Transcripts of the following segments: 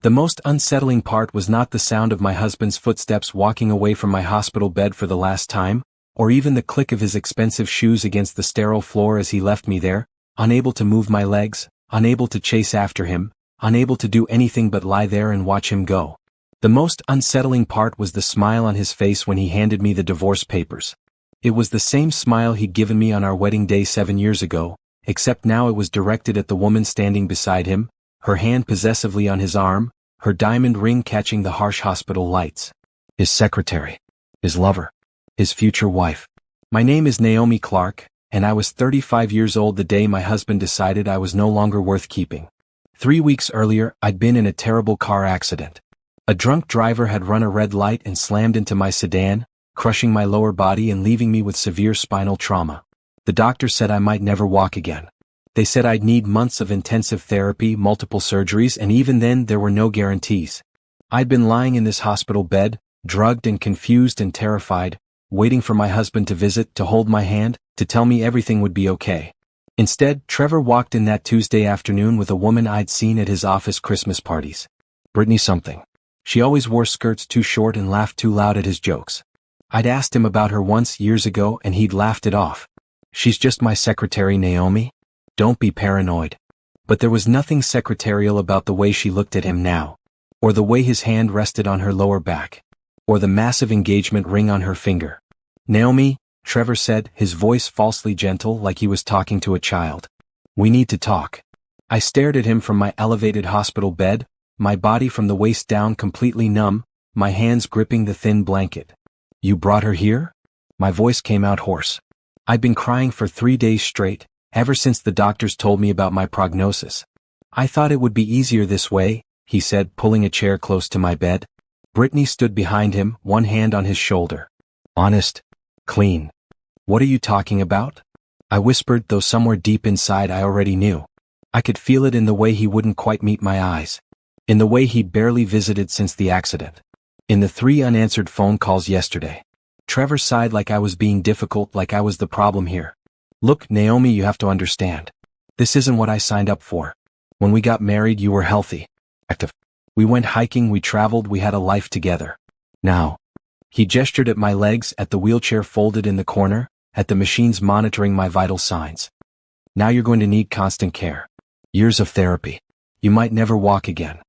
The most unsettling part was not the sound of my husband's footsteps walking away from my hospital bed for the last time, or even the click of his expensive shoes against the sterile floor as he left me there, unable to move my legs, unable to chase after him, unable to do anything but lie there and watch him go. The most unsettling part was the smile on his face when he handed me the divorce papers. It was the same smile he'd given me on our wedding day 7 years ago, except now it was directed at the woman standing beside him, her hand possessively on his arm, her diamond ring catching the harsh hospital lights. His secretary. His lover. His future wife. My name is Naomi Clark, and I was 35 years old the day my husband decided I was no longer worth keeping. 3 weeks earlier, I'd been in a terrible car accident. A drunk driver had run a red light and slammed into my sedan, crushing my lower body and leaving me with severe spinal trauma. The doctor said I might never walk again. They said I'd need months of intensive therapy, multiple surgeries, and even then there were no guarantees. I'd been lying in this hospital bed, drugged and confused and terrified, waiting for my husband to visit, to hold my hand, to tell me everything would be okay. Instead, Trevor walked in that Tuesday afternoon with a woman I'd seen at his office Christmas parties. Brittany something. She always wore skirts too short and laughed too loud at his jokes. I'd asked him about her once years ago and he'd laughed it off. She's just my secretary, Naomi. Don't be paranoid. But there was nothing secretarial about the way she looked at him now, or the way his hand rested on her lower back, or the massive engagement ring on her finger. Naomi, Trevor said, his voice falsely gentle like he was talking to a child. We need to talk. I stared at him from my elevated hospital bed, my body from the waist down completely numb, my hands gripping the thin blanket. You brought her here? My voice came out hoarse. I'd been crying for 3 days straight, ever since the doctors told me about my prognosis. I thought it would be easier this way, he said, pulling a chair close to my bed. Brittany stood behind him, one hand on his shoulder. Honest. Clean. What are you talking about? I whispered, though somewhere deep inside I already knew. I could feel it in the way he wouldn't quite meet my eyes. In the way he'd barely visited since the accident. In the 3 unanswered phone calls yesterday. Trevor sighed like I was being difficult, like I was the problem here. Look, Naomi, you have to understand. This isn't what I signed up for. When we got married, you were healthy. Active. We went hiking, we traveled, we had a life together. Now. He gestured at my legs, at the wheelchair folded in the corner, at the machines monitoring my vital signs. Now you're going to need constant care. Years of therapy. You might never walk again.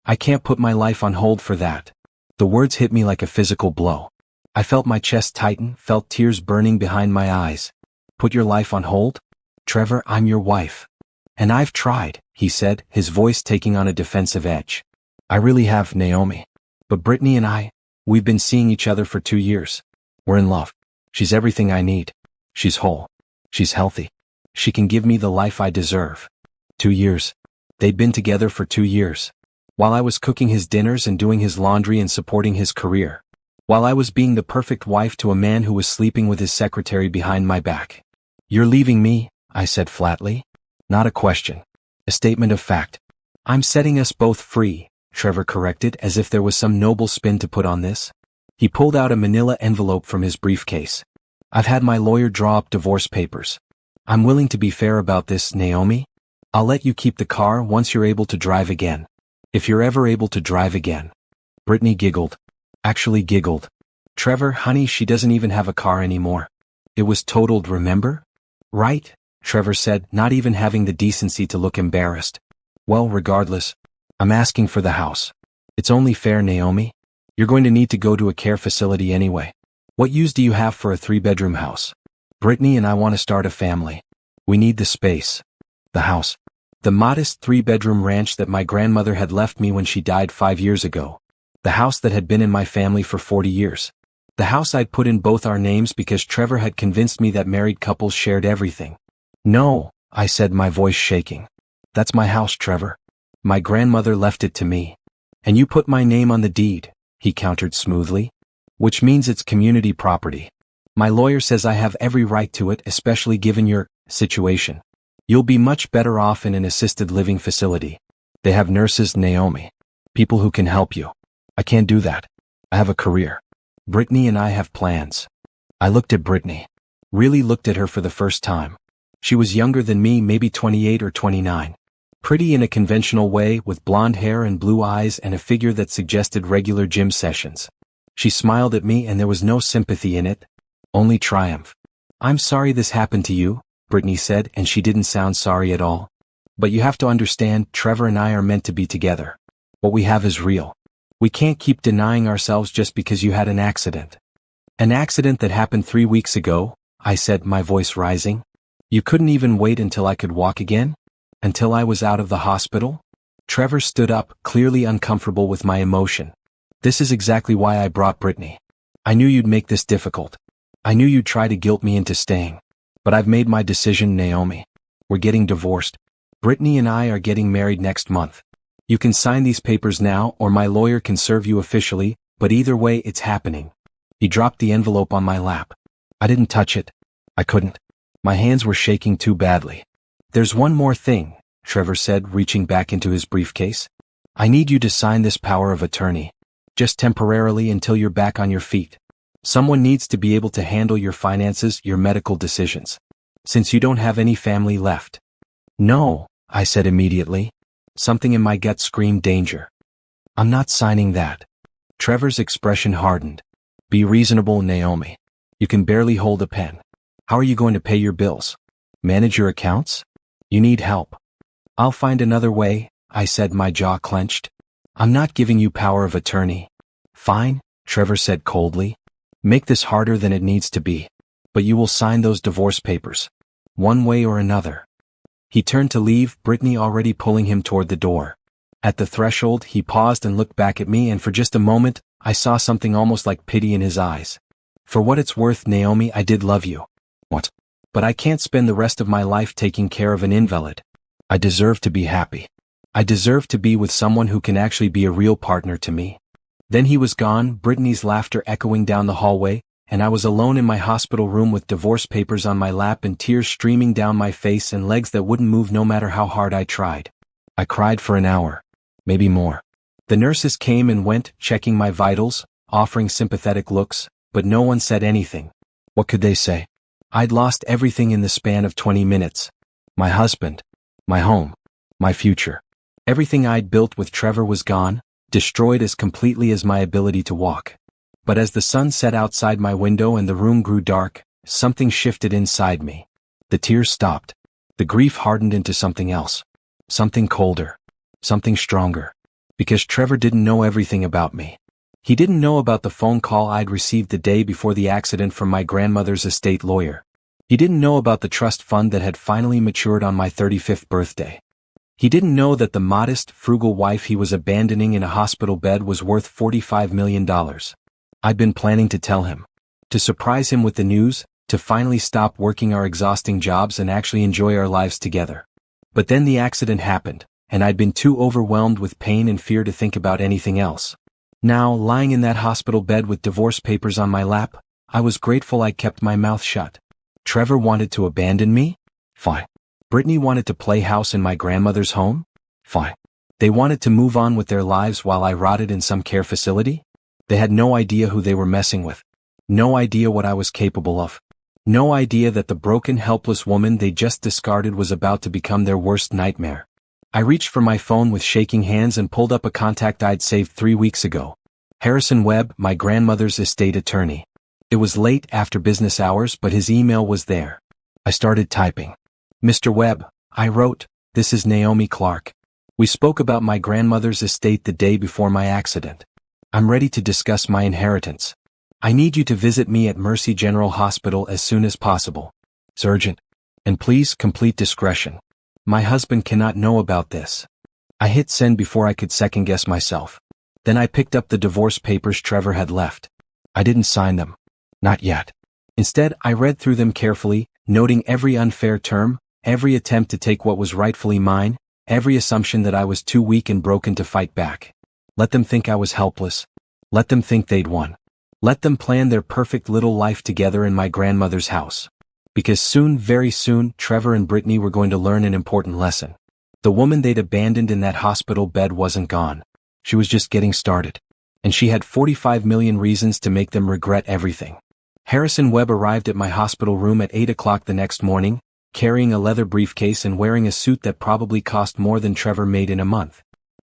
I can't put my life on hold for that. The words hit me like a physical blow. I felt my chest tighten, felt tears burning behind my eyes. Put your life on hold? Trevor, I'm your wife. And I've tried, he said, his voice taking on a defensive edge. I really have, Naomi. But Brittany and we've been seeing each other for 2 years. We're in love. She's everything I need. She's whole. She's healthy. She can give me the life I deserve. 2 years. They'd been together for 2 years. While I was cooking his dinners and doing his laundry and supporting his career. While I was being the perfect wife to a man who was sleeping with his secretary behind my back. You're leaving me, I said flatly. Not a question. A statement of fact. I'm setting us both free, Trevor corrected, as if there was some noble spin to put on this. He pulled out a manila envelope from his briefcase. I've had my lawyer draw up divorce papers. I'm willing to be fair about this, Naomi. I'll let you keep the car once you're able to drive again. If you're ever able to drive again. Brittany giggled. Actually giggled. Trevor, honey, she doesn't even have a car anymore. It was totaled, remember? Right? Trevor said, not even having the decency to look embarrassed. Well, regardless, I'm asking for the house. It's only fair, Naomi. You're going to need to go to a care facility anyway. What use do you have for a 3-bedroom house? Brittany and I want to start a family. We need the space. The house. The modest 3-bedroom ranch that my grandmother had left me when she died 5 years ago. The house that had been in my family for 40 years. The house I'd put in both our names because Trevor had convinced me that married couples shared everything. No, I said, my voice shaking. That's my house, Trevor. My grandmother left it to me. And you put my name on the deed, he countered smoothly. Which means it's community property. My lawyer says I have every right to it, especially given your situation. You'll be much better off in an assisted living facility. They have nurses, Naomi. People who can help you. I can't do that. I have a career. Brittany and I have plans. I looked at Brittany. Really looked at her for the first time. She was younger than me, maybe 28 or 29. Pretty in a conventional way, with blonde hair and blue eyes and a figure that suggested regular gym sessions. She smiled at me and there was no sympathy in it, only triumph. "I'm sorry this happened to you," Brittany said, and she didn't sound sorry at all. "But you have to understand, Trevor and I are meant to be together. What we have is real. We can't keep denying ourselves just because you had an accident." "An accident that happened 3 weeks ago," I said, my voice rising. "You couldn't even wait until I could walk again? Until I was out of the hospital?" Trevor stood up, clearly uncomfortable with my emotion. "This is exactly why I brought Brittany. I knew you'd make this difficult. I knew you'd try to guilt me into staying. But I've made my decision, Naomi. We're getting divorced. Brittany and I are getting married next month. You can sign these papers now or my lawyer can serve you officially, but either way it's happening." He dropped the envelope on my lap. I didn't touch it. I couldn't. My hands were shaking too badly. "There's one more thing," Trevor said, reaching back into his briefcase. "I need you to sign this power of attorney. Just temporarily until you're back on your feet. Someone needs to be able to handle your finances, your medical decisions. Since you don't have any family left." "No," I said immediately. Something in my gut screamed danger. "I'm not signing that." Trevor's expression hardened. "Be reasonable, Naomi. You can barely hold a pen. How are you going to pay your bills? Manage your accounts? You need help." "I'll find another way," I said, my jaw clenched. "I'm not giving you power of attorney." "Fine," Trevor said coldly. "Make this harder than it needs to be. But you will sign those divorce papers. One way or another." He turned to leave, Brittany already pulling him toward the door. At the threshold, he paused and looked back at me, and for just a moment, I saw something almost like pity in his eyes. "For what it's worth, Naomi, I did love you. What? But I can't spend the rest of my life taking care of an invalid. I deserve to be happy. I deserve to be with someone who can actually be a real partner to me." Then he was gone, Brittany's laughter echoing down the hallway, and I was alone in my hospital room with divorce papers on my lap and tears streaming down my face and legs that wouldn't move no matter how hard I tried. I cried for an hour, maybe more. The nurses came and went, checking my vitals, offering sympathetic looks, but no one said anything. What could they say? I'd lost everything in the span of 20 minutes. My husband, my home, my future. Everything I'd built with Trevor was gone, destroyed as completely as my ability to walk. But as the sun set outside my window and the room grew dark, something shifted inside me. The tears stopped. The grief hardened into something else. Something colder. Something stronger. Because Trevor didn't know everything about me. He didn't know about the phone call I'd received the day before the accident from my grandmother's estate lawyer. He didn't know about the trust fund that had finally matured on my 35th birthday. He didn't know that the modest, frugal wife he was abandoning in a hospital bed was worth $45 million. I'd been planning to tell him. To surprise him with the news, to finally stop working our exhausting jobs and actually enjoy our lives together. But then the accident happened, and I'd been too overwhelmed with pain and fear to think about anything else. Now, lying in that hospital bed with divorce papers on my lap, I was grateful I'd kept my mouth shut. Trevor wanted to abandon me? Fine. Brittany wanted to play house in my grandmother's home? Fine. They wanted to move on with their lives while I rotted in some care facility? They had no idea who they were messing with. No idea what I was capable of. No idea that the broken, helpless woman they just discarded was about to become their worst nightmare. I reached for my phone with shaking hands and pulled up a contact I'd saved 3 weeks ago. Harrison Webb, my grandmother's estate attorney. It was late after business hours, but his email was there. I started typing. "Mr. Webb," I wrote, "this is Naomi Clark. We spoke about my grandmother's estate the day before my accident. I'm ready to discuss my inheritance. I need you to visit me at Mercy General Hospital as soon as possible. It's urgent. And please, complete discretion. My husband cannot know about this." I hit send before I could second-guess myself. Then I picked up the divorce papers Trevor had left. I didn't sign them. Not yet. Instead, I read through them carefully, noting every unfair term, every attempt to take what was rightfully mine, every assumption that I was too weak and broken to fight back. Let them think I was helpless. Let them think they'd won. Let them plan their perfect little life together in my grandmother's house. Because soon, very soon, Trevor and Brittany were going to learn an important lesson. The woman they'd abandoned in that hospital bed wasn't gone. She was just getting started. And she had 45 million reasons to make them regret everything. Harrison Webb arrived at my hospital room at 8 o'clock the next morning, carrying a leather briefcase and wearing a suit that probably cost more than Trevor made in a month.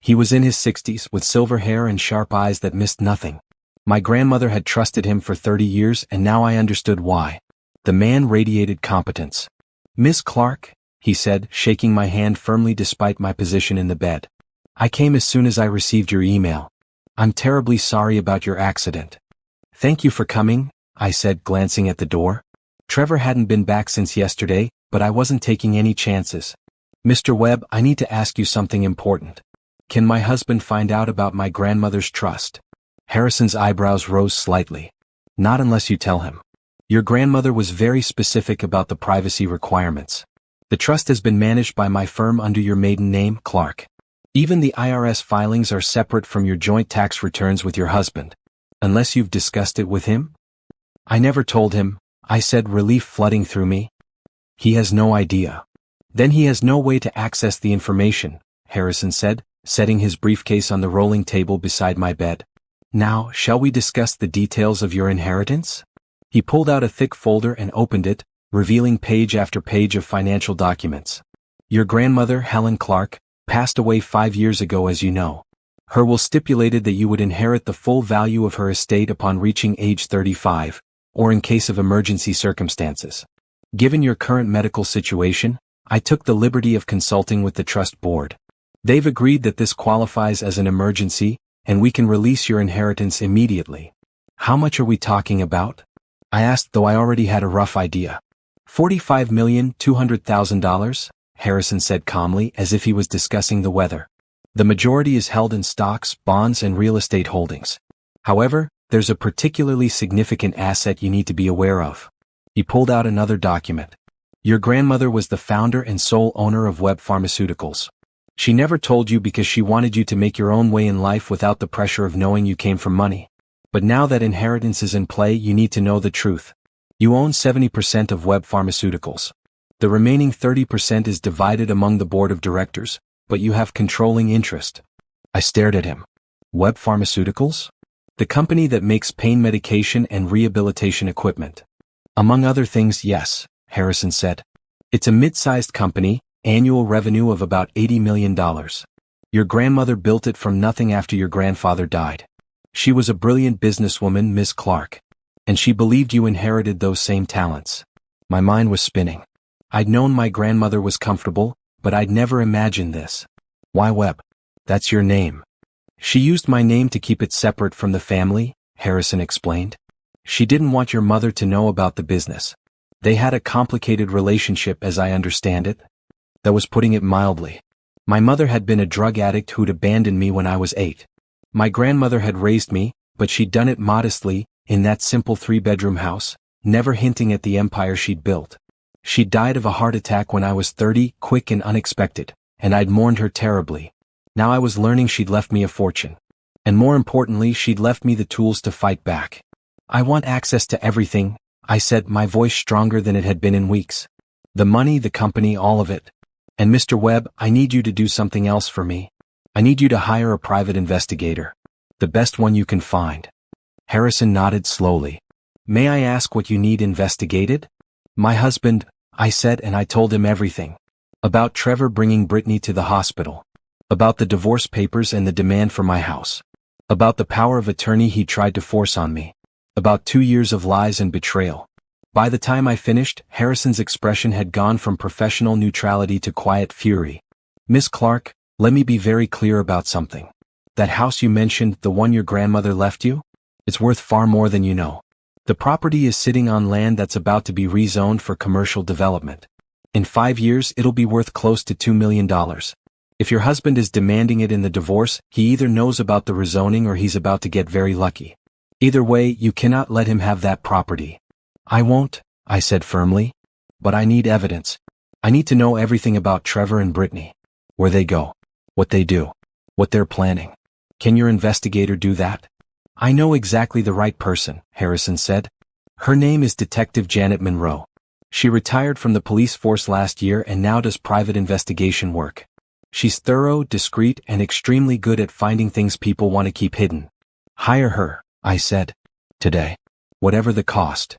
He was in his 60s, with silver hair and sharp eyes that missed nothing. My grandmother had trusted him for 30 years, and now I understood why. The man radiated competence. "Miss Clark," he said, shaking my hand firmly despite my position in the bed. "I came as soon as I received your email. I'm terribly sorry about your accident." "Thank you for coming," I said, glancing at the door. Trevor hadn't been back since yesterday, but I wasn't taking any chances. "Mr. Webb, I need to ask you something important. Can my husband find out about my grandmother's trust?" Harrison's eyebrows rose slightly. "Not unless you tell him. Your grandmother was very specific about the privacy requirements. The trust has been managed by my firm under your maiden name, Clark. Even the IRS filings are separate from your joint tax returns with your husband. Unless you've discussed it with him?" "I never told him," I said, relief flooding through me. "He has no idea." "Then he has no way to access the information," Harrison said, setting his briefcase on the rolling table beside my bed. "Now, shall we discuss the details of your inheritance?" He pulled out a thick folder and opened it, revealing page after page of financial documents. "Your grandmother, Helen Clark, passed away 5 years ago, as you know. Her will stipulated that you would inherit the full value of her estate upon reaching age 35, or in case of emergency circumstances. Given your current medical situation, I took the liberty of consulting with the trust board. They've agreed that this qualifies as an emergency, and we can release your inheritance immediately." "How much are we talking about?" I asked, though I already had a rough idea. $45,200,000, Harrison said calmly, as if he was discussing the weather. "The majority is held in stocks, bonds, and real estate holdings. However, there's a particularly significant asset you need to be aware of." He pulled out another document. "Your grandmother was the founder and sole owner of Webb Pharmaceuticals. She never told you because she wanted you to make your own way in life without the pressure of knowing you came from money. But now that inheritance is in play, you need to know the truth. You own 70% of Webb Pharmaceuticals. The remaining 30% is divided among the board of directors, but you have controlling interest." I stared at him. "Webb Pharmaceuticals?" "The company that makes pain medication and rehabilitation equipment." "Among other things, yes," Harrison said. "It's a mid-sized company, annual revenue of about $80 million. Your grandmother built it from nothing after your grandfather died. She was a brilliant businesswoman, Miss Clark. And she believed you inherited those same talents." My mind was spinning. I'd known my grandmother was comfortable, but I'd never imagined this. "Why Webb? That's your name." "She used my name to keep it separate from the family," Harrison explained. "She didn't want your mother to know about the business. They had a complicated relationship, as I understand it." That was putting it mildly. My mother had been a drug addict who'd abandoned me when I was 8. My grandmother had raised me, but she'd done it modestly, in that simple 3-bedroom house, never hinting at the empire she'd built. She died of a heart attack when I was 30, quick and unexpected, and I'd mourned her terribly. Now I was learning she'd left me a fortune. And more importantly, she'd left me the tools to fight back. "I want access to everything," I said, my voice stronger than it had been in weeks. "The money, the company, all of it. And Mr. Webb, I need you to do something else for me. I need you to hire a private investigator. The best one you can find." Harrison nodded slowly. "May I ask what you need investigated?" "My husband," I said, and I told him everything. About Trevor bringing Brittany to the hospital. About the divorce papers and the demand for my house. About the power of attorney he tried to force on me. About 2 years of lies and betrayal. By the time I finished, Harrison's expression had gone from professional neutrality to quiet fury. "Miss Clark, let me be very clear about something. That house you mentioned, the one your grandmother left you? It's worth far more than you know. The property is sitting on land that's about to be rezoned for commercial development. In 5 years, it'll be worth close to $2 million. If your husband is demanding it in the divorce, he either knows about the rezoning or he's about to get very lucky. Either way, you cannot let him have that property." "I won't," I said firmly. "But I need evidence. I need to know everything about Trevor and Brittany. Where they go. What they do. What they're planning. Can your investigator do that?" "I know exactly the right person," Harrison said. "Her name is Detective Janet Monroe. She retired from the police force last year and now does private investigation work. She's thorough, discreet, and extremely good at finding things people want to keep hidden. Hire her," I said. "Today. Whatever the cost."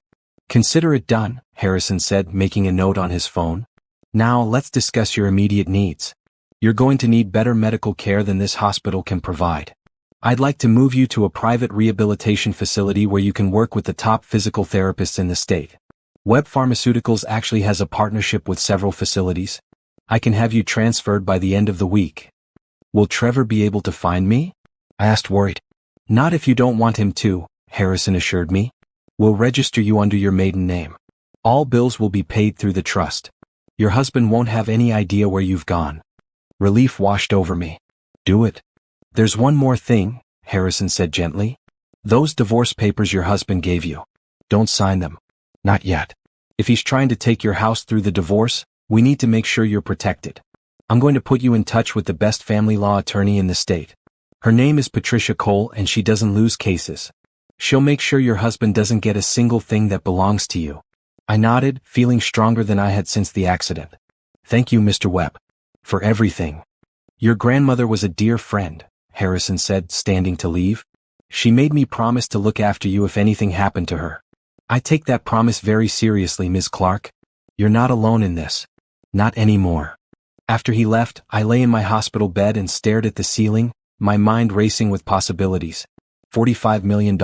"Consider it done," Harrison said, making a note on his phone. Now let's discuss your immediate needs. You're going to need better medical care than this hospital can provide. I'd like to move you to a private rehabilitation facility where you can work with the top physical therapists in the state. Webb Pharmaceuticals actually has a partnership with several facilities. I can have you transferred by the end of the week. Will Trevor be able to find me? I asked, worried. Not if you don't want him to, Harrison assured me. We'll register you under your maiden name. All bills will be paid through the trust. Your husband won't have any idea where you've gone. Relief washed over me. Do it. There's one more thing, Harrison said gently. Those divorce papers your husband gave you. Don't sign them. Not yet. If he's trying to take your house through the divorce, we need to make sure you're protected. I'm going to put you in touch with the best family law attorney in the state. Her name is Patricia Cole and she doesn't lose cases. She'll make sure your husband doesn't get a single thing that belongs to you. I nodded, feeling stronger than I had since the accident. Thank you, Mr. Webb. For everything. Your grandmother was a dear friend, Harrison said, standing to leave. She made me promise to look after you if anything happened to her. I take that promise very seriously, Ms. Clark. You're not alone in this. Not anymore. After he left, I lay in my hospital bed and stared at the ceiling, my mind racing with possibilities. $45 million.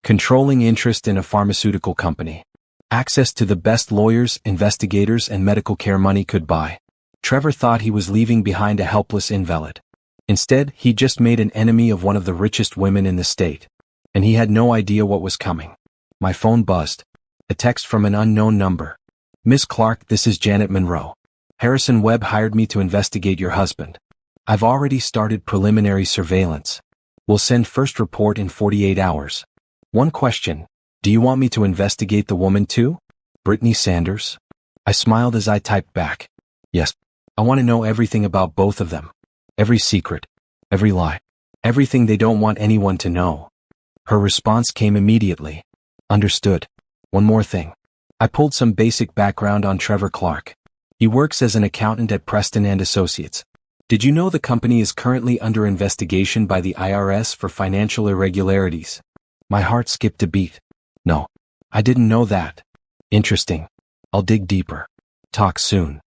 Controlling interest in a pharmaceutical company. Access to the best lawyers, investigators, and medical care money could buy. Trevor thought he was leaving behind a helpless invalid. Instead, he just made an enemy of one of the richest women in the state. And he had no idea what was coming. My phone buzzed. A text from an unknown number. Miss Clark, this is Janet Monroe. Harrison Webb hired me to investigate your husband. I've already started preliminary surveillance. We'll send first report in 48 hours. One question. Do you want me to investigate the woman too? Brittany Sanders? I smiled as I typed back. Yes. I want to know everything about both of them. Every secret. Every lie. Everything they don't want anyone to know. Her response came immediately. Understood. One more thing. I pulled some basic background on Trevor Clark. He works as an accountant at Preston & Associates. Did you know the company is currently under investigation by the IRS for financial irregularities? My heart skipped a beat. No. I didn't know that. Interesting. I'll dig deeper. Talk soon.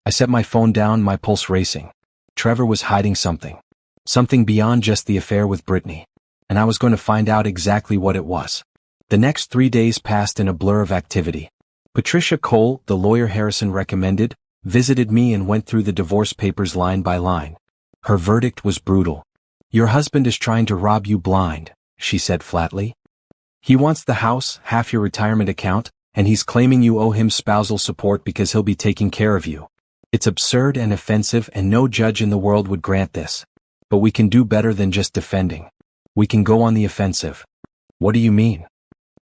I set my phone down, my pulse racing. Trevor was hiding something. Something beyond just the affair with Brittany. And I was going to find out exactly what it was. The next 3 days passed in a blur of activity. Patricia Cole, the lawyer Harrison recommended, visited me and went through the divorce papers line by line. Her verdict was brutal. Your husband is trying to rob you blind, she said flatly. He wants the house, half your retirement account, and he's claiming you owe him spousal support because he'll be taking care of you. It's absurd and offensive and no judge in the world would grant this. But we can do better than just defending. We can go on the offensive. What do you mean?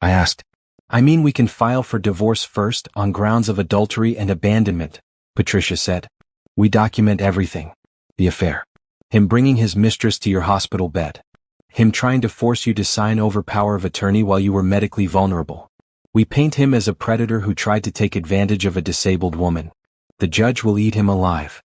I asked. I mean we can file for divorce first on grounds of adultery and abandonment, Patricia said. We document everything. The affair. Him bringing his mistress to your hospital bed. Him trying to force you to sign over power of attorney while you were medically vulnerable. We paint him as a predator who tried to take advantage of a disabled woman. The judge will eat him alive.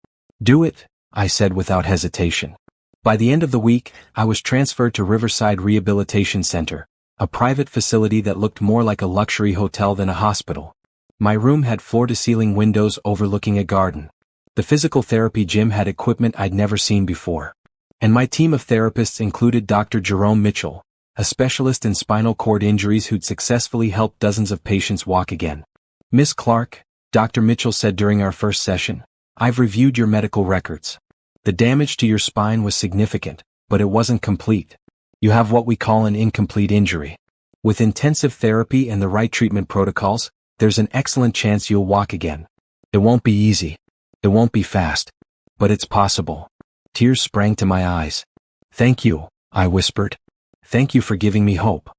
Do it, I said without hesitation. By the end of the week, I was transferred to Riverside Rehabilitation Center, a private facility that looked more like a luxury hotel than a hospital. My room had floor-to-ceiling windows overlooking a garden. The physical therapy gym had equipment I'd never seen before. And my team of therapists included Dr. Jerome Mitchell, a specialist in spinal cord injuries who'd successfully helped dozens of patients walk again. Miss Clark, Dr. Mitchell said during our first session, I've reviewed your medical records. The damage to your spine was significant, but it wasn't complete. You have what we call an incomplete injury. With intensive therapy and the right treatment protocols, there's an excellent chance you'll walk again. It won't be easy. It won't be fast. But it's possible. Tears sprang to my eyes. Thank you, I whispered. Thank you for giving me hope.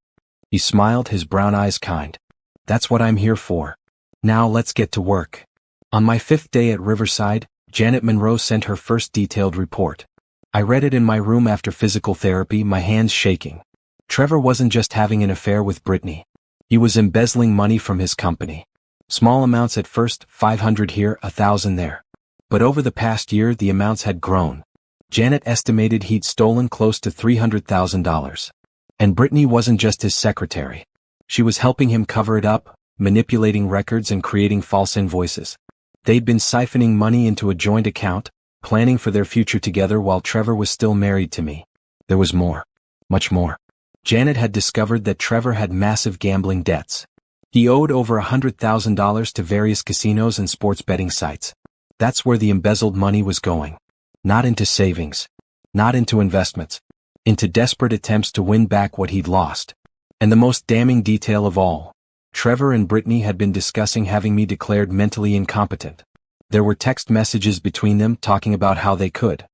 He smiled, his brown eyes kind. That's what I'm here for. Now let's get to work. On my 5th day at Riverside, Janet Monroe sent her first detailed report. I read it in my room after physical therapy, my hands shaking. Trevor wasn't just having an affair with Brittany. He was embezzling money from his company. Small amounts at first, 500 here, 1,000 there. But over the past year the amounts had grown. Janet estimated he'd stolen close to $300,000. And Brittany wasn't just his secretary. She was helping him cover it up, manipulating records and creating false invoices. They'd been siphoning money into a joint account, planning for their future together while Trevor was still married to me. There was more. Much more. Janet had discovered that Trevor had massive gambling debts. He owed over $100,000 to various casinos and sports betting sites. That's where the embezzled money was going. Not into savings. Not into investments. Into desperate attempts to win back what he'd lost. And the most damning detail of all, Trevor and Brittany had been discussing having me declared mentally incompetent. There were text messages between them talking about how they could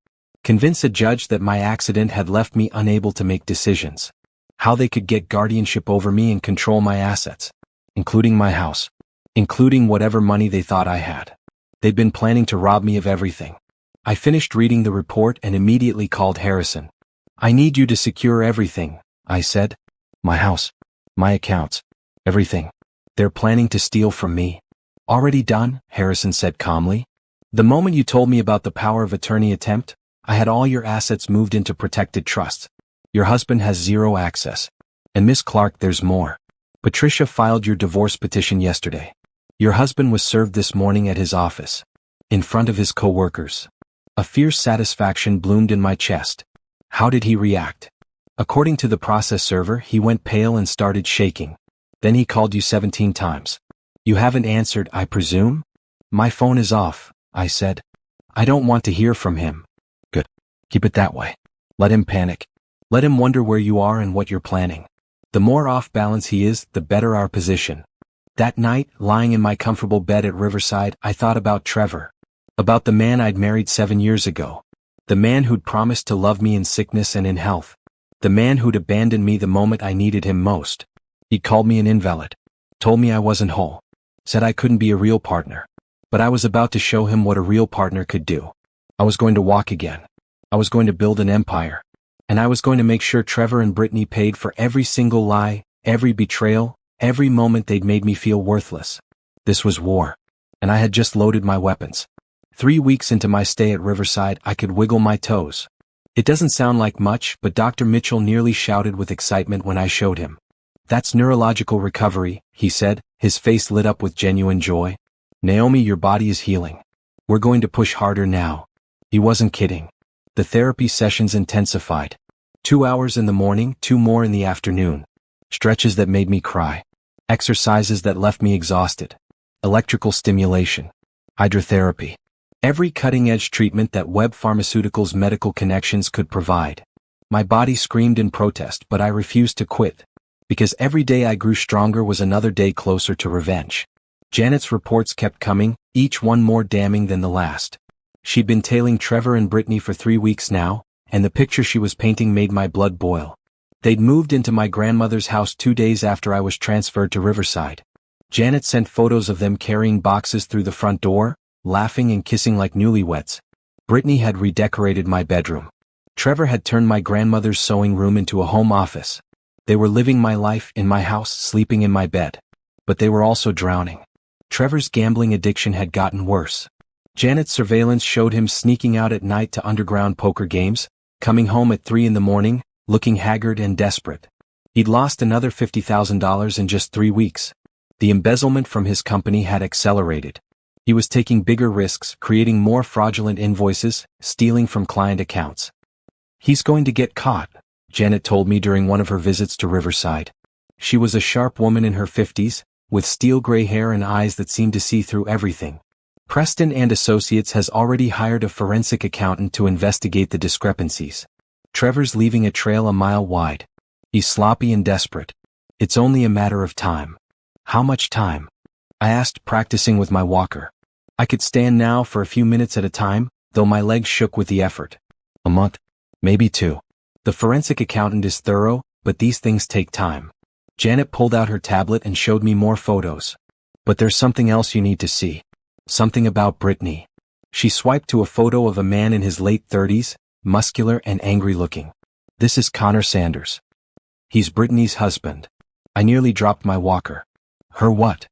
convince a judge that my accident had left me unable to make decisions. How they could get guardianship over me and control my assets, including my house, including whatever money they thought I had. They'd been planning to rob me of everything. I finished reading the report and immediately called Harrison. I need you to secure everything, I said. My house, my accounts, everything. They're planning to steal from me. Already done, Harrison said calmly. The moment you told me about the power of attorney attempt, I had all your assets moved into protected trusts. Your husband has zero access. And Miss Clark, there's more. Patricia filed your divorce petition yesterday. Your husband was served this morning at his office. In front of his co-workers. A fierce satisfaction bloomed in my chest. How did he react? According to the process server, he went pale and started shaking. Then he called you 17 times. You haven't answered, I presume? My phone is off, I said. I don't want to hear from him. Good. Keep it that way. Let him panic. Let him wonder where you are and what you're planning. The more off balance he is, the better our position. That night, lying in my comfortable bed at Riverside, I thought about Trevor. About the man I'd married 7 years ago. The man who'd promised to love me in sickness and in health. The man who'd abandoned me the moment I needed him most. He'd called me an invalid. Told me I wasn't whole. Said I couldn't be a real partner. But I was about to show him what a real partner could do. I was going to walk again. I was going to build an empire. And I was going to make sure Trevor and Brittany paid for every single lie, every betrayal, every moment they'd made me feel worthless. This was war. And I had just loaded my weapons. 3 weeks into my stay at Riverside, I could wiggle my toes. It doesn't sound like much, but Dr. Mitchell nearly shouted with excitement when I showed him. That's neurological recovery, he said, his face lit up with genuine joy. Naomi, your body is healing. We're going to push harder now. He wasn't kidding. The therapy sessions intensified. 2 hours in the morning, 2 more in the afternoon. Stretches that made me cry. Exercises that left me exhausted. Electrical stimulation. Hydrotherapy. Every cutting-edge treatment that Webb Pharmaceuticals' medical connections could provide. My body screamed in protest, but I refused to quit. Because every day I grew stronger was another day closer to revenge. Janet's reports kept coming, each one more damning than the last. She'd been tailing Trevor and Brittany for 3 weeks now, and the picture she was painting made my blood boil. They'd moved into my grandmother's house 2 days after I was transferred to Riverside. Janet sent photos of them carrying boxes through the front door, laughing and kissing like newlyweds. Brittany had redecorated my bedroom. Trevor had turned my grandmother's sewing room into a home office. They were living my life in my house, sleeping in my bed. But they were also drowning. Trevor's gambling addiction had gotten worse. Janet's surveillance showed him sneaking out at night to underground poker games, coming home at 3 in the morning, looking haggard and desperate. He'd lost another $50,000 in just 3 weeks. The embezzlement from his company had accelerated. He was taking bigger risks, creating more fraudulent invoices, stealing from client accounts. He's going to get caught, Janet told me during one of her visits to Riverside. She was a sharp woman in her 50s, with steel gray hair and eyes that seemed to see through everything. Preston and Associates has already hired a forensic accountant to investigate the discrepancies. Trevor's leaving a trail a mile wide. He's sloppy and desperate. It's only a matter of time. How much time? I asked, practicing with my walker. I could stand now for a few minutes at a time, though my legs shook with the effort. A month? Maybe 2. The forensic accountant is thorough, but these things take time. Janet pulled out her tablet and showed me more photos. But there's something else you need to see. Something about Brittany. She swiped to a photo of a man in his late 30s, muscular and angry looking. This is Connor Sanders. He's Brittany's husband. I nearly dropped my walker. Her what?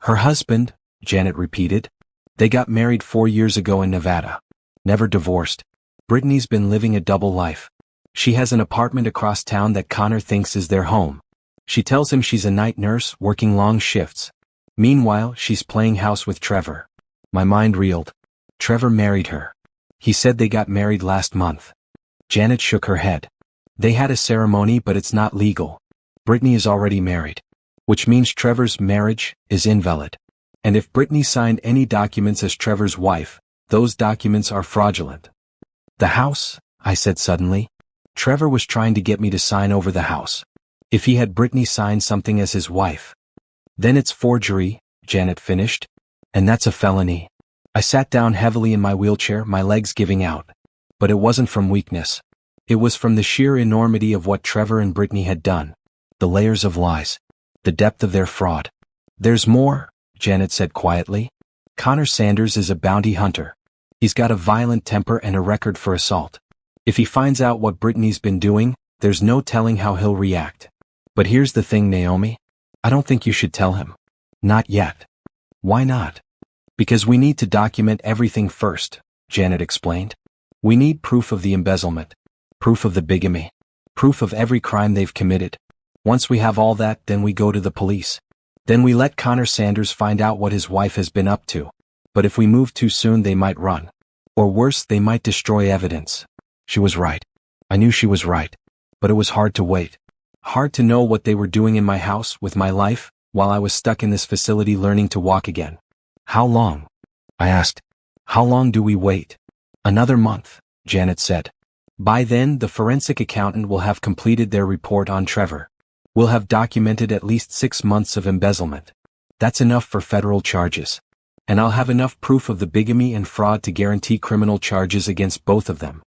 Her husband, Janet repeated. They got married 4 years ago in Nevada. Never divorced. Brittany's been living a double life. She has an apartment across town that Connor thinks is their home. She tells him she's a night nurse working long shifts. Meanwhile, she's playing house with Trevor. My mind reeled. Trevor married her. He said they got married last month. Janet shook her head. They had a ceremony, but it's not legal. Brittany is already married. Which means Trevor's marriage is invalid. And if Brittany signed any documents as Trevor's wife, those documents are fraudulent. The house, I said suddenly. Trevor was trying to get me to sign over the house. If he had Brittany sign something as his wife, then it's forgery, Janet finished. And that's a felony. I sat down heavily in my wheelchair, my legs giving out. But it wasn't from weakness. It was from the sheer enormity of what Trevor and Brittany had done. The layers of lies. The depth of their fraud. There's more, Janet said quietly. Connor Sanders is a bounty hunter. He's got a violent temper and a record for assault. If he finds out what Brittany's been doing, there's no telling how he'll react. But here's the thing, Naomi. I don't think you should tell him. Not yet. Why not? Because we need to document everything first, Janet explained. We need proof of the embezzlement. Proof of the bigamy. Proof of every crime they've committed. Once we have all that, then we go to the police. Then we let Connor Sanders find out what his wife has been up to. But if we move too soon, they might run. Or worse, they might destroy evidence. She was right. I knew she was right. But it was hard to wait. Hard to know what they were doing in my house, with my life, while I was stuck in this facility learning to walk again. How long? I asked. How long do we wait? Another month, Janet said. By then, the forensic accountant will have completed their report on Trevor. We'll have documented at least 6 months of embezzlement. That's enough for federal charges. And I'll have enough proof of the bigamy and fraud to guarantee criminal charges against both of them.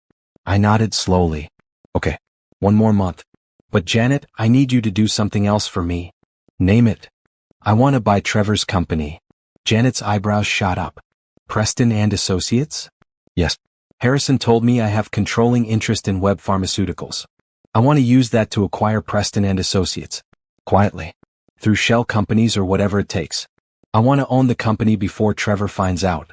I nodded slowly. Okay, 1 more month. But Janet, I need you to do something else for me. Name it. I want to buy Trevor's company. Janet's eyebrows shot up. Preston and Associates? Yes. Harrison told me I have controlling interest in Webb Pharmaceuticals. I want to use that to acquire Preston and Associates. Quietly. Through shell companies or whatever it takes. I want to own the company before Trevor finds out.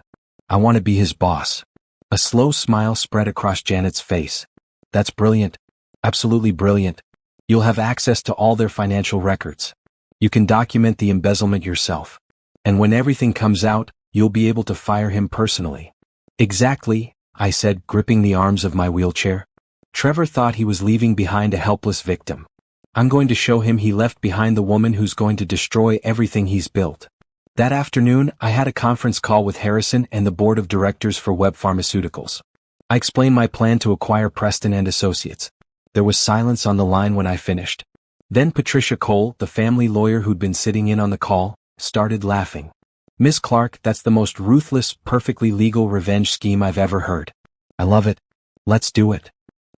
I want to be his boss. A slow smile spread across Janet's face. That's brilliant. Absolutely brilliant. You'll have access to all their financial records. You can document the embezzlement yourself. And when everything comes out, you'll be able to fire him personally. Exactly, I said, gripping the arms of my wheelchair. Trevor thought he was leaving behind a helpless victim. I'm going to show him he left behind the woman who's going to destroy everything he's built. That afternoon, I had a conference call with Harrison and the board of directors for Webb Pharmaceuticals. I explained my plan to acquire Preston and Associates. There was silence on the line when I finished. Then Patricia Cole, the family lawyer who'd been sitting in on the call, started laughing. Miss Clark, that's the most ruthless, perfectly legal revenge scheme I've ever heard. I love it. Let's do it.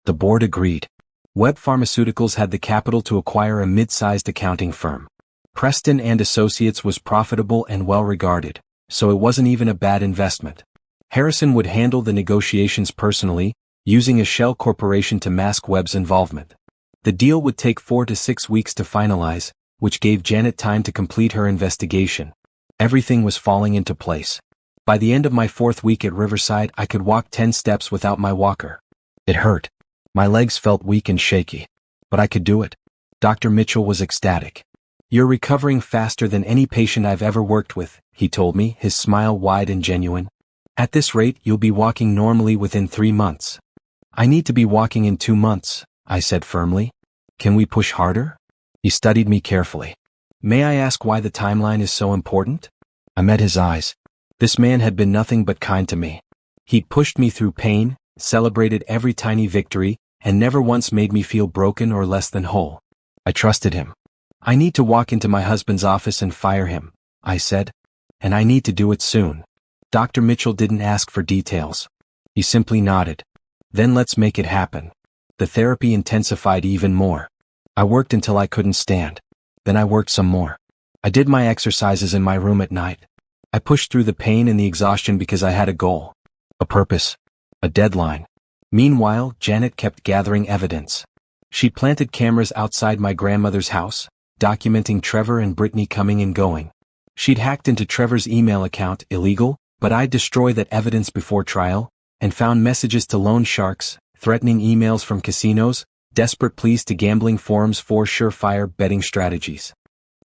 The board agreed. Webb Pharmaceuticals had the capital to acquire a mid-sized accounting firm. Preston and Associates was profitable and well-regarded, so it wasn't even a bad investment. Harrison would handle the negotiations personally, using a shell corporation to mask Webb's involvement. The deal would take 4 to 6 weeks to finalize, which gave Janet time to complete her investigation. Everything was falling into place. By the end of my 4th week at Riverside, I could walk 10 steps without my walker. It hurt. My legs felt weak and shaky. But I could do it. Dr. Mitchell was ecstatic. You're recovering faster than any patient I've ever worked with, he told me, his smile wide and genuine. At this rate, you'll be walking normally within 3 months. I need to be walking in 2 months, I said firmly. Can we push harder? He studied me carefully. May I ask why the timeline is so important? I met his eyes. This man had been nothing but kind to me. He'd pushed me through pain, celebrated every tiny victory, and never once made me feel broken or less than whole. I trusted him. I need to walk into my husband's office and fire him, I said. And I need to do it soon. Dr. Mitchell didn't ask for details. He simply nodded. Then let's make it happen. The therapy intensified even more. I worked until I couldn't stand. Then I worked some more. I did my exercises in my room at night. I pushed through the pain and the exhaustion because I had a goal. A purpose. A deadline. Meanwhile, Janet kept gathering evidence. She planted cameras outside my grandmother's house, documenting Trevor and Brittany coming and going. She'd hacked into Trevor's email account, illegal, but I'd destroy that evidence before trial, and found messages to loan sharks, threatening emails from casinos, desperate pleas to gambling forums for surefire betting strategies.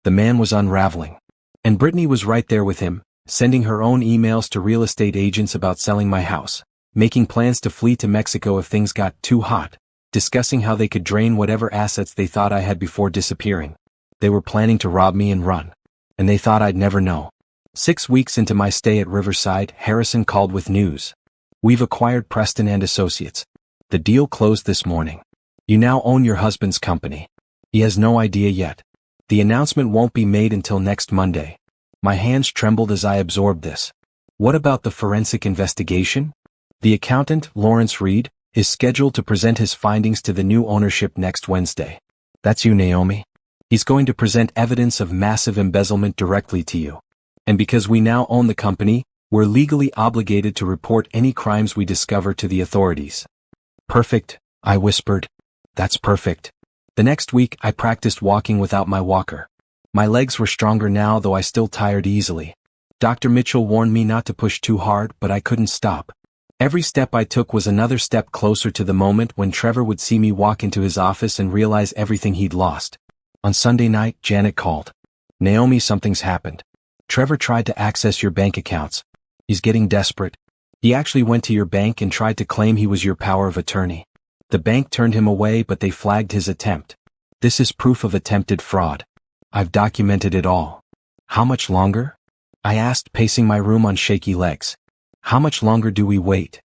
The man was unraveling. And Brittany was right there with him, sending her own emails to real estate agents about selling my house, making plans to flee to Mexico if things got too hot, discussing how they could drain whatever assets they thought I had before disappearing. They were planning to rob me and run. And they thought I'd never know. 6 weeks into my stay at Riverside, Harrison called with news. We've acquired Preston and Associates. The deal closed this morning. You now own your husband's company. He has no idea yet. The announcement won't be made until next Monday. My hands trembled as I absorbed this. What about the forensic investigation? The accountant, Lawrence Reed, is scheduled to present his findings to the new ownership next Wednesday. That's you, Naomi. He's going to present evidence of massive embezzlement directly to you. And because we now own the company, we're legally obligated to report any crimes we discover to the authorities. Perfect, I whispered. That's perfect. The next week, I practiced walking without my walker. My legs were stronger now, though I still tired easily. Dr. Mitchell warned me not to push too hard, but I couldn't stop. Every step I took was another step closer to the moment when Trevor would see me walk into his office and realize everything he'd lost. On Sunday night, Janet called. Naomi, something's happened. Trevor tried to access your bank accounts. He's getting desperate. He actually went to your bank and tried to claim he was your power of attorney. The bank turned him away, but they flagged his attempt. This is proof of attempted fraud. I've documented it all. How much longer? I asked, pacing my room on shaky legs. How much longer do we wait?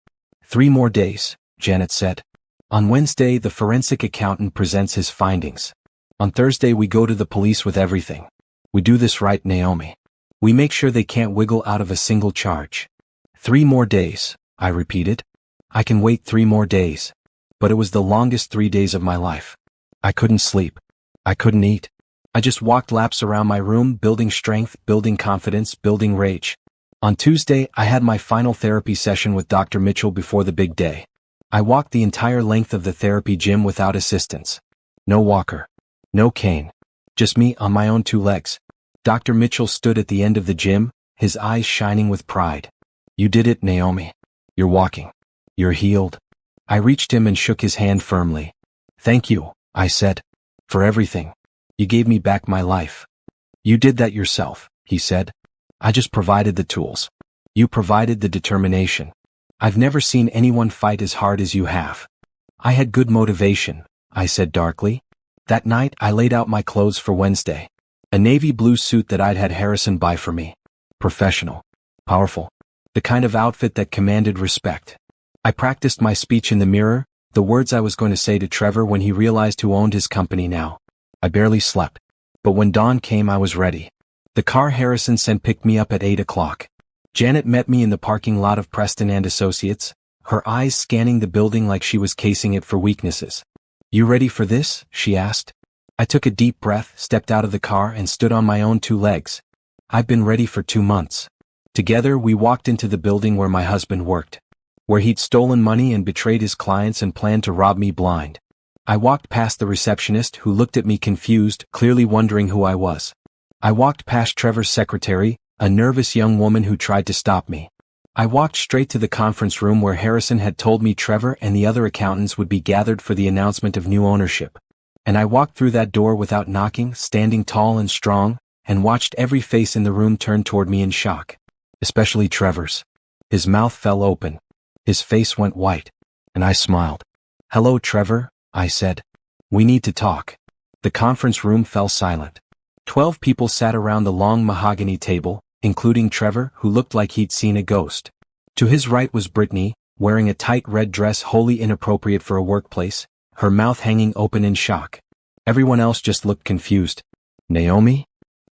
3 more days, Janet said. On Wednesday, the forensic accountant presents his findings. On Thursday, we go to the police with everything. We do this right, Naomi. We make sure they can't wiggle out of a single charge. 3 more days, I repeated. I can wait 3 more days. But it was the longest 3 days of my life. I couldn't sleep. I couldn't eat. I just walked laps around my room, building strength, building confidence, building rage. On Tuesday, I had my final therapy session with Dr. Mitchell before the big day. I walked the entire length of the therapy gym without assistance. No walker. No cane. Just me on my own 2 legs. Dr. Mitchell stood at the end of the gym, his eyes shining with pride. You did it, Naomi. You're walking. You're healed. I reached him and shook his hand firmly. Thank you, I said. For everything. You gave me back my life. You did that yourself, he said. I just provided the tools. You provided the determination. I've never seen anyone fight as hard as you have. I had good motivation, I said darkly. That night, I laid out my clothes for Wednesday. A navy blue suit that I'd had Harrison buy for me. Professional. Powerful. The kind of outfit that commanded respect. I practiced my speech in the mirror, the words I was going to say to Trevor when he realized who owned his company now. I barely slept. But when dawn came, I was ready. The car Harrison sent picked me up at 8 o'clock. Janet met me in the parking lot of Preston and Associates, her eyes scanning the building like she was casing it for weaknesses. You ready for this? She asked. I took a deep breath, stepped out of the car, and stood on my own 2 legs. I've been ready for 2 months. Together, we walked into the building where my husband worked. Where he'd stolen money and betrayed his clients and planned to rob me blind. I walked past the receptionist, who looked at me confused, clearly wondering who I was. I walked past Trevor's secretary, a nervous young woman who tried to stop me. I walked straight to the conference room where Harrison had told me Trevor and the other accountants would be gathered for the announcement of new ownership. And I walked through that door without knocking, standing tall and strong, and watched every face in the room turn toward me in shock. Especially Trevor's. His mouth fell open. His face went white. And I smiled. Hello, Trevor, I said. We need to talk. The conference room fell silent. 12 people sat around the long mahogany table, including Trevor, who looked like he'd seen a ghost. To his right was Brittany, wearing a tight red dress wholly inappropriate for a workplace, her mouth hanging open in shock. Everyone else just looked confused. Naomi?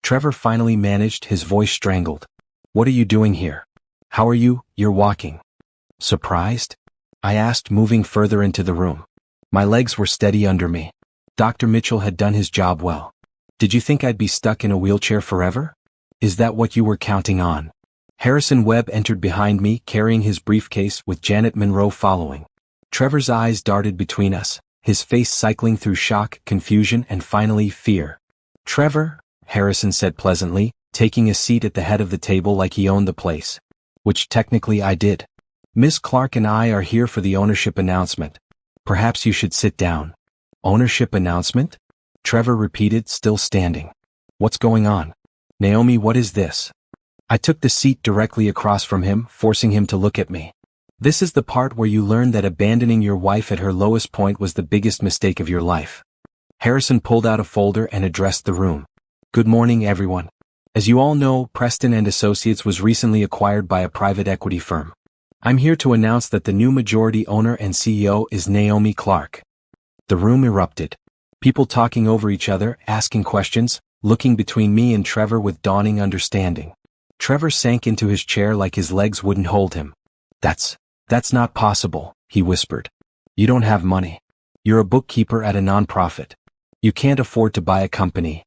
Trevor finally managed, his voice strangled. What are you doing here? How are you? You're walking. Surprised? I asked, moving further into the room. My legs were steady under me. Dr. Mitchell had done his job well. Did you think I'd be stuck in a wheelchair forever? Is that what you were counting on? Harrison Webb entered behind me, carrying his briefcase, with Janet Monroe following. Trevor's eyes darted between us, his face cycling through shock, confusion, and finally fear. Trevor, Harrison said pleasantly, taking a seat at the head of the table like he owned the place. Which technically I did. Miss Clark and I are here for the ownership announcement. Perhaps you should sit down. Ownership announcement? Trevor repeated, still standing. What's going on? Naomi, what is this? I took the seat directly across from him, forcing him to look at me. This is the part where you learn that abandoning your wife at her lowest point was the biggest mistake of your life. Harrison pulled out a folder and addressed the room. Good morning, everyone. As you all know, Preston and Associates was recently acquired by a private equity firm. I'm here to announce that the new majority owner and CEO is Naomi Clark. The room erupted. People talking over each other, asking questions, looking between me and Trevor with dawning understanding. Trevor sank into his chair like his legs wouldn't hold him. That's not possible, he whispered. You don't have money. You're a bookkeeper at a nonprofit. You can't afford to buy a company.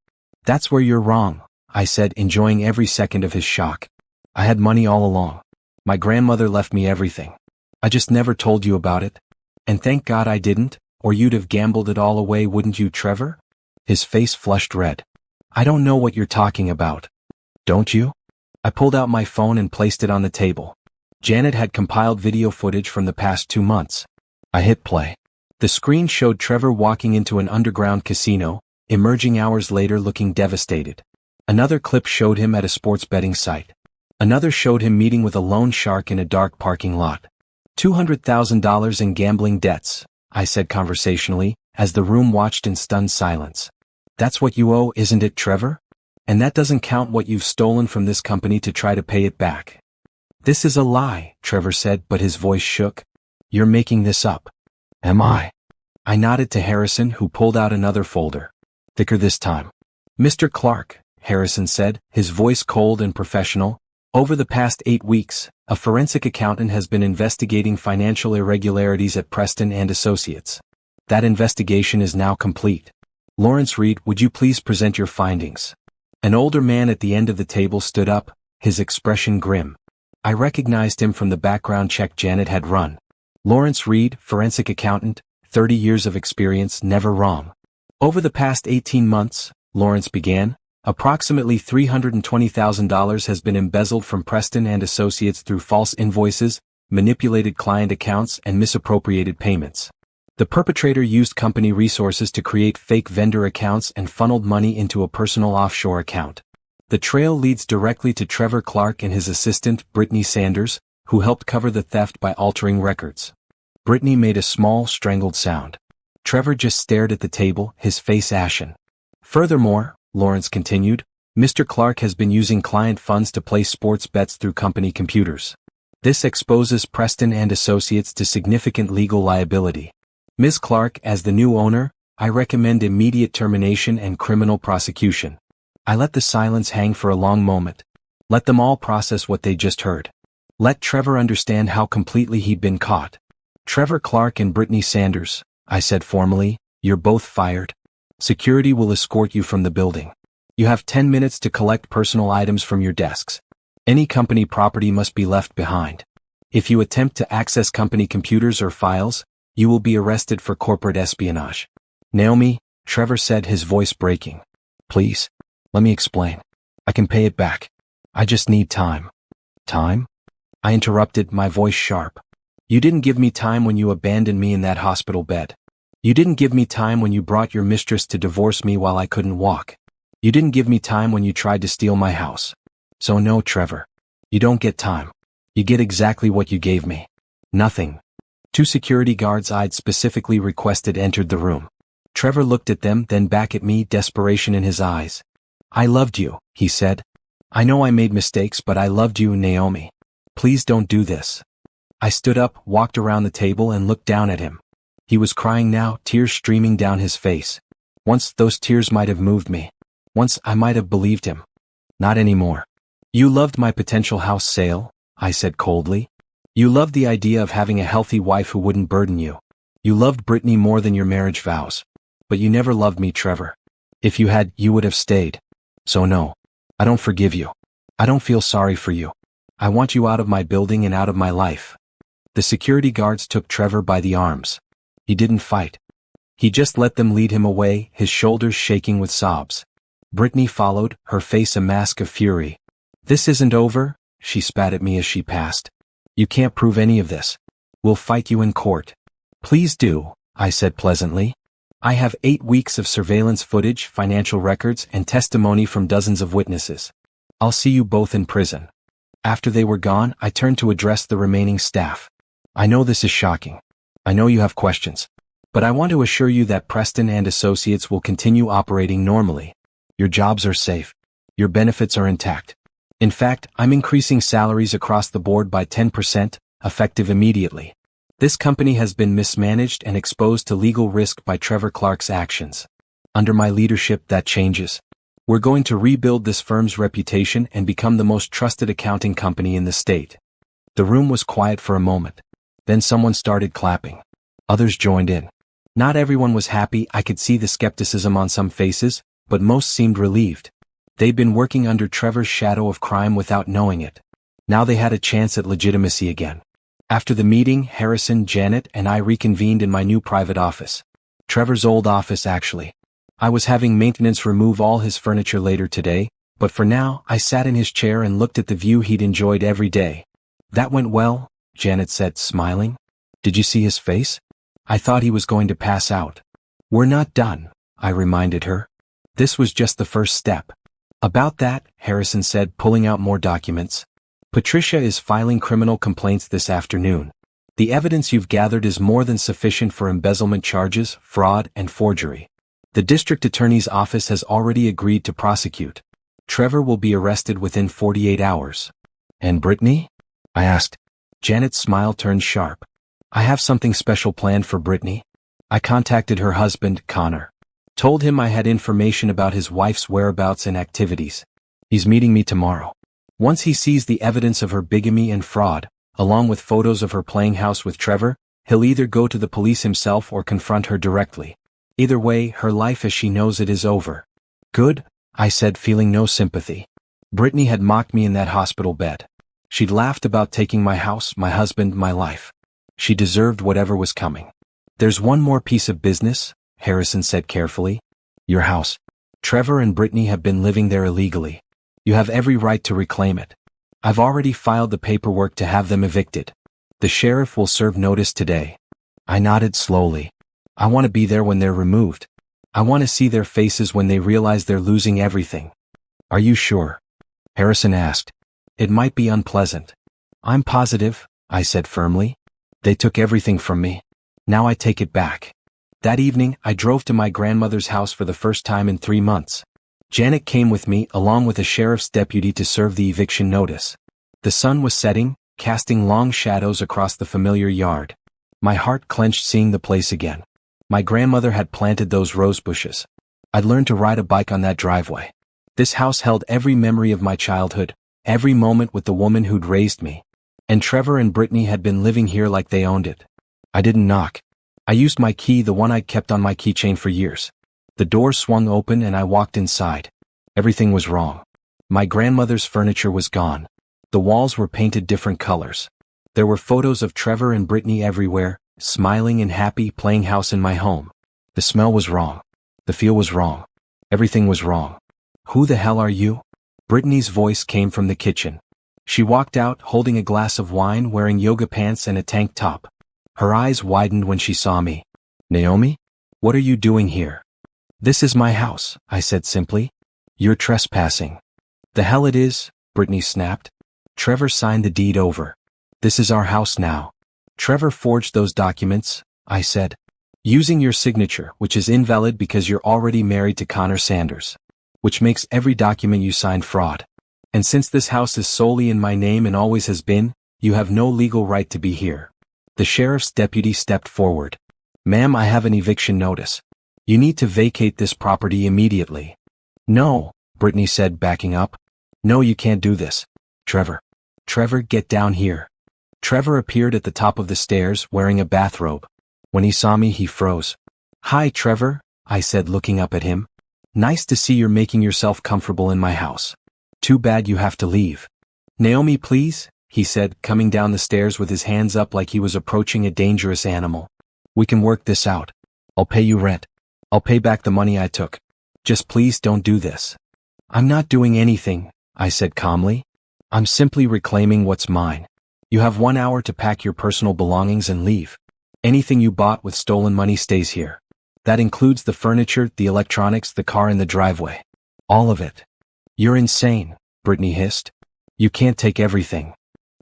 That's where you're wrong, I said, enjoying every second of his shock. I had money all along. My grandmother left me everything. I just never told you about it. And thank God I didn't, or you'd have gambled it all away, wouldn't you, Trevor? His face flushed red. I don't know what you're talking about. Don't you? I pulled out my phone and placed it on the table. Janet had compiled video footage from the past 2 months. I hit play. The screen showed Trevor walking into an underground casino, emerging hours later looking devastated. Another clip showed him at a sports betting site. Another showed him meeting with a loan shark in a dark parking lot. $200,000 in gambling debts, I said conversationally, as the room watched in stunned silence. That's what you owe, isn't it, Trevor? And that doesn't count what you've stolen from this company to try to pay it back. This is a lie, Trevor said, but his voice shook. You're making this up. Am I? I nodded to Harrison, who pulled out another folder. Thicker this time. Mr. Clark, Harrison said, his voice cold and professional. Over the past 8 weeks, a forensic accountant has been investigating financial irregularities at Preston and Associates. That investigation is now complete. Lawrence Reed, would you please present your findings? An older man at the end of the table stood up, his expression grim. I recognized him from the background check Janet had run. Lawrence Reed, forensic accountant, 30 years of experience, never wrong. Over the past 18 months, Lawrence began, approximately $320,000 has been embezzled from Preston and Associates through false invoices, manipulated client accounts, and misappropriated payments. The perpetrator used company resources to create fake vendor accounts and funneled money into a personal offshore account. The trail leads directly to Trevor Clark and his assistant, Brittany Sanders, who helped cover the theft by altering records. Brittany made a small, strangled sound. Trevor just stared at the table, his face ashen. Furthermore, Lawrence continued, Mr. Clark has been using client funds to place sports bets through company computers. This exposes Preston and Associates to significant legal liability. Ms. Clark, as the new owner, I recommend immediate termination and criminal prosecution. I let the silence hang for a long moment. Let them all process what they just heard. Let Trevor understand how completely he'd been caught. Trevor Clark and Brittany Sanders, I said formally, you're both fired. Security will escort you from the building. You have 10 minutes to collect personal items from your desks. Any company property must be left behind. If you attempt to access company computers or files, you will be arrested for corporate espionage. Naomi, Trevor said, his voice breaking. Please, let me explain. I can pay it back. I just need time. Time? I interrupted, my voice sharp. You didn't give me time when you abandoned me in that hospital bed. You didn't give me time when you brought your mistress to divorce me while I couldn't walk. You didn't give me time when you tried to steal my house. So no, Trevor. You don't get time. You get exactly what you gave me. Nothing. 2 security guards I'd specifically requested entered the room. Trevor looked at them, then back at me, desperation in his eyes. I loved you, he said. I know I made mistakes, but I loved you, Naomi. Please don't do this. I stood up, walked around the table, and looked down at him. He was crying now, tears streaming down his face. Once those tears might have moved me. Once I might have believed him. Not anymore. You loved my potential house sale, I said coldly. You loved the idea of having a healthy wife who wouldn't burden you. You loved Brittany more than your marriage vows. But you never loved me, Trevor. If you had, you would have stayed. So no. I don't forgive you. I don't feel sorry for you. I want you out of my building and out of my life. The security guards took Trevor by the arms. He didn't fight. He just let them lead him away, his shoulders shaking with sobs. Brittany followed, her face a mask of fury. This isn't over, she spat at me as she passed. You can't prove any of this. We'll fight you in court. Please do, I said pleasantly. I have 8 weeks of surveillance footage, financial records, and testimony from dozens of witnesses. I'll see you both in prison. After they were gone, I turned to address the remaining staff. I know this is shocking. I know you have questions. But I want to assure you that Preston and Associates will continue operating normally. Your jobs are safe. Your benefits are intact. In fact, I'm increasing salaries across the board by 10%, effective immediately. This company has been mismanaged and exposed to legal risk by Trevor Clark's actions. Under my leadership, that changes. We're going to rebuild this firm's reputation and become the most trusted accounting company in the state. The room was quiet for a moment. Then someone started clapping. Others joined in. Not everyone was happy. I could see the skepticism on some faces, but most seemed relieved. They'd been working under Trevor's shadow of crime without knowing it. Now they had a chance at legitimacy again. After the meeting, Harrison, Janet, and I reconvened in my new private office. Trevor's old office, actually. I was having maintenance remove all his furniture later today, but for now, I sat in his chair and looked at the view he'd enjoyed every day. That went well, Janet said, smiling. Did you see his face? I thought he was going to pass out. We're not done, I reminded her. This was just the first step. About that, Harrison said, pulling out more documents. Patricia is filing criminal complaints this afternoon. The evidence you've gathered is more than sufficient for embezzlement charges, fraud, and forgery. The district attorney's office has already agreed to prosecute. Trevor will be arrested within 48 hours. And Brittany? I asked. Janet's smile turned sharp. I have something special planned for Brittany. I contacted her husband, Connor. Told him I had information about his wife's whereabouts and activities. He's meeting me tomorrow. Once he sees the evidence of her bigamy and fraud, along with photos of her playing house with Trevor, he'll either go to the police himself or confront her directly. Either way, her life as she knows it is over. Good, I said, feeling no sympathy. Brittany had mocked me in that hospital bed. She'd laughed about taking my house, my husband, my life. She deserved whatever was coming. There's one more piece of business, Harrison said carefully. Your house. Trevor and Brittany have been living there illegally. You have every right to reclaim it. I've already filed the paperwork to have them evicted. The sheriff will serve notice today. I nodded slowly. I want to be there when they're removed. I want to see their faces when they realize they're losing everything. Are you sure? Harrison asked. It might be unpleasant. I'm positive, I said firmly. They took everything from me. Now I take it back. That evening, I drove to my grandmother's house for the first time in 3 months. Janet came with me, along with a sheriff's deputy, to serve the eviction notice. The sun was setting, casting long shadows across the familiar yard. My heart clenched seeing the place again. My grandmother had planted those rose bushes. I'd learned to ride a bike on that driveway. This house held every memory of my childhood, every moment with the woman who'd raised me. And Trevor and Brittany had been living here like they owned it. I didn't knock. I used my key, the one I'd kept on my keychain for years. The door swung open and I walked inside. Everything was wrong. My grandmother's furniture was gone. The walls were painted different colors. There were photos of Trevor and Brittany everywhere, smiling and happy, playing house in my home. The smell was wrong. The feel was wrong. Everything was wrong. Who the hell are you? Brittany's voice came from the kitchen. She walked out, holding a glass of wine, wearing yoga pants and a tank top. Her eyes widened when she saw me. Naomi? What are you doing here? This is my house, I said simply. You're trespassing. The hell it is, Brittany snapped. Trevor signed the deed over. This is our house now. Trevor forged those documents, I said. Using your signature, which is invalid because you're already married to Connor Sanders. Which makes every document you signed fraud. And since this house is solely in my name and always has been, you have no legal right to be here. The sheriff's deputy stepped forward. Ma'am, I have an eviction notice. You need to vacate this property immediately. No, Brittany said, backing up. No, you can't do this. Trevor. Trevor, get down here. Trevor appeared at the top of the stairs, wearing a bathrobe. When he saw me, he froze. Hi, Trevor, I said, looking up at him. Nice to see you're making yourself comfortable in my house. Too bad you have to leave. Naomi, please, he said, coming down the stairs with his hands up like he was approaching a dangerous animal. We can work this out. I'll pay you rent. I'll pay back the money I took. Just please don't do this. I'm not doing anything, I said calmly. I'm simply reclaiming what's mine. You have 1 hour to pack your personal belongings and leave. Anything you bought with stolen money stays here. That includes the furniture, the electronics, the car, and the driveway. All of it. You're insane, Brittany hissed. You can't take everything.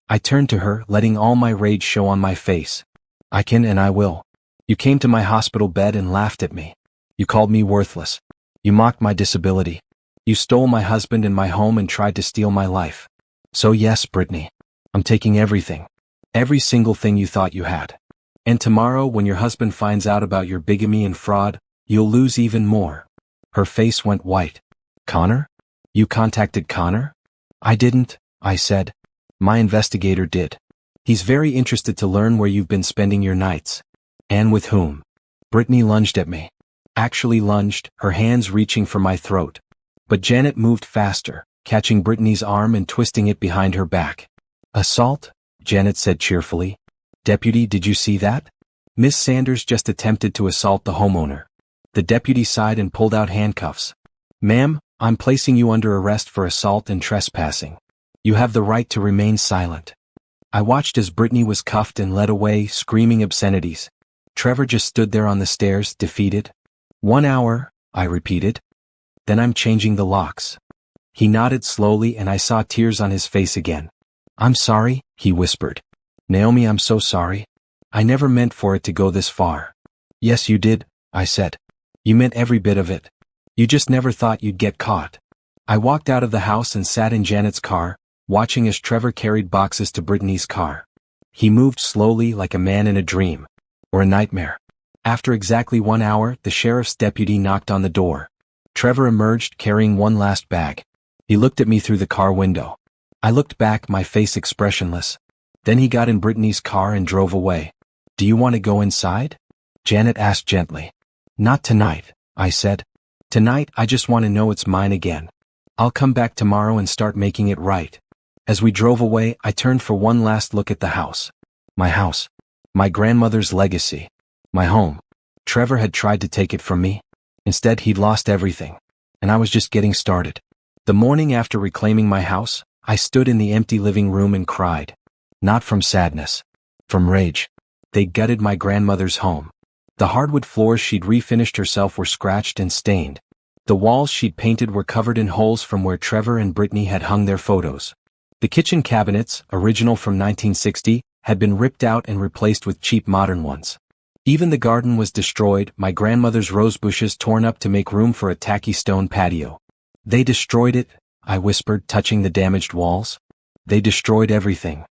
I turned to her, letting all my rage show on my face. I can and I will. You came to my hospital bed and laughed at me. You called me worthless. You mocked my disability. You stole my husband and my home and tried to steal my life. So yes, Brittany, I'm taking everything. Every single thing you thought you had. And tomorrow, when your husband finds out about your bigamy and fraud, you'll lose even more. Her face went white. Connor? You contacted Connor? I didn't, I said. My investigator did. He's very interested to learn where you've been spending your nights. And with whom? Brittany lunged at me. Actually lunged, her hands reaching for my throat. But Janet moved faster, catching Brittany's arm and twisting it behind her back. Assault? Janet said cheerfully. Deputy, did you see that? Miss Sanders just attempted to assault the homeowner. The deputy sighed and pulled out handcuffs. Ma'am, I'm placing you under arrest for assault and trespassing. You have the right to remain silent. I watched as Brittany was cuffed and led away, screaming obscenities. Trevor just stood there on the stairs, defeated. 1 hour, I repeated. Then I'm changing the locks. He nodded slowly and I saw tears on his face again. I'm sorry, he whispered. Naomi, I'm so sorry. I never meant for it to go this far. Yes, you did, I said. You meant every bit of it. You just never thought you'd get caught. I walked out of the house and sat in Janet's car, watching as Trevor carried boxes to Brittany's car. He moved slowly like a man in a dream. Or a nightmare. After exactly 1 hour, the sheriff's deputy knocked on the door. Trevor emerged carrying one last bag. He looked at me through the car window. I looked back, my face expressionless. Then he got in Brittany's car and drove away. Do you want to go inside? Janet asked gently. Not tonight, I said. Tonight, I just want to know it's mine again. I'll come back tomorrow and start making it right. As we drove away, I turned for one last look at the house. My house. My grandmother's legacy. My home. Trevor had tried to take it from me. Instead, he'd lost everything. And I was just getting started. The morning after reclaiming my house, I stood in the empty living room and cried. Not from sadness. From rage. They gutted my grandmother's home. The hardwood floors she'd refinished herself were scratched and stained. The walls she'd painted were covered in holes from where Trevor and Brittany had hung their photos. The kitchen cabinets, original from 1960, had been ripped out and replaced with cheap modern ones. Even the garden was destroyed, my grandmother's rose bushes torn up to make room for a tacky stone patio. They destroyed it, I whispered, touching the damaged walls. They destroyed everything.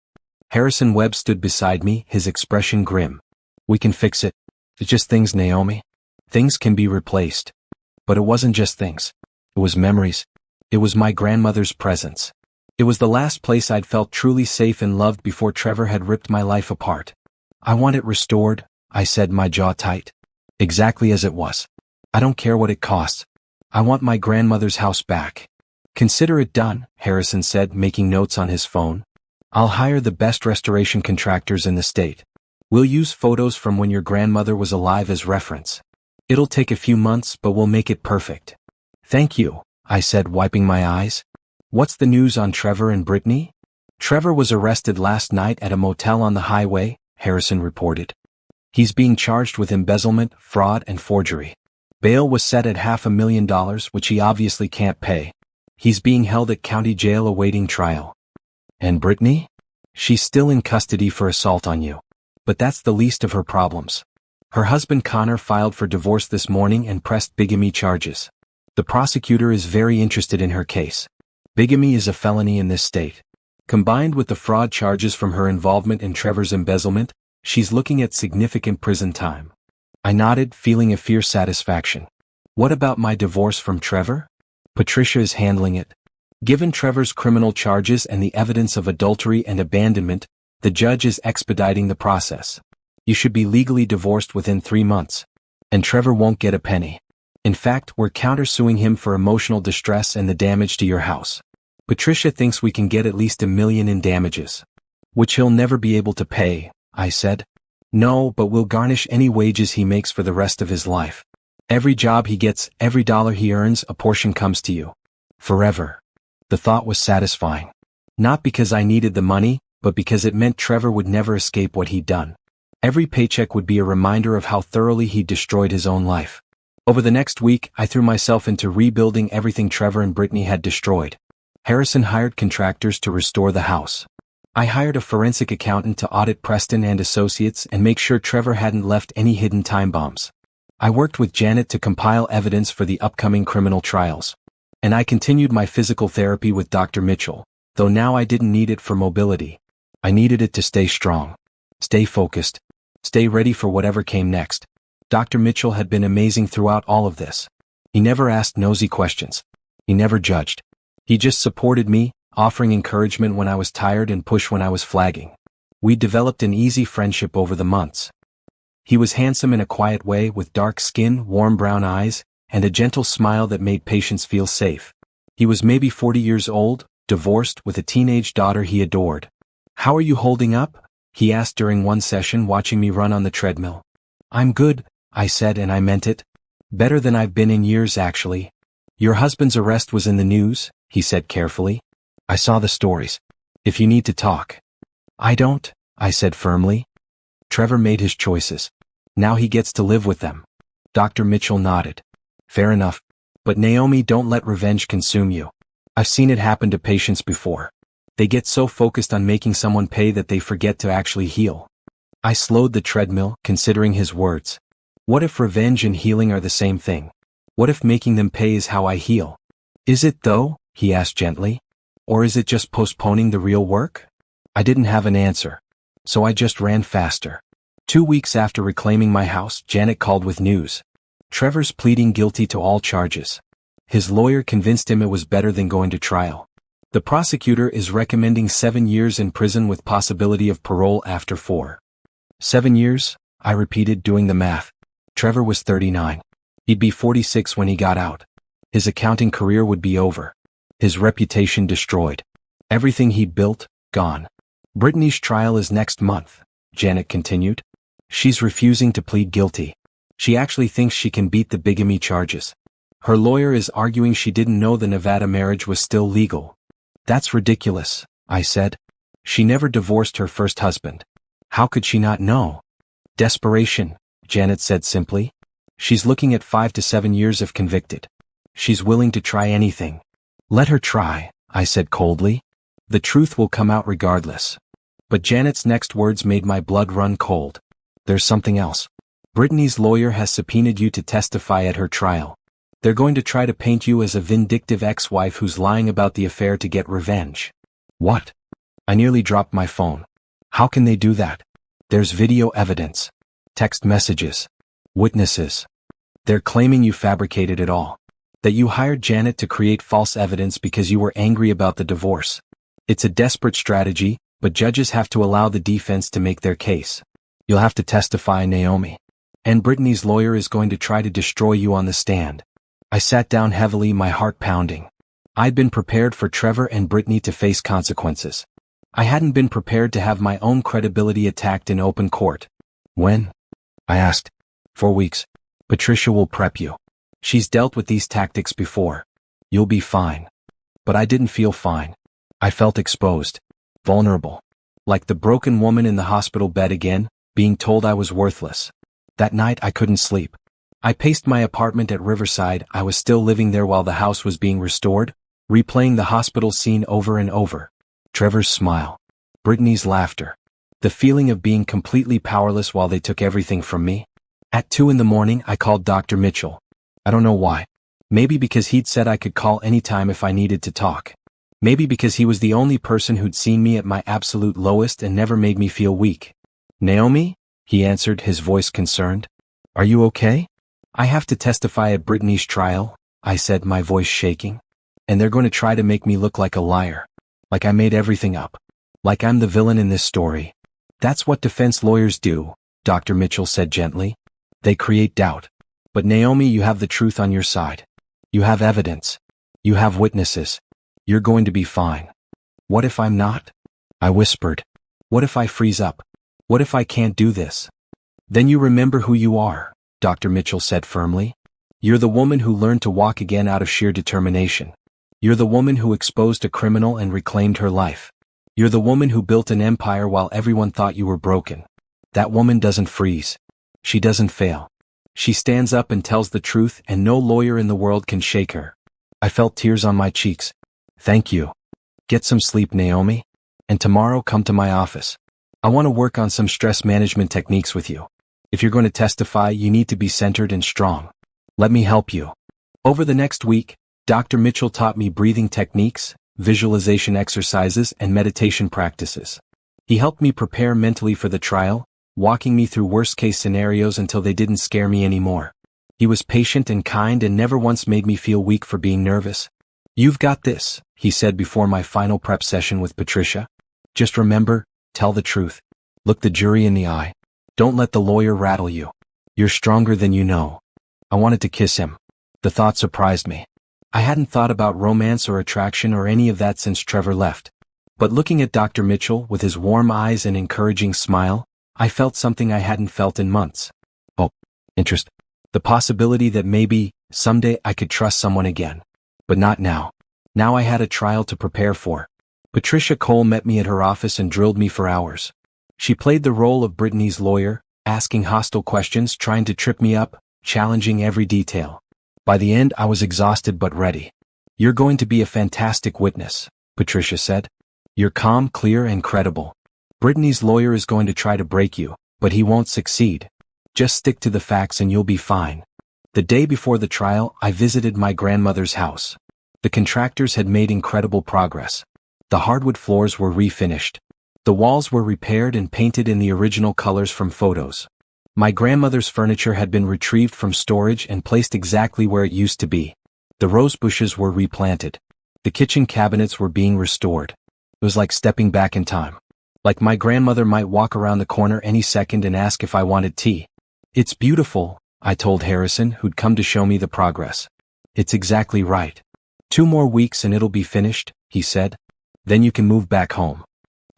Harrison Webb stood beside me, his expression grim. We can fix it. It's just things, Naomi. Things can be replaced. But it wasn't just things. It was memories. It was my grandmother's presence. It was the last place I'd felt truly safe and loved before Trevor had ripped my life apart. I want it restored, I said, my jaw tight. Exactly as it was. I don't care what it costs. I want my grandmother's house back. Consider it done, Harrison said, making notes on his phone. I'll hire the best restoration contractors in the state. We'll use photos from when your grandmother was alive as reference. It'll take a few months, but we'll make it perfect. Thank you, I said, wiping my eyes. What's the news on Trevor and Brittany? Trevor was arrested last night at a motel on the highway, Harrison reported. He's being charged with embezzlement, fraud, and forgery. Bail was set at $500,000, which he obviously can't pay. He's being held at county jail awaiting trial. And Brittany? She's still in custody for assault on you. But that's the least of her problems. Her husband Connor filed for divorce this morning and pressed bigamy charges. The prosecutor is very interested in her case. Bigamy is a felony in this state. Combined with the fraud charges from her involvement in Trevor's embezzlement, she's looking at significant prison time. I nodded, feeling a fierce satisfaction. What about my divorce from Trevor? Patricia is handling it. Given Trevor's criminal charges and the evidence of adultery and abandonment, the judge is expediting the process. You should be legally divorced within 3 months. And Trevor won't get a penny. In fact, we're countersuing him for emotional distress and the damage to your house. Patricia thinks we can get at least $1 million in damages. Which he'll never be able to pay, I said. No, but we'll garnish any wages he makes for the rest of his life. Every job he gets, every dollar he earns, a portion comes to you. Forever. The thought was satisfying. Not because I needed the money, but because it meant Trevor would never escape what he'd done. Every paycheck would be a reminder of how thoroughly he'd destroyed his own life. Over the next week, I threw myself into rebuilding everything Trevor and Brittany had destroyed. Harrison hired contractors to restore the house. I hired a forensic accountant to audit Preston and Associates and make sure Trevor hadn't left any hidden time bombs. I worked with Janet to compile evidence for the upcoming criminal trials. And I continued my physical therapy with Dr. Mitchell, though now I didn't need it for mobility. I needed it to stay strong, stay focused, stay ready for whatever came next. Dr. Mitchell had been amazing throughout all of this. He never asked nosy questions. He never judged. He just supported me, offering encouragement when I was tired and push when I was flagging. We developed an easy friendship over the months. He was handsome in a quiet way with dark skin, warm brown eyes, and a gentle smile that made patients feel safe. He was maybe 40 years old, divorced, with a teenage daughter he adored. "How are you holding up?" he asked during one session watching me run on the treadmill. "I'm good," I said, and I meant it. "Better than I've been in years, actually." "Your husband's arrest was in the news," he said carefully. "I saw the stories. If you need to talk." "I don't," I said firmly. "Trevor made his choices. Now he gets to live with them." Dr. Mitchell nodded. "Fair enough. But Naomi, don't let revenge consume you. I've seen it happen to patients before. They get so focused on making someone pay that they forget to actually heal." I slowed the treadmill, considering his words. What if revenge and healing are the same thing? What if making them pay is how I heal? "Is it though?" he asked gently. "Or is it just postponing the real work?" I didn't have an answer. So I just ran faster. 2 weeks after reclaiming my house, Janet called with news. Trevor's pleading guilty to all charges. His lawyer convinced him it was better than going to trial. The prosecutor is recommending 7 years in prison with possibility of parole after 4. 7 years? I repeated, doing the math. Trevor was 39. He'd be 46 when he got out. His accounting career would be over. His reputation destroyed. Everything he'd built, gone. "Brittany's trial is next month," Janet continued. "She's refusing to plead guilty. She actually thinks she can beat the bigamy charges. Her lawyer is arguing she didn't know the Nevada marriage was still legal." "That's ridiculous," I said. "She never divorced her first husband. How could she not know?" "Desperation," Janet said simply. "She's looking at 5 to 7 years if convicted. She's willing to try anything." "Let her try," I said coldly. "The truth will come out regardless." But Janet's next words made my blood run cold. "There's something else. Brittany's lawyer has subpoenaed you to testify at her trial. They're going to try to paint you as a vindictive ex-wife who's lying about the affair to get revenge." "What?" I nearly dropped my phone. "How can they do that? There's video evidence. Text messages. Witnesses. They're claiming you fabricated it all. That you hired Janet to create false evidence because you were angry about the divorce. It's a desperate strategy, but judges have to allow the defense to make their case. You'll have to testify, Naomi. And Brittany's lawyer is going to try to destroy you on the stand." I sat down heavily, my heart pounding. I'd been prepared for Trevor and Brittany to face consequences. I hadn't been prepared to have my own credibility attacked in open court. "When?" I asked. 4 weeks. Patricia will prep you. She's dealt with these tactics before. You'll be fine." But I didn't feel fine. I felt exposed. Vulnerable. Like the broken woman in the hospital bed again, being told I was worthless. That night I couldn't sleep. I paced my apartment at Riverside. I was still living there while the house was being restored, replaying the hospital scene over and over. Trevor's smile. Brittany's laughter. The feeling of being completely powerless while they took everything from me. At 2 in the morning I called Dr. Mitchell. I don't know why. Maybe because he'd said I could call anytime if I needed to talk. Maybe because he was the only person who'd seen me at my absolute lowest and never made me feel weak. "Naomi?" he answered, his voice concerned. "Are you okay?" "I have to testify at Brittany's trial," I said, my voice shaking. "And they're going to try to make me look like a liar. Like I made everything up. Like I'm the villain in this story." "That's what defense lawyers do," Dr. Mitchell said gently. "They create doubt. But Naomi, you have the truth on your side. You have evidence. You have witnesses. You're going to be fine." "What if I'm not?" I whispered. "What if I freeze up? What if I can't do this?" "Then you remember who you are," Dr. Mitchell said firmly. "You're the woman who learned to walk again out of sheer determination. You're the woman who exposed a criminal and reclaimed her life. You're the woman who built an empire while everyone thought you were broken. That woman doesn't freeze. She doesn't fail. She stands up and tells the truth, and no lawyer in the world can shake her." I felt tears on my cheeks. Thank you. Get some sleep, Naomi. And tomorrow come to my office. I want to work on some stress management techniques with you. If you're going to testify, you need to be centered and strong. Let me help you. Over the next week, Dr. Mitchell taught me breathing techniques, visualization exercises, and meditation practices. He helped me prepare mentally for the trial, walking me through worst-case scenarios until they didn't scare me anymore. He was patient and kind and never once made me feel weak for being nervous. You've got this, he said before my final prep session with Patricia. Just remember, tell the truth. Look the jury in the eye. Don't let the lawyer rattle you. You're stronger than you know. I wanted to kiss him. The thought surprised me. I hadn't thought about romance or attraction or any of that since Trevor left. But looking at Dr. Mitchell with his warm eyes and encouraging smile, I felt something I hadn't felt in months. Oh, interest. The possibility that maybe, someday I could trust someone again. But not now. Now I had a trial to prepare for. Patricia Cole met me at her office and drilled me for hours. She played the role of Brittany's lawyer, asking hostile questions, trying to trip me up, challenging every detail. By the end, I was exhausted but ready. You're going to be a fantastic witness, Patricia said. You're calm, clear, and credible. Brittany's lawyer is going to try to break you, but he won't succeed. Just stick to the facts and you'll be fine. The day before the trial, I visited my grandmother's house. The contractors had made incredible progress. The hardwood floors were refinished. The walls were repaired and painted in the original colors from photos. My grandmother's furniture had been retrieved from storage and placed exactly where it used to be. The rose bushes were replanted. The kitchen cabinets were being restored. It was like stepping back in time. Like my grandmother might walk around the corner any second and ask if I wanted tea. It's beautiful, I told Harrison, who'd come to show me the progress. It's exactly right. 2 more weeks and it'll be finished, he said. Then you can move back home.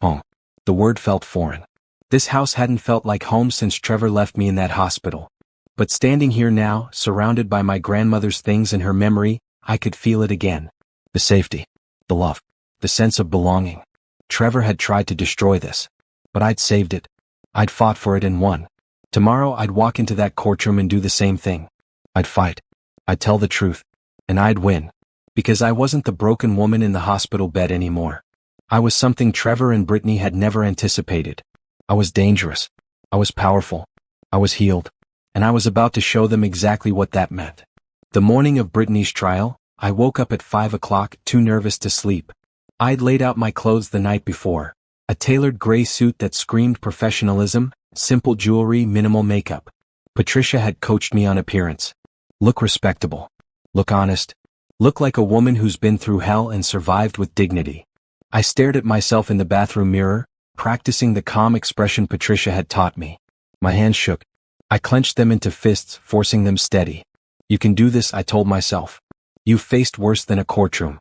Home. The word felt foreign. This house hadn't felt like home since Trevor left me in that hospital. But standing here now, surrounded by my grandmother's things and her memory, I could feel it again. The safety. The love. The sense of belonging. Trevor had tried to destroy this. But I'd saved it. I'd fought for it and won. Tomorrow I'd walk into that courtroom and do the same thing. I'd fight. I'd tell the truth. And I'd win. Because I wasn't the broken woman in the hospital bed anymore. I was something Trevor and Brittany had never anticipated. I was dangerous. I was powerful. I was healed. And I was about to show them exactly what that meant. The morning of Brittany's trial, I woke up at 5 o'clock, too nervous to sleep. I'd laid out my clothes the night before. A tailored gray suit that screamed professionalism, simple jewelry, minimal makeup. Patricia had coached me on appearance. Look respectable. Look honest. Look like a woman who's been through hell and survived with dignity. I stared at myself in the bathroom mirror, practicing the calm expression Patricia had taught me. My hands shook. I clenched them into fists, forcing them steady. You can do this, I told myself. You've faced worse than a courtroom.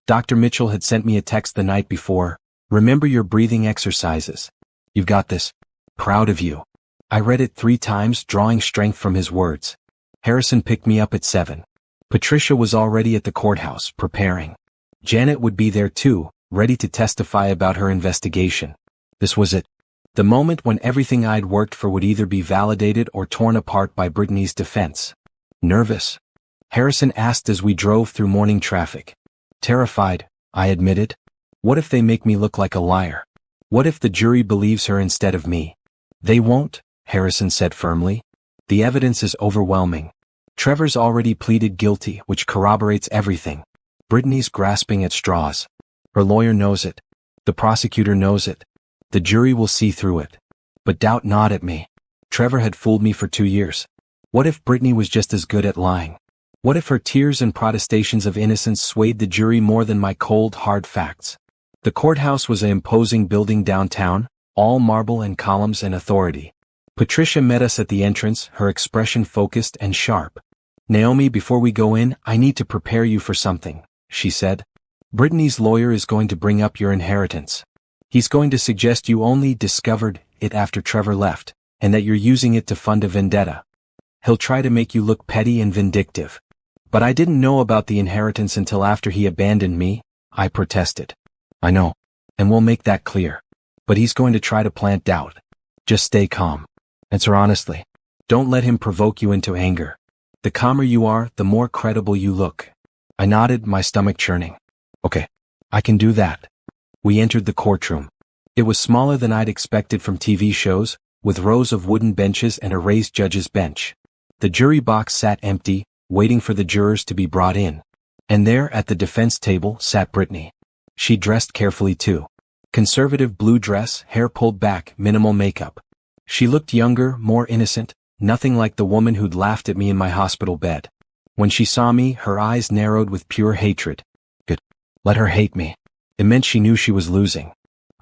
Dr. Mitchell had sent me a text the night before. Remember your breathing exercises. You've got this. Proud of you. I read it 3 times, drawing strength from his words. Harrison picked me up at 7. Patricia was already at the courthouse, preparing. Janet would be there too, ready to testify about her investigation. This was it. The moment when everything I'd worked for would either be validated or torn apart by Brittany's defense. Nervous? Harrison asked as we drove through morning traffic. Terrified, I admitted. What if they make me look like a liar? What if the jury believes her instead of me? They won't, Harrison said firmly. The evidence is overwhelming. Trevor's already pleaded guilty, which corroborates everything. Brittany's grasping at straws. Her lawyer knows it. The prosecutor knows it. The jury will see through it. But doubt not at me. Trevor had fooled me for 2 years. What if Brittany was just as good at lying? What if her tears and protestations of innocence swayed the jury more than my cold, hard facts? The courthouse was an imposing building downtown, all marble and columns and authority. Patricia met us at the entrance, her expression focused and sharp. Naomi, before we go in, I need to prepare you for something, she said. Brittany's lawyer is going to bring up your inheritance. He's going to suggest you only discovered it after Trevor left, and that you're using it to fund a vendetta. He'll try to make you look petty and vindictive. But I didn't know about the inheritance until after he abandoned me, I protested. I know, and we'll make that clear. But he's going to try to plant doubt. Just stay calm. Answer honestly. Don't let him provoke you into anger. The calmer you are, the more credible you look. I nodded, my stomach churning. Okay, I can do that. We entered the courtroom. It was smaller than I'd expected from TV shows, with rows of wooden benches and a raised judge's bench. The jury box sat empty, waiting for the jurors to be brought in. And there, at the defense table, sat Brittany. She dressed carefully too. Conservative blue dress, hair pulled back, minimal makeup. She looked younger, more innocent, nothing like the woman who'd laughed at me in my hospital bed. When she saw me, her eyes narrowed with pure hatred. Good. Let her hate me. It meant she knew she was losing.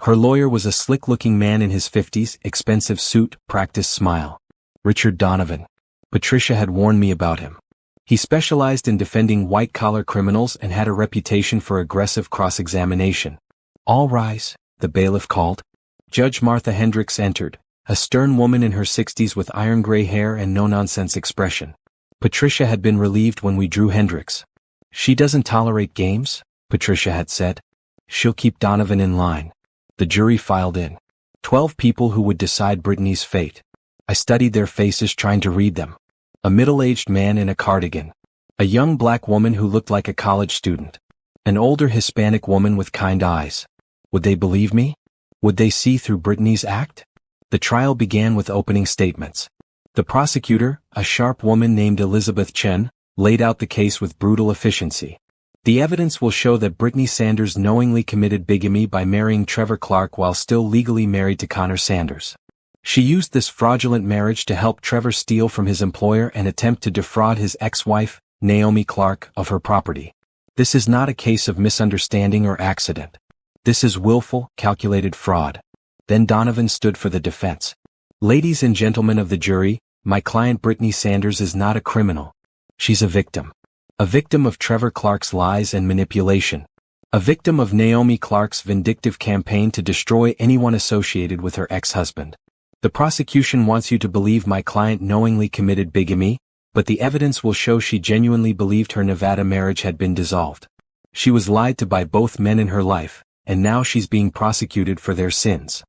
Her lawyer was a slick-looking man in his 50s, expensive suit, practiced smile. Richard Donovan. Patricia had warned me about him. He specialized in defending white-collar criminals and had a reputation for aggressive cross-examination. All rise, the bailiff called. Judge Martha Hendricks entered, a stern woman in her 60s with iron-gray hair and no-nonsense expression. Patricia had been relieved when we drew Hendricks. She doesn't tolerate games, Patricia had said. She'll keep Donovan in line. The jury filed in. 12 people who would decide Brittany's fate. I studied their faces trying to read them. A middle-aged man in a cardigan. A young black woman who looked like a college student. An older Hispanic woman with kind eyes. Would they believe me? Would they see through Brittany's act? The trial began with opening statements. The prosecutor, a sharp woman named Elizabeth Chen, laid out the case with brutal efficiency. The evidence will show that Brittany Sanders knowingly committed bigamy by marrying Trevor Clark while still legally married to Connor Sanders. She used this fraudulent marriage to help Trevor steal from his employer and attempt to defraud his ex-wife, Naomi Clark, of her property. This is not a case of misunderstanding or accident. This is willful, calculated fraud. Then Donovan stood for the defense. Ladies and gentlemen of the jury, my client Brittany Sanders is not a criminal. She's a victim. A victim of Trevor Clark's lies and manipulation. A victim of Naomi Clark's vindictive campaign to destroy anyone associated with her ex-husband. The prosecution wants you to believe my client knowingly committed bigamy, but the evidence will show she genuinely believed her Nevada marriage had been dissolved. She was lied to by both men in her life, and now she's being prosecuted for their sins.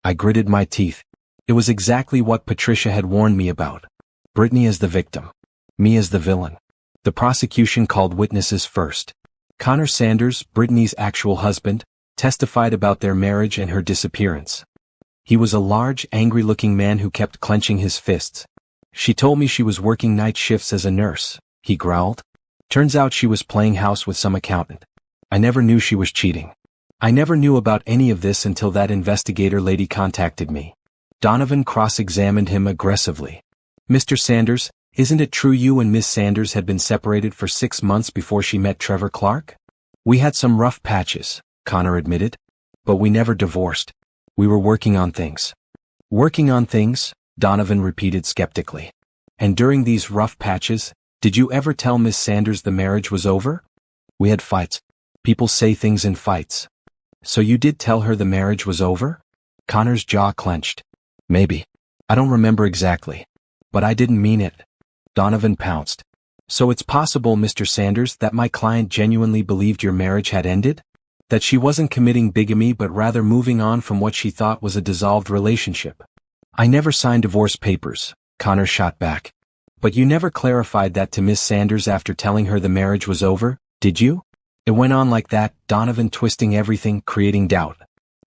I gritted my teeth. It was exactly what Patricia had warned me about. Brittany as the victim. Me as the villain. The prosecution called witnesses first. Connor Sanders, Brittany's actual husband, testified about their marriage and her disappearance. He was a large, angry-looking man who kept clenching his fists. She told me she was working night shifts as a nurse, he growled. Turns out she was playing house with some accountant. I never knew she was cheating. I never knew about any of this until that investigator lady contacted me. Donovan cross-examined him aggressively. Mr. Sanders, isn't it true you and Miss Sanders had been separated for 6 months before she met Trevor Clark? We had some rough patches, Connor admitted. But we never divorced. We were working on things. Working on things, Donovan repeated skeptically. And during these rough patches, did you ever tell Miss Sanders the marriage was over? We had fights. People say things in fights. So you did tell her the marriage was over? Connor's jaw clenched. Maybe. I don't remember exactly. But I didn't mean it. Donovan pounced. So it's possible, Mr. Sanders, that my client genuinely believed your marriage had ended? That she wasn't committing bigamy but rather moving on from what she thought was a dissolved relationship. I never signed divorce papers, Connor shot back. But you never clarified that to Miss Sanders after telling her the marriage was over, did you? It went on like that, Donovan twisting everything, creating doubt.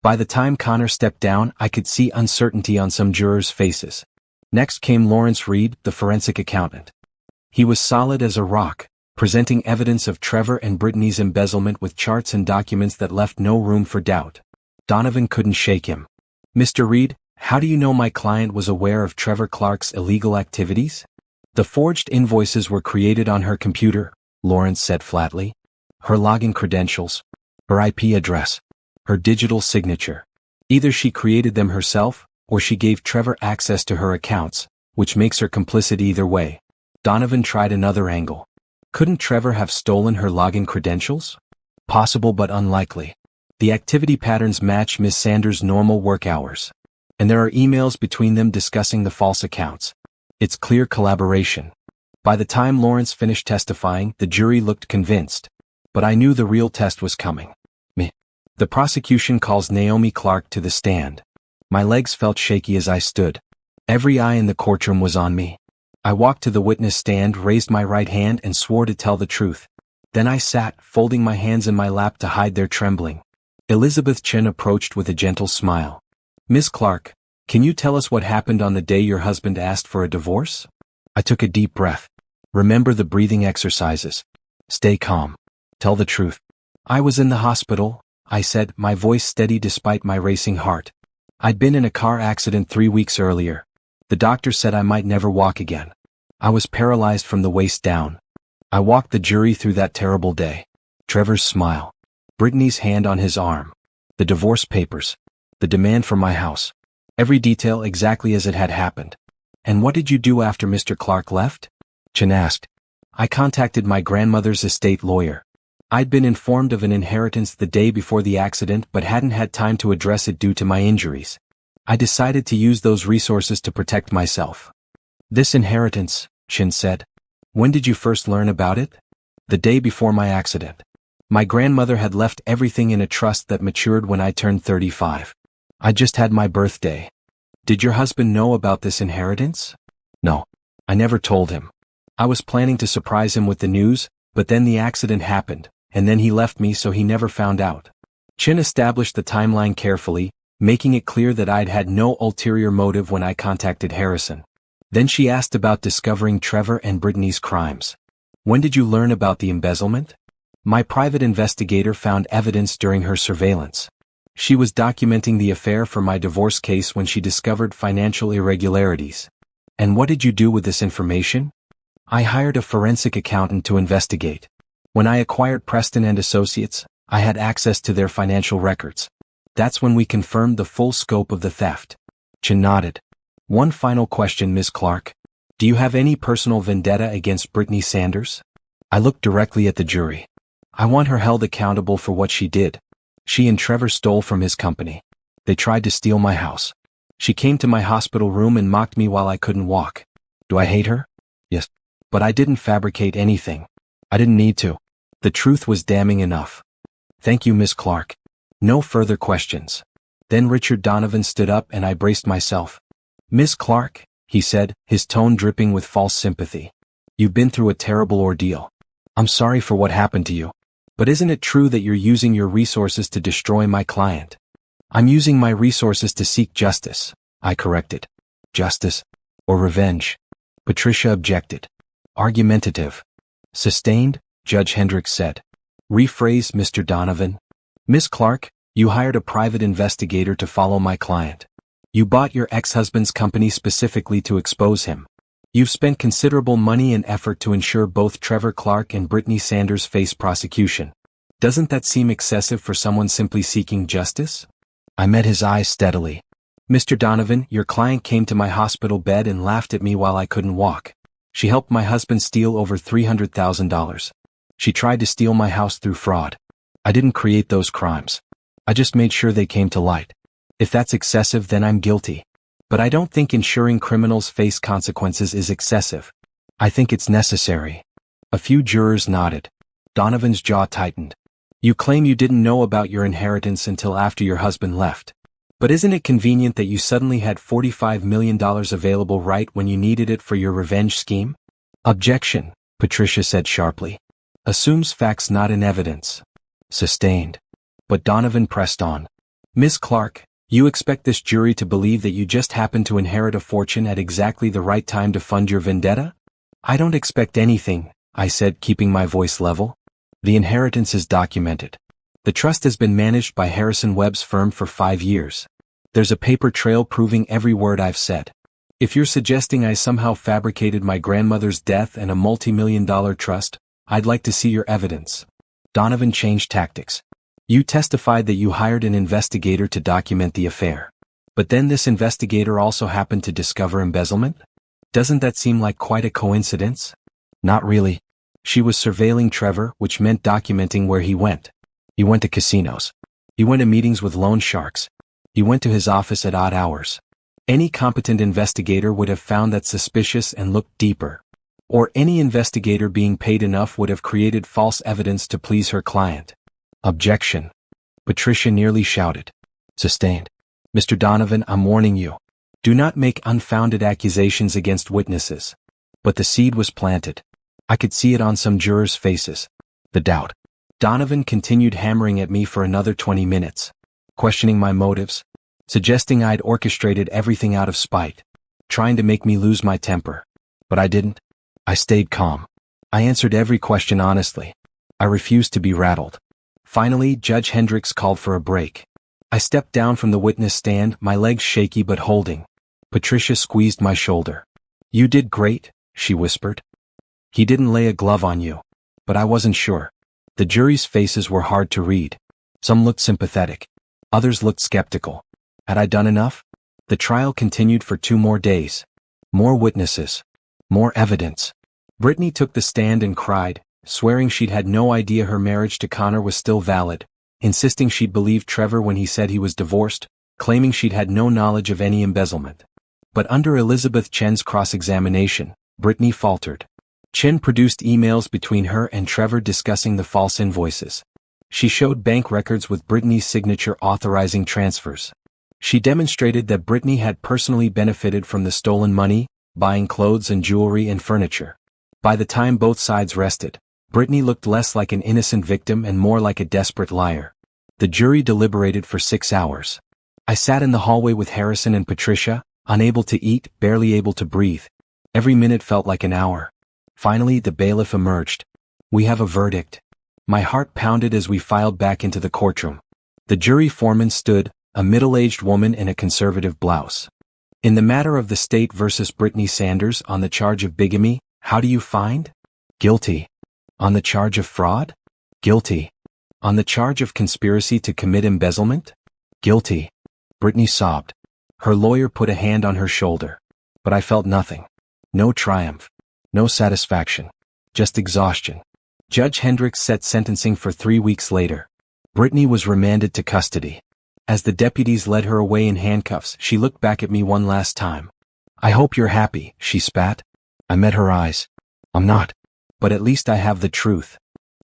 By the time Connor stepped down, I could see uncertainty on some jurors' faces. Next came Lawrence Reed, the forensic accountant. He was solid as a rock, presenting evidence of Trevor and Brittany's embezzlement with charts and documents that left no room for doubt. Donovan couldn't shake him. Mr. Reed, how do you know my client was aware of Trevor Clark's illegal activities? The forged invoices were created on her computer, Lawrence said flatly. Her login credentials, her IP address, her digital signature. Either she created them herself, or she gave Trevor access to her accounts, which makes her complicit either way. Donovan tried another angle. Couldn't Trevor have stolen her login credentials? Possible but unlikely. The activity patterns match Miss Sanders' normal work hours. And there are emails between them discussing the false accounts. It's clear collaboration. By the time Lawrence finished testifying, the jury looked convinced. But I knew the real test was coming. Me. The prosecution calls Naomi Clark to the stand. My legs felt shaky as I stood. Every eye in the courtroom was on me. I walked to the witness stand, raised my right hand and swore to tell the truth. Then I sat, folding my hands in my lap to hide their trembling. Elizabeth Chen approached with a gentle smile. Miss Clark, can you tell us what happened on the day your husband asked for a divorce? I took a deep breath. Remember the breathing exercises. Stay calm. Tell the truth. I was in the hospital, I said, my voice steady despite my racing heart. I'd been in a car accident 3 weeks earlier. The doctor said I might never walk again. I was paralyzed from the waist down. I walked the jury through that terrible day. Trevor's smile. Brittany's hand on his arm. The divorce papers. The demand for my house. Every detail exactly as it had happened. And what did you do after Mr. Clark left? Chen asked. I contacted my grandmother's estate lawyer. I'd been informed of an inheritance the day before the accident but hadn't had time to address it due to my injuries. I decided to use those resources to protect myself. This inheritance, Chen said. When did you first learn about it? The day before my accident. My grandmother had left everything in a trust that matured when I turned 35. I just had my birthday. Did your husband know about this inheritance? No. I never told him. I was planning to surprise him with the news, but then the accident happened, and then he left me so he never found out. Chen established the timeline carefully, making it clear that I'd had no ulterior motive when I contacted Harrison. Then she asked about discovering Trevor and Brittany's crimes. When did you learn about the embezzlement? My private investigator found evidence during her surveillance. She was documenting the affair for my divorce case when she discovered financial irregularities. And what did you do with this information? I hired a forensic accountant to investigate. When I acquired Preston and Associates, I had access to their financial records. That's when we confirmed the full scope of the theft. Chen nodded. One final question, Miss Clark. Do you have any personal vendetta against Brittany Sanders? I looked directly at the jury. I want her held accountable for what she did. She and Trevor stole from his company. They tried to steal my house. She came to my hospital room and mocked me while I couldn't walk. Do I hate her? Yes. But I didn't fabricate anything. I didn't need to. The truth was damning enough. Thank you, Miss Clark. No further questions. Then Richard Donovan stood up and I braced myself. Miss Clark, he said, his tone dripping with false sympathy. You've been through a terrible ordeal. I'm sorry for what happened to you. But isn't it true that you're using your resources to destroy my client? I'm using my resources to seek justice, I corrected. Justice? Or revenge? Patricia objected. Argumentative. Sustained, Judge Hendricks said. Rephrase, Mr. Donovan. Miss Clark, you hired a private investigator to follow my client. You bought your ex-husband's company specifically to expose him. You've spent considerable money and effort to ensure both Trevor Clark and Brittany Sanders face prosecution. Doesn't that seem excessive for someone simply seeking justice? I met his eyes steadily. Mr. Donovan, your client came to my hospital bed and laughed at me while I couldn't walk. She helped my husband steal over $300,000. She tried to steal my house through fraud. I didn't create those crimes. I just made sure they came to light. If that's excessive, then I'm guilty. But I don't think ensuring criminals face consequences is excessive. I think it's necessary. A few jurors nodded. Donovan's jaw tightened. You claim you didn't know about your inheritance until after your husband left. But isn't it convenient that you suddenly had $45 million available right when you needed it for your revenge scheme? Objection, Patricia said sharply. Assumes facts not in evidence. Sustained. But Donovan pressed on. Miss Clark, you expect this jury to believe that you just happened to inherit a fortune at exactly the right time to fund your vendetta? I don't expect anything, I said, keeping my voice level. The inheritance is documented. The trust has been managed by Harrison Webb's firm for 5 years. There's a paper trail proving every word I've said. If you're suggesting I somehow fabricated my grandmother's death and a multi-million-dollar trust, I'd like to see your evidence. Donovan changed tactics. You testified that you hired an investigator to document the affair. But then this investigator also happened to discover embezzlement? Doesn't that seem like quite a coincidence? Not really. She was surveilling Trevor, which meant documenting where he went. He went to casinos. He went to meetings with loan sharks. He went to his office at odd hours. Any competent investigator would have found that suspicious and looked deeper. Or any investigator being paid enough would have created false evidence to please her client. Objection. Patricia nearly shouted. Sustained. Mr. Donovan, I'm warning you. Do not make unfounded accusations against witnesses. But the seed was planted. I could see it on some jurors' faces. The doubt. Donovan continued hammering at me for another 20 minutes, questioning my motives, suggesting I'd orchestrated everything out of spite, trying to make me lose my temper. But I didn't. I stayed calm. I answered every question honestly. I refused to be rattled. Finally, Judge Hendricks called for a break. I stepped down from the witness stand, my legs shaky but holding. Patricia squeezed my shoulder. "You did great," she whispered. "He didn't lay a glove on you." But I wasn't sure. The jury's faces were hard to read. Some looked sympathetic. Others looked skeptical. Had I done enough? The trial continued for 2 more days. More witnesses. More evidence. Brittany took the stand and cried, swearing she'd had no idea her marriage to Connor was still valid, insisting she'd believed Trevor when he said he was divorced, claiming she'd had no knowledge of any embezzlement. But under Elizabeth Chen's cross-examination, Brittany faltered. Chen produced emails between her and Trevor discussing the false invoices. She showed bank records with Brittany's signature authorizing transfers. She demonstrated that Brittany had personally benefited from the stolen money, buying clothes and jewelry and furniture. By the time both sides rested, Brittany looked less like an innocent victim and more like a desperate liar. The jury deliberated for 6 hours. I sat in the hallway with Harrison and Patricia, unable to eat, barely able to breathe. Every minute felt like an hour. Finally, the bailiff emerged. "We have a verdict." My heart pounded as we filed back into the courtroom. The jury foreman stood, a middle-aged woman in a conservative blouse. "In the matter of the state versus Brittany Sanders on the charge of bigamy, how do you find?" "Guilty." "On the charge of fraud?" "Guilty." "On the charge of conspiracy to commit embezzlement?" "Guilty." Brittany sobbed. Her lawyer put a hand on her shoulder. But I felt nothing. No triumph. No satisfaction. Just exhaustion. Judge Hendricks set sentencing for 3 weeks later. Brittany was remanded to custody. As the deputies led her away in handcuffs, she looked back at me one last time. "I hope you're happy," she spat. I met her eyes. "I'm not. But at least I have the truth."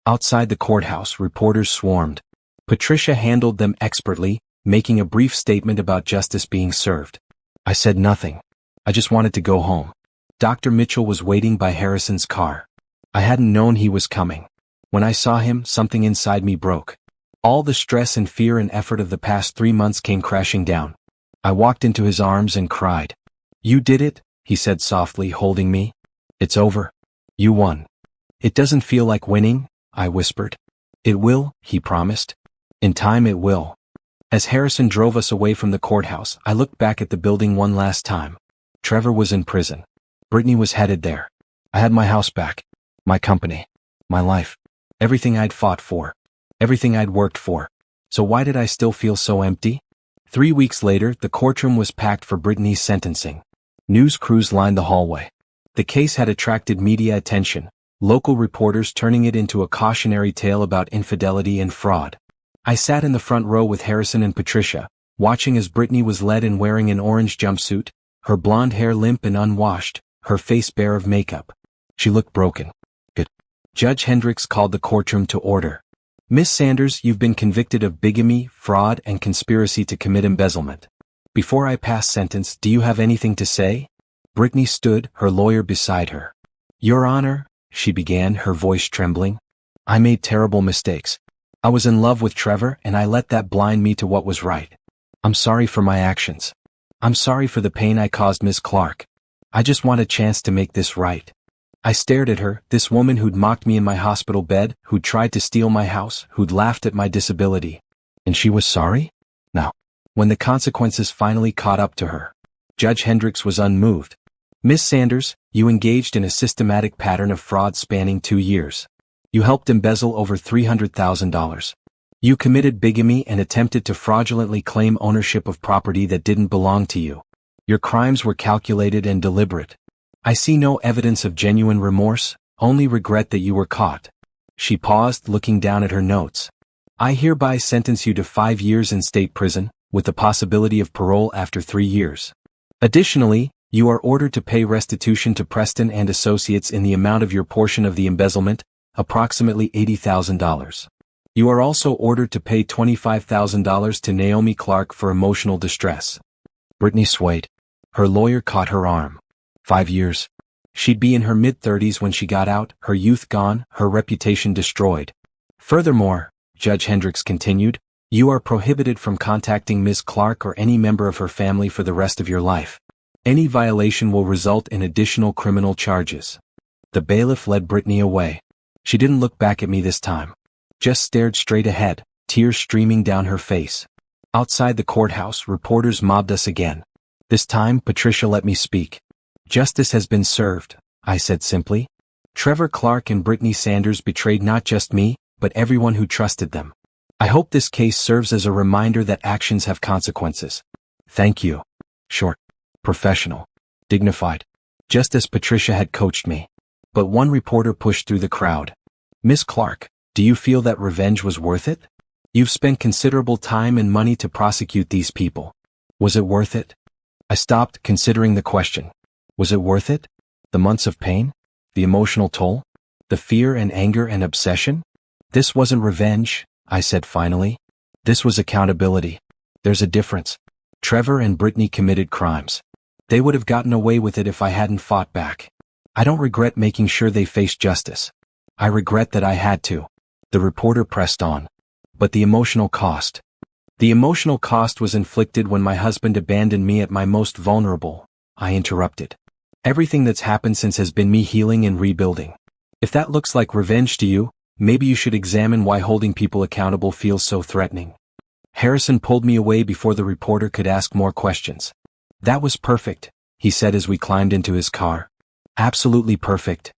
Outside the courthouse, reporters swarmed. Patricia handled them expertly, making a brief statement about justice being served. I said nothing. I just wanted to go home. Dr. Mitchell was waiting by Harrison's car. I hadn't known he was coming. When I saw him, something inside me broke. All the stress and fear and effort of the past 3 months came crashing down. I walked into his arms and cried. "You did it," he said softly, holding me. "It's over. You won." "It doesn't feel like winning," I whispered. "It will," he promised. "In time it will." As Harrison drove us away from the courthouse, I looked back at the building one last time. Trevor was in prison. Brittany was headed there. I had my house back. My company. My life. Everything I'd fought for. Everything I'd worked for. So why did I still feel so empty? 3 weeks later, the courtroom was packed for Brittany's sentencing. News crews lined the hallway. The case had attracted media attention, local reporters turning it into a cautionary tale about infidelity and fraud. I sat in the front row with Harrison and Patricia, watching as Brittany was led in wearing an orange jumpsuit, her blonde hair limp and unwashed, her face bare of makeup. She looked broken. Good. Judge Hendricks called the courtroom to order. "Miss Sanders, you've been convicted of bigamy, fraud, and conspiracy to commit embezzlement. Before I pass sentence, do you have anything to say?" Brittany stood, her lawyer beside her. "Your Honor," she began, her voice trembling. "I made terrible mistakes. I was in love with Trevor and I let that blind me to what was right. I'm sorry for my actions. I'm sorry for the pain I caused Miss Clark. I just want a chance to make this right." I stared at her, this woman who'd mocked me in my hospital bed, who'd tried to steal my house, who'd laughed at my disability. And she was sorry? No. When the consequences finally caught up to her, Judge Hendricks was unmoved. "Miss Sanders, you engaged in a systematic pattern of fraud spanning 2 years. You helped embezzle over $300,000. You committed bigamy and attempted to fraudulently claim ownership of property that didn't belong to you. Your crimes were calculated and deliberate. I see no evidence of genuine remorse, only regret that you were caught." She paused, looking down at her notes. "I hereby sentence you to 5 years in state prison, with the possibility of parole after 3 years. Additionally, you are ordered to pay restitution to Preston and Associates in the amount of your portion of the embezzlement, approximately $80,000. You are also ordered to pay $25,000 to Naomi Clark for emotional distress." Brittany swayed. Her lawyer caught her arm. 5 years. She'd be in her mid-30s when she got out, her youth gone, her reputation destroyed. Furthermore, Judge Hendricks continued, you are prohibited from contacting Ms. Clark or any member of her family for the rest of your life. Any violation will result in additional criminal charges. The bailiff led Brittany away. She didn't look back at me this time. Just stared straight ahead, tears streaming down her face. Outside the courthouse, reporters mobbed us again. This time, Patricia let me speak. Justice has been served, I said simply. Trevor Clark and Brittany Sanders betrayed not just me, but everyone who trusted them. I hope this case serves as a reminder that actions have consequences. Thank you. Short. Professional. Dignified. Just as Patricia had coached me. But one reporter pushed through the crowd. Miss Clark, do you feel that revenge was worth it? You've spent considerable time and money to prosecute these people. Was it worth it? I stopped, considering the question. Was it worth it? The months of pain? The emotional toll? The fear and anger and obsession? This wasn't revenge, I said finally. This was accountability. There's a difference. Trevor and Brittany committed crimes. They would have gotten away with it if I hadn't fought back. I don't regret making sure they faced justice. I regret that I had to. The reporter pressed on. But the emotional cost. The emotional cost was inflicted when my husband abandoned me at my most vulnerable, I interrupted. Everything that's happened since has been me healing and rebuilding. If that looks like revenge to you, maybe you should examine why holding people accountable feels so threatening. Harrison pulled me away before the reporter could ask more questions. That was perfect, he said as we climbed into his car. Absolutely perfect.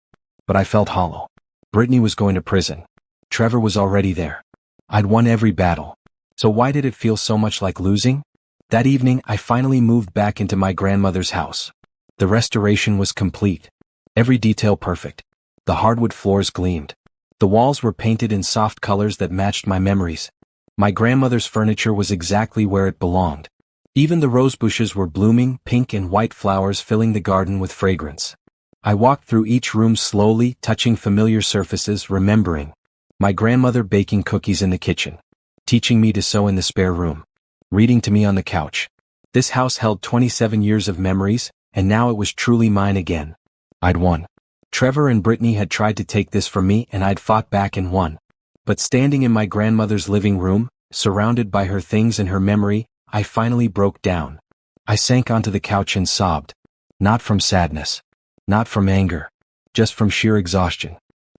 But I felt hollow. Brittany was going to prison. Trevor was already there. I'd won every battle. So why did it feel so much like losing? That evening, I finally moved back into my grandmother's house. The restoration was complete. Every detail perfect. The hardwood floors gleamed. The walls were painted in soft colors that matched my memories. My grandmother's furniture was exactly where it belonged. Even the rose bushes were blooming, pink and white flowers filling the garden with fragrance. I walked through each room slowly, touching familiar surfaces, remembering. My grandmother baking cookies in the kitchen. Teaching me to sew in the spare room. Reading to me on the couch. This house held 27 years of memories, and now it was truly mine again. I'd won. Trevor and Brittany had tried to take this from me and I'd fought back and won. But standing in my grandmother's living room, surrounded by her things and her memory, I finally broke down. I sank onto the couch and sobbed. Not from sadness. Not from anger. Just from sheer exhaustion.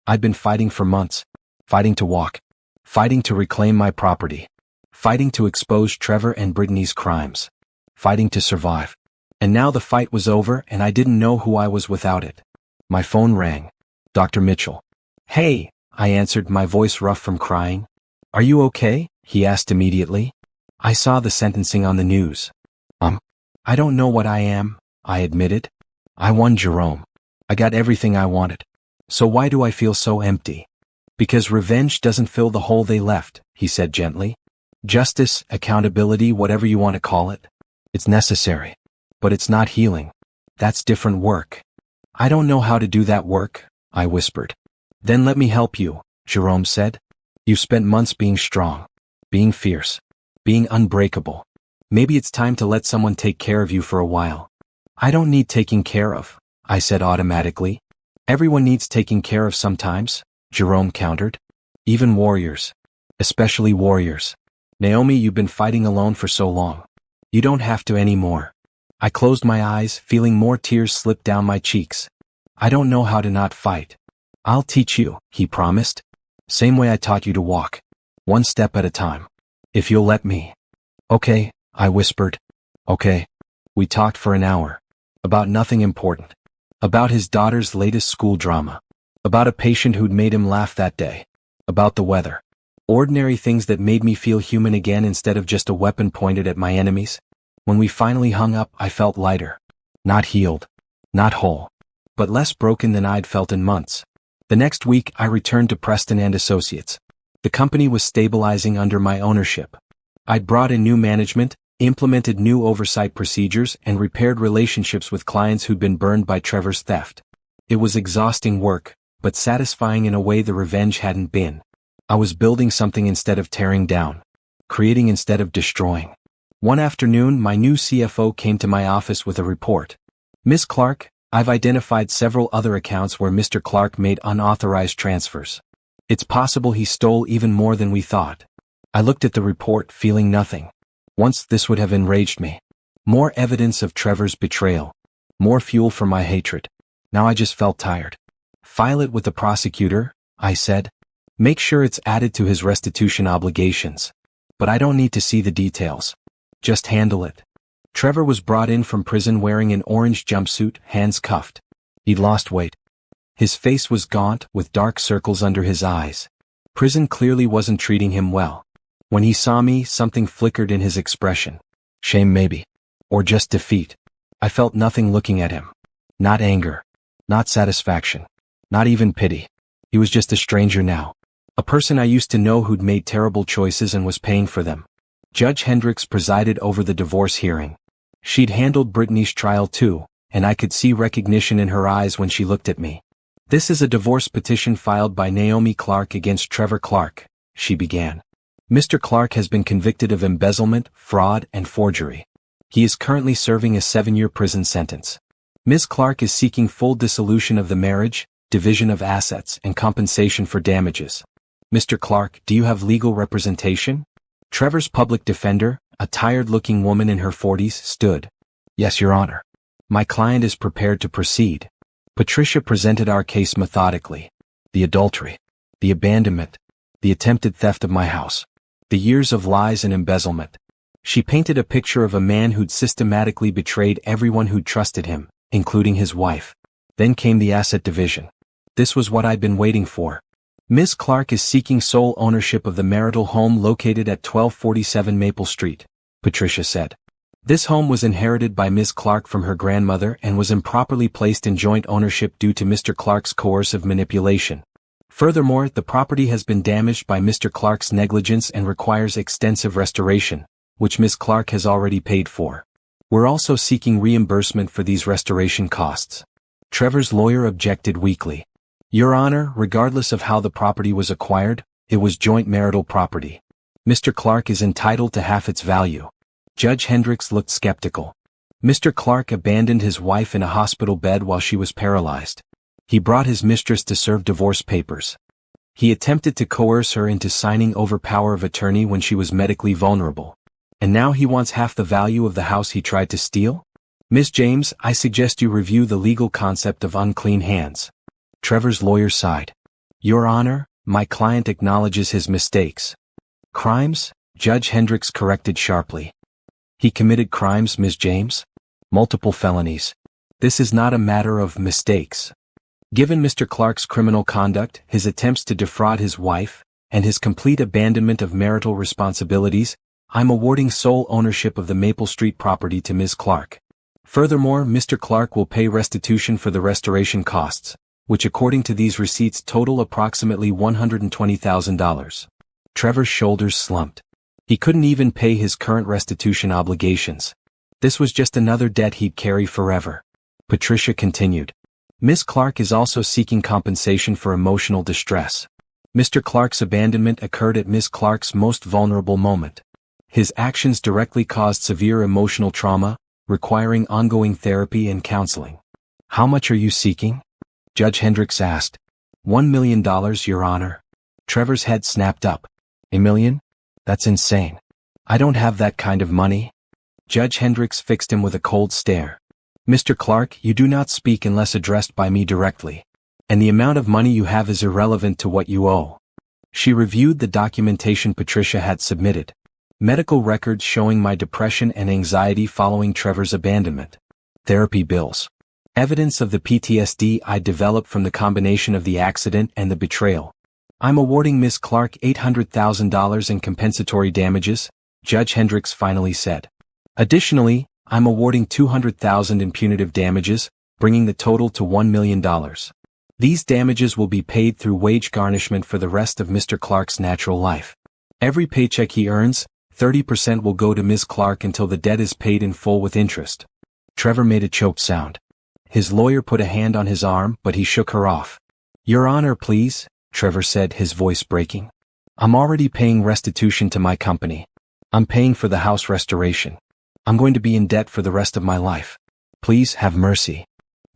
I'd been fighting for months. Fighting to walk. Fighting to reclaim my property. Fighting to expose Trevor and Brittany's crimes. Fighting to survive. And now the fight was over and I didn't know who I was without it. My phone rang. Dr. Mitchell. Hey, I answered, my voice rough from crying. Are you okay? He asked immediately. I saw the sentencing on the news. I don't know what I am, I admitted. I won, Jerome. I got everything I wanted. So why do I feel so empty? Because revenge doesn't fill the hole they left, he said gently. Justice, accountability, whatever you want to call it. It's necessary. But it's not healing. That's different work. I don't know how to do that work, I whispered. Then let me help you, Jerome said. You've spent months being strong, being fierce, being unbreakable. Maybe it's time to let someone take care of you for a while. I don't need taking care of, I said automatically. Everyone needs taking care of sometimes, Jerome countered. Even warriors. Especially warriors. Naomi, you've been fighting alone for so long. You don't have to anymore. I closed my eyes, feeling more tears slip down my cheeks. I don't know how to not fight. I'll teach you, he promised. Same way I taught you to walk. One step at a time. If you'll let me. Okay, I whispered. Okay. We talked for an hour. About nothing important. About his daughter's latest school drama. About a patient who'd made him laugh that day. About the weather. Ordinary things that made me feel human again instead of just a weapon pointed at my enemies. When we finally hung up, I felt lighter. Not healed. Not whole. But less broken than I'd felt in months. The next week, I returned to Preston and Associates. The company was stabilizing under my ownership. I'd brought in new management, implemented new oversight procedures, and repaired relationships with clients who'd been burned by Trevor's theft. It was exhausting work, but satisfying in a way the revenge hadn't been. I was building something instead of tearing down. Creating instead of destroying. One afternoon, my new CFO came to my office with a report. Miss Clark, I've identified several other accounts where Mr. Clark made unauthorized transfers. It's possible he stole even more than we thought. I looked at the report, feeling nothing. Once this would have enraged me. More evidence of Trevor's betrayal. More fuel for my hatred. Now I just felt tired. File it with the prosecutor, I said. Make sure it's added to his restitution obligations. But I don't need to see the details. Just handle it. Trevor was brought in from prison wearing an orange jumpsuit, hands cuffed. He'd lost weight. His face was gaunt, with dark circles under his eyes. Prison clearly wasn't treating him well. When he saw me, something flickered in his expression. Shame maybe. Or just defeat. I felt nothing looking at him. Not anger. Not satisfaction. Not even pity. He was just a stranger now. A person I used to know who'd made terrible choices and was paying for them. Judge Hendricks presided over the divorce hearing. She'd handled Brittany's trial too, and I could see recognition in her eyes when she looked at me. This is a divorce petition filed by Naomi Clark against Trevor Clark, she began. Mr. Clark has been convicted of embezzlement, fraud, and forgery. He is currently serving a 7-year prison sentence. Ms. Clark is seeking full dissolution of the marriage, division of assets, and compensation for damages. Mr. Clark, do you have legal representation? Trevor's public defender, a tired-looking woman in her 40s, stood. Yes, Your Honor. My client is prepared to proceed. Patricia presented our case methodically. The adultery. The abandonment. The attempted theft of my house. The years of lies and embezzlement. She painted a picture of a man who'd systematically betrayed everyone who'd trusted him, including his wife. Then came the asset division. This was what I'd been waiting for. Ms. Clark is seeking sole ownership of the marital home located at 1247 Maple Street, Patricia said. This home was inherited by Ms. Clark from her grandmother and was improperly placed in joint ownership due to Mr. Clark's coercive manipulation. Furthermore, the property has been damaged by Mr. Clark's negligence and requires extensive restoration, which Ms. Clark has already paid for. We're also seeking reimbursement for these restoration costs. Trevor's lawyer objected weakly. Your Honor, regardless of how the property was acquired, it was joint marital property. Mr. Clark is entitled to half its value. Judge Hendricks looked skeptical. Mr. Clark abandoned his wife in a hospital bed while she was paralyzed. He brought his mistress to serve divorce papers. He attempted to coerce her into signing over power of attorney when she was medically vulnerable. And now he wants half the value of the house he tried to steal? Ms. James, I suggest you review the legal concept of unclean hands. Trevor's lawyer sighed. Your Honor, my client acknowledges his mistakes. Crimes? Judge Hendricks corrected sharply. He committed crimes, Ms. James? Multiple felonies. This is not a matter of mistakes. Given Mr. Clark's criminal conduct, his attempts to defraud his wife, and his complete abandonment of marital responsibilities, I'm awarding sole ownership of the Maple Street property to Ms. Clark. Furthermore, Mr. Clark will pay restitution for the restoration costs, which according to these receipts total approximately $120,000. Trevor's shoulders slumped. He couldn't even pay his current restitution obligations. This was just another debt he'd carry forever. Patricia continued. Ms. Clark is also seeking compensation for emotional distress. Mr. Clark's abandonment occurred at Ms. Clark's most vulnerable moment. His actions directly caused severe emotional trauma, requiring ongoing therapy and counseling. How much are you seeking? Judge Hendricks asked. $1 million, Your Honor. Trevor's head snapped up. $1 million? That's insane. I don't have that kind of money. Judge Hendricks fixed him with a cold stare. Mr. Clark, you do not speak unless addressed by me directly. And the amount of money you have is irrelevant to what you owe. She reviewed the documentation Patricia had submitted. Medical records showing my depression and anxiety following Trevor's abandonment. Therapy bills. Evidence of the PTSD I developed from the combination of the accident and the betrayal. I'm awarding Ms. Clark $800,000 in compensatory damages, Judge Hendricks finally said. Additionally, I'm awarding $200,000 in punitive damages, bringing the total to $1 million. These damages will be paid through wage garnishment for the rest of Mr. Clark's natural life. Every paycheck he earns, 30% will go to Ms. Clark until the debt is paid in full with interest. Trevor made a choked sound. His lawyer put a hand on his arm, but he shook her off. Your Honor, please, Trevor said, his voice breaking. I'm already paying restitution to my company. I'm paying for the house restoration. I'm going to be in debt for the rest of my life. Please have mercy.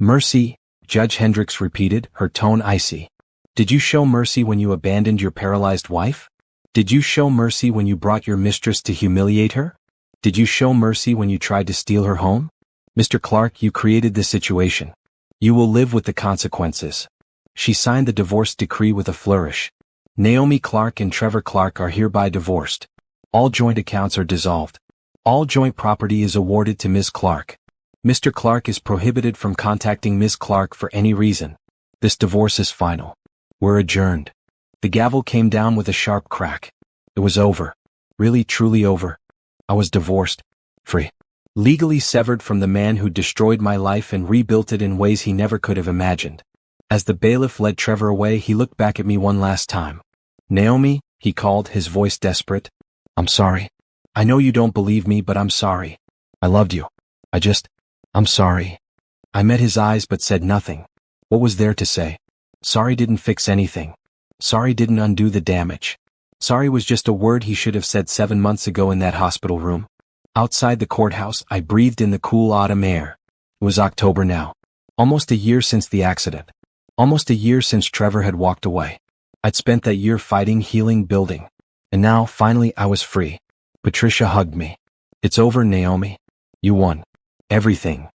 Mercy, Judge Hendricks repeated, her tone icy. Did you show mercy when you abandoned your paralyzed wife? Did you show mercy when you brought your mistress to humiliate her? Did you show mercy when you tried to steal her home? Mr. Clark, you created this situation. You will live with the consequences. She signed the divorce decree with a flourish. Naomi Clark and Trevor Clark are hereby divorced. All joint accounts are dissolved. All joint property is awarded to Ms. Clark. Mr. Clark is prohibited from contacting Ms. Clark for any reason. This divorce is final. We're adjourned. The gavel came down with a sharp crack. It was over. Really, truly over. I was divorced. Free. Legally severed from the man who destroyed my life and rebuilt it in ways he never could have imagined. As the bailiff led Trevor away, he looked back at me one last time. Naomi, he called, his voice desperate. I'm sorry. I know you don't believe me, but I'm sorry. I loved you. I'm sorry. I met his eyes but said nothing. What was there to say? Sorry didn't fix anything. Sorry didn't undo the damage. Sorry was just a word he should have said 7 months ago in that hospital room. Outside the courthouse, I breathed in the cool autumn air. It was October now. Almost a year since the accident. Almost a year since Trevor had walked away. I'd spent that year fighting, healing, building. And now, finally, I was free. Patricia hugged me. It's over, Naomi. You won. Everything.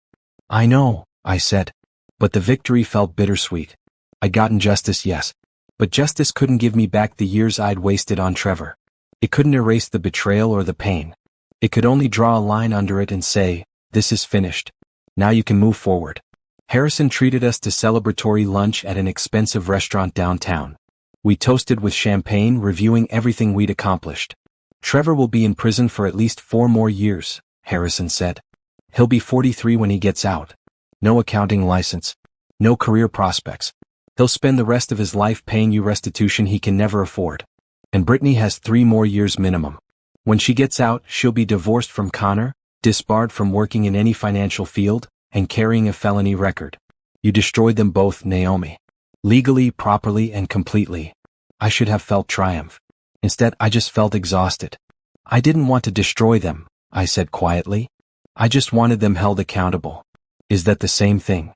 I know, I said. But the victory felt bittersweet. I'd gotten justice, yes. But justice couldn't give me back the years I'd wasted on Trevor. It couldn't erase the betrayal or the pain. It could only draw a line under it and say, this is finished. Now you can move forward. Harrison treated us to celebratory lunch at an expensive restaurant downtown. We toasted with champagne, reviewing everything we'd accomplished. Trevor will be in prison for at least 4 more years, Harrison said. He'll be 43 when he gets out. No accounting license. No career prospects. He'll spend the rest of his life paying you restitution he can never afford. And Brittany has 3 more years minimum. When she gets out, she'll be divorced from Connor, disbarred from working in any financial field, and carrying a felony record. You destroyed them both, Naomi. Legally, properly, and completely. I should have felt triumph. Instead, I just felt exhausted. I didn't want to destroy them, I said quietly. I just wanted them held accountable. Is that the same thing?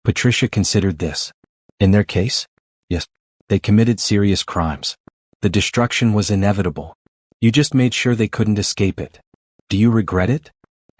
Patricia considered this. In their case? Yes. They committed serious crimes. The destruction was inevitable. You just made sure they couldn't escape it. Do you regret it?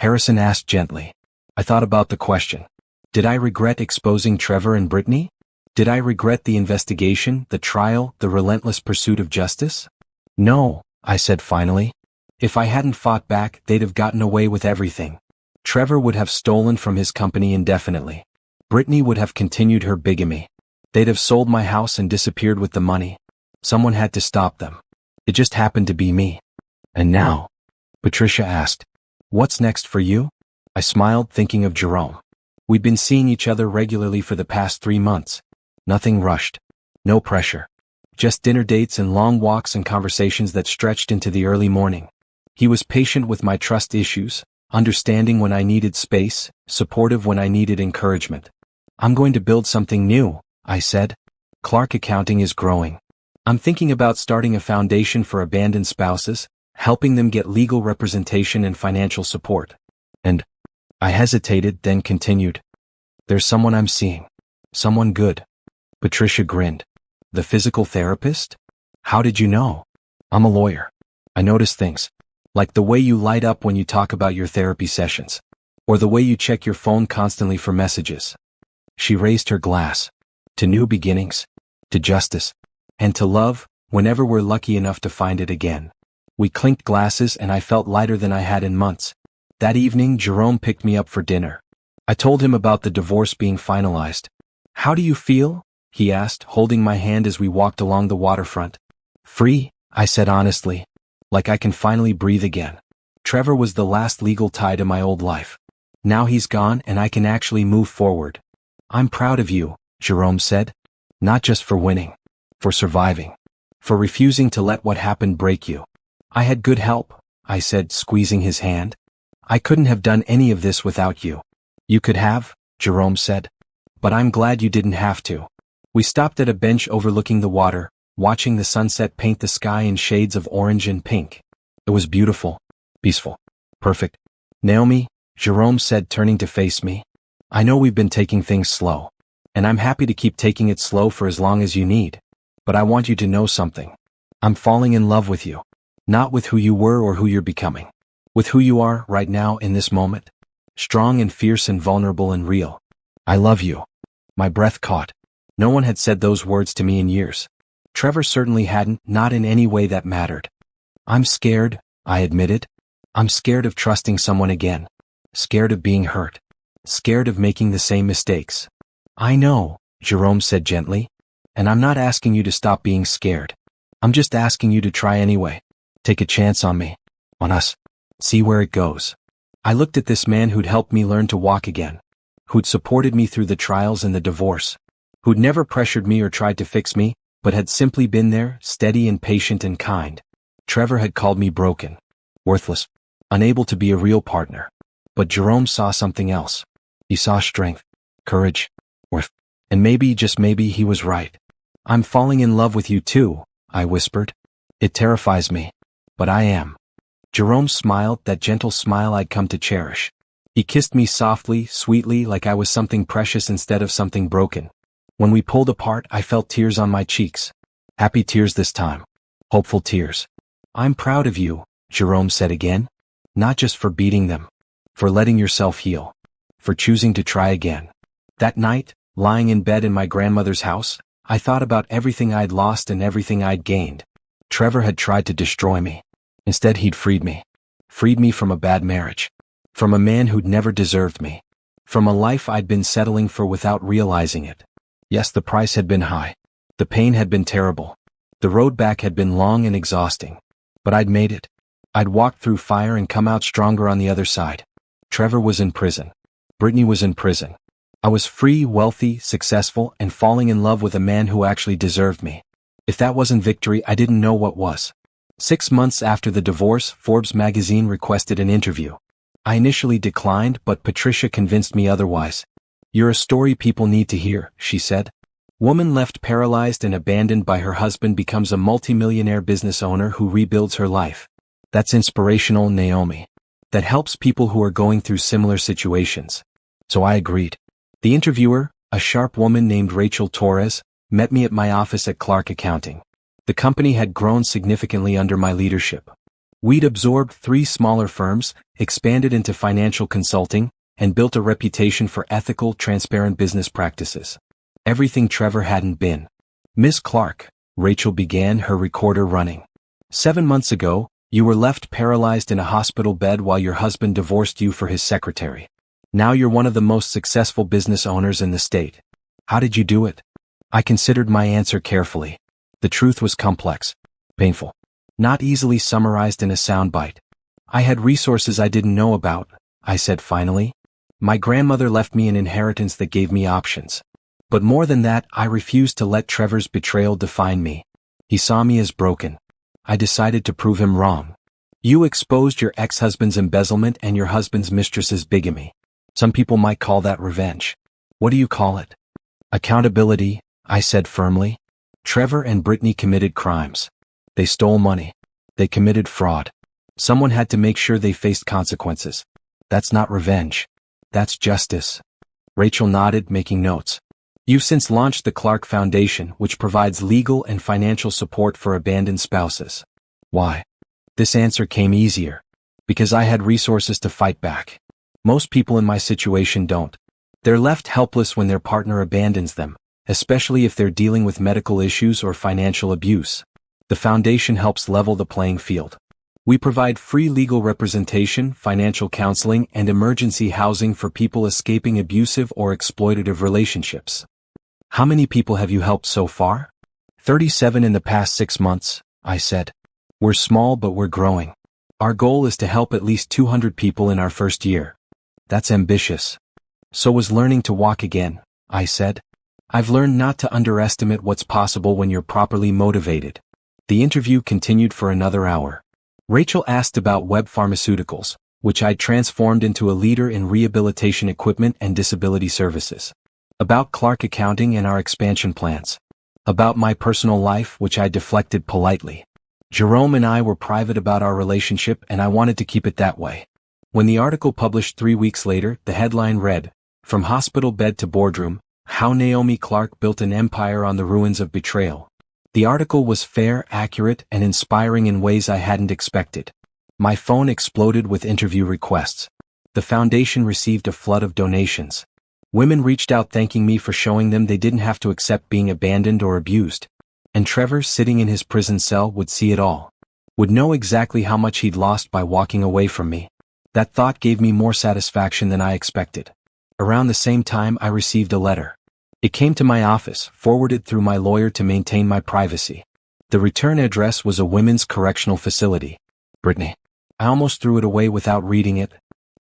Harrison asked gently. I thought about the question. Did I regret exposing Trevor and Brittany? Did I regret the investigation, the trial, the relentless pursuit of justice? No, I said finally. If I hadn't fought back, they'd have gotten away with everything. Trevor would have stolen from his company indefinitely. Brittany would have continued her bigamy. They'd have sold my house and disappeared with the money. Someone had to stop them. It just happened to be me. And now? Patricia asked. What's next for you? I smiled, thinking of Jerome. We'd been seeing each other regularly for the past 3 months. Nothing rushed. No pressure. Just dinner dates and long walks and conversations that stretched into the early morning. He was patient with my trust issues, understanding when I needed space, supportive when I needed encouragement. I'm going to build something new, I said. Clark Accounting is growing. I'm thinking about starting a foundation for abandoned spouses, helping them get legal representation and financial support. And I hesitated, then continued. There's someone I'm seeing. Someone good. Patricia grinned. The physical therapist? How did you know? I'm a lawyer. I notice things. Like the way you light up when you talk about your therapy sessions. Or the way you check your phone constantly for messages. She raised her glass. To new beginnings. To justice. And to love, whenever we're lucky enough to find it again. We clinked glasses and I felt lighter than I had in months. That evening, Jerome picked me up for dinner. I told him about the divorce being finalized. How do you feel? He asked, holding my hand as we walked along the waterfront. Free, I said honestly. Like I can finally breathe again. Trevor was the last legal tie to my old life. Now he's gone and I can actually move forward. I'm proud of you, Jerome said. Not just for winning. For surviving. For refusing to let what happened break you. I had good help, I said, squeezing his hand. I couldn't have done any of this without you. You could have, Jerome said. But I'm glad you didn't have to. We stopped at a bench overlooking the water, watching the sunset paint the sky in shades of orange and pink. It was beautiful, peaceful, perfect. Naomi, Jerome said, turning to face me. I know we've been taking things slow. And I'm happy to keep taking it slow for as long as you need. But I want you to know something. I'm falling in love with you. Not with who you were or who you're becoming. With who you are right now in this moment. Strong and fierce and vulnerable and real. I love you. My breath caught. No one had said those words to me in years. Trevor certainly hadn't, not in any way that mattered. I'm scared, I admitted. I'm scared of trusting someone again. Scared of being hurt. Scared of making the same mistakes. I know, Jerome said gently. And I'm not asking you to stop being scared. I'm just asking you to try anyway. Take a chance on me. On us. See where it goes. I looked at this man who'd helped me learn to walk again. Who'd supported me through the trials and the divorce. Who'd never pressured me or tried to fix me, but had simply been there, steady and patient and kind. Trevor had called me broken. Worthless. Unable to be a real partner. But Jerome saw something else. He saw strength. Courage. Worth. And maybe, just maybe, he was right. I'm falling in love with you too, I whispered. It terrifies me. But I am. Jerome smiled, that gentle smile I'd come to cherish. He kissed me softly, sweetly, like I was something precious instead of something broken. When we pulled apart, I felt tears on my cheeks. Happy tears this time. Hopeful tears. I'm proud of you, Jerome said again. Not just for beating them. For letting yourself heal. For choosing to try again. That night, lying in bed in my grandmother's house, I thought about everything I'd lost and everything I'd gained. Trevor had tried to destroy me. Instead, he'd freed me. Freed me from a bad marriage. From a man who'd never deserved me. From a life I'd been settling for without realizing it. Yes, the price had been high. The pain had been terrible. The road back had been long and exhausting. But I'd made it. I'd walked through fire and come out stronger on the other side. Trevor was in prison. Brittany was in prison. I was free, wealthy, successful, and falling in love with a man who actually deserved me. If that wasn't victory, I didn't know what was. 6 months after the divorce, Forbes magazine requested an interview. I initially declined, but Patricia convinced me otherwise. You're a story people need to hear, she said. Woman left paralyzed and abandoned by her husband becomes a multimillionaire business owner who rebuilds her life. That's inspirational, Naomi. That helps people who are going through similar situations. So I agreed. The interviewer, a sharp woman named Rachel Torres, met me at my office at Clark Accounting. The company had grown significantly under my leadership. We'd absorbed 3 smaller firms, expanded into financial consulting, and built a reputation for ethical, transparent business practices. Everything Trevor hadn't been. Miss Clark, Rachel began, her recorder running. 7 months ago, you were left paralyzed in a hospital bed while your husband divorced you for his secretary. Now you're one of the most successful business owners in the state. How did you do it? I considered my answer carefully. The truth was complex. Painful. Not easily summarized in a soundbite. I had resources I didn't know about, I said finally. My grandmother left me an inheritance that gave me options. But more than that, I refused to let Trevor's betrayal define me. He saw me as broken. I decided to prove him wrong. You exposed your ex-husband's embezzlement and your husband's mistress's bigamy. Some people might call that revenge. What do you call it? Accountability, I said firmly. Trevor and Brittany committed crimes. They stole money. They committed fraud. Someone had to make sure they faced consequences. That's not revenge. That's justice. Rachel nodded, making notes. You've since launched the Clark Foundation, which provides legal and financial support for abandoned spouses. Why? This answer came easier. Because I had resources to fight back. Most people in my situation don't. They're left helpless when their partner abandons them, especially if they're dealing with medical issues or financial abuse. The foundation helps level the playing field. We provide free legal representation, financial counseling, and emergency housing for people escaping abusive or exploitative relationships. How many people have you helped so far? 37 in the past 6 months, I said. We're small, but we're growing. Our goal is to help at least 200 people in our first year. That's ambitious. So was learning to walk again, I said. I've learned not to underestimate what's possible when you're properly motivated. The interview continued for another hour. Rachel asked about Web Pharmaceuticals, which I'd transformed into a leader in rehabilitation equipment and disability services. About Clark Accounting and our expansion plans. About my personal life, which I deflected politely. Jerome and I were private about our relationship, and I wanted to keep it that way. When the article published 3 weeks later, the headline read, From hospital bed to boardroom, How Naomi Clark Built an Empire on the Ruins of Betrayal. The article was fair, accurate, and inspiring in ways I hadn't expected. My phone exploded with interview requests. The foundation received a flood of donations. Women reached out thanking me for showing them they didn't have to accept being abandoned or abused. And Trevor, sitting in his prison cell, would see it all. Would know exactly how much he'd lost by walking away from me. That thought gave me more satisfaction than I expected. Around the same time, I received a letter. It came to my office, forwarded through my lawyer to maintain my privacy. The return address was a women's correctional facility. Brittany. I almost threw it away without reading it.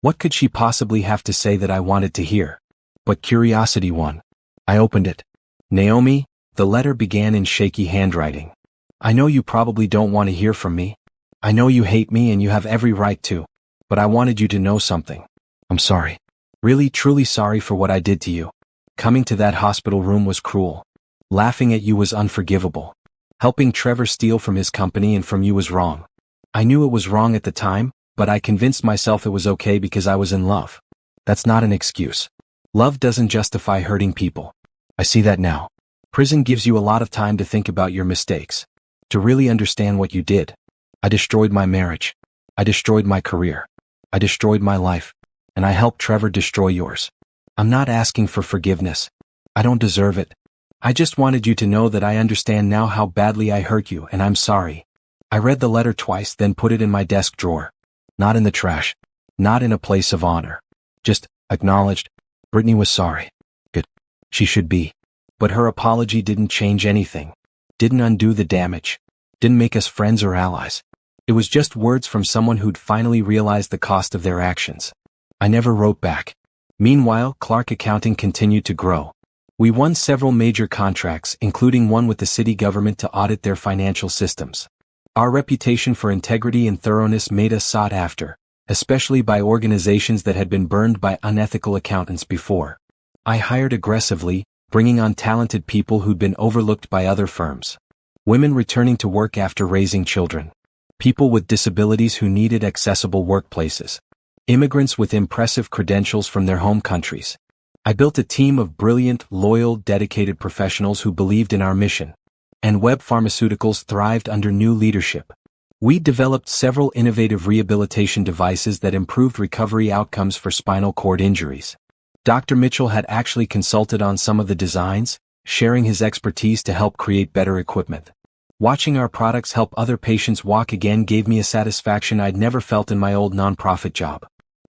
What could she possibly have to say that I wanted to hear? But curiosity won. I opened it. Naomi, the letter began in shaky handwriting. I know you probably don't want to hear from me. I know you hate me and you have every right to. But I wanted you to know something. I'm sorry. Really, truly sorry for what I did to you. Coming to that hospital room was cruel. Laughing at you was unforgivable. Helping Trevor steal from his company and from you was wrong. I knew it was wrong at the time, but I convinced myself it was okay because I was in love. That's not an excuse. Love doesn't justify hurting people. I see that now. Prison gives you a lot of time to think about your mistakes. To really understand what you did. I destroyed my marriage. I destroyed my career. I destroyed my life. And I helped Trevor destroy yours. I'm not asking for forgiveness. I don't deserve it. I just wanted you to know that I understand now how badly I hurt you and I'm sorry. I read the letter twice, then put it in my desk drawer. Not in the trash. Not in a place of honor. Just acknowledged. Brittany was sorry. Good. She should be. But her apology didn't change anything. Didn't undo the damage. Didn't make us friends or allies. It was just words from someone who'd finally realized the cost of their actions. I never wrote back. Meanwhile, Clark Accounting continued to grow. We won several major contracts, including one with the city government to audit their financial systems. Our reputation for integrity and thoroughness made us sought after, especially by organizations that had been burned by unethical accountants before. I hired aggressively, bringing on talented people who'd been overlooked by other firms. Women returning to work after raising children. People with disabilities who needed accessible workplaces. Immigrants with impressive credentials from their home countries. I built a team of brilliant, loyal, dedicated professionals who believed in our mission. And Web Pharmaceuticals thrived under new leadership. We developed several innovative rehabilitation devices that improved recovery outcomes for spinal cord injuries. Dr. Mitchell had actually consulted on some of the designs, sharing his expertise to help create better equipment. Watching our products help other patients walk again gave me a satisfaction I'd never felt in my old nonprofit job.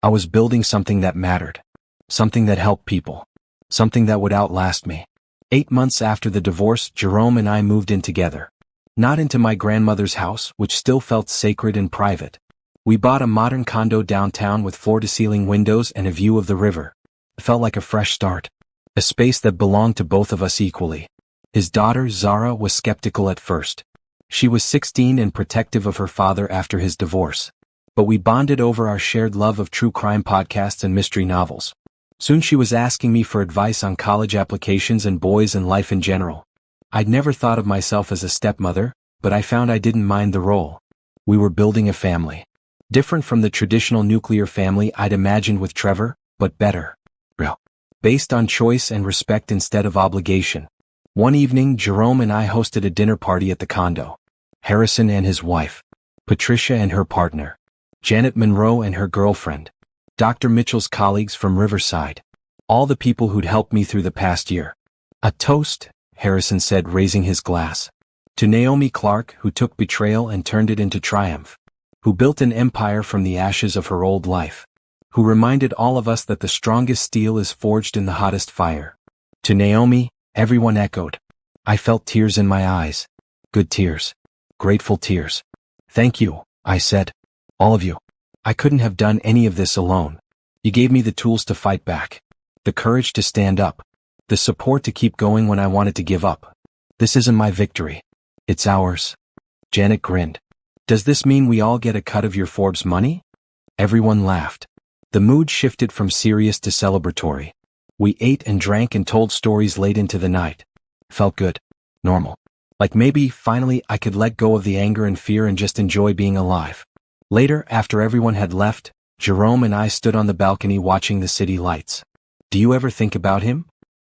I was building something that mattered. Something that helped people. Something that would outlast me. 8 months after the divorce, Jerome and I moved in together. Not into my grandmother's house, which still felt sacred and private. We bought a modern condo downtown with floor-to-ceiling windows and a view of the river. It felt like a fresh start. A space that belonged to both of us equally. His daughter, Zara, was skeptical at first. She was 16 and protective of her father after his divorce. But we bonded over our shared love of true crime podcasts and mystery novels. Soon she was asking me for advice on college applications and boys and life in general. I'd never thought of myself as a stepmother, but I found I didn't mind the role. We were building a family. Different from the traditional nuclear family I'd imagined with Trevor, but better. Real. Based on choice and respect instead of obligation. One evening, Jerome and I hosted a dinner party at the condo. Harrison and his wife. Patricia and her partner. Janet Monroe and her girlfriend. Dr. Mitchell's colleagues from Riverside. All the people who'd helped me through the past year. A toast, Harrison said, raising his glass. To Naomi Clark, who took betrayal and turned it into triumph. Who built an empire from the ashes of her old life. Who reminded all of us that the strongest steel is forged in the hottest fire. To Naomi, everyone echoed. I felt tears in my eyes. Good tears. Grateful tears. Thank you, I said. All of you. I couldn't have done any of this alone. You gave me the tools to fight back. The courage to stand up. The support to keep going when I wanted to give up. This isn't my victory. It's ours. Janet grinned. Does this mean we all get a cut of your Forbes money? Everyone laughed. The mood shifted from serious to celebratory. We ate and drank and told stories late into the night. Felt good. Normal. Like maybe, finally, I could let go of the anger and fear and just enjoy being alive. Later, after everyone had left, Jerome and I stood on the balcony watching the city lights. Do you ever think about him?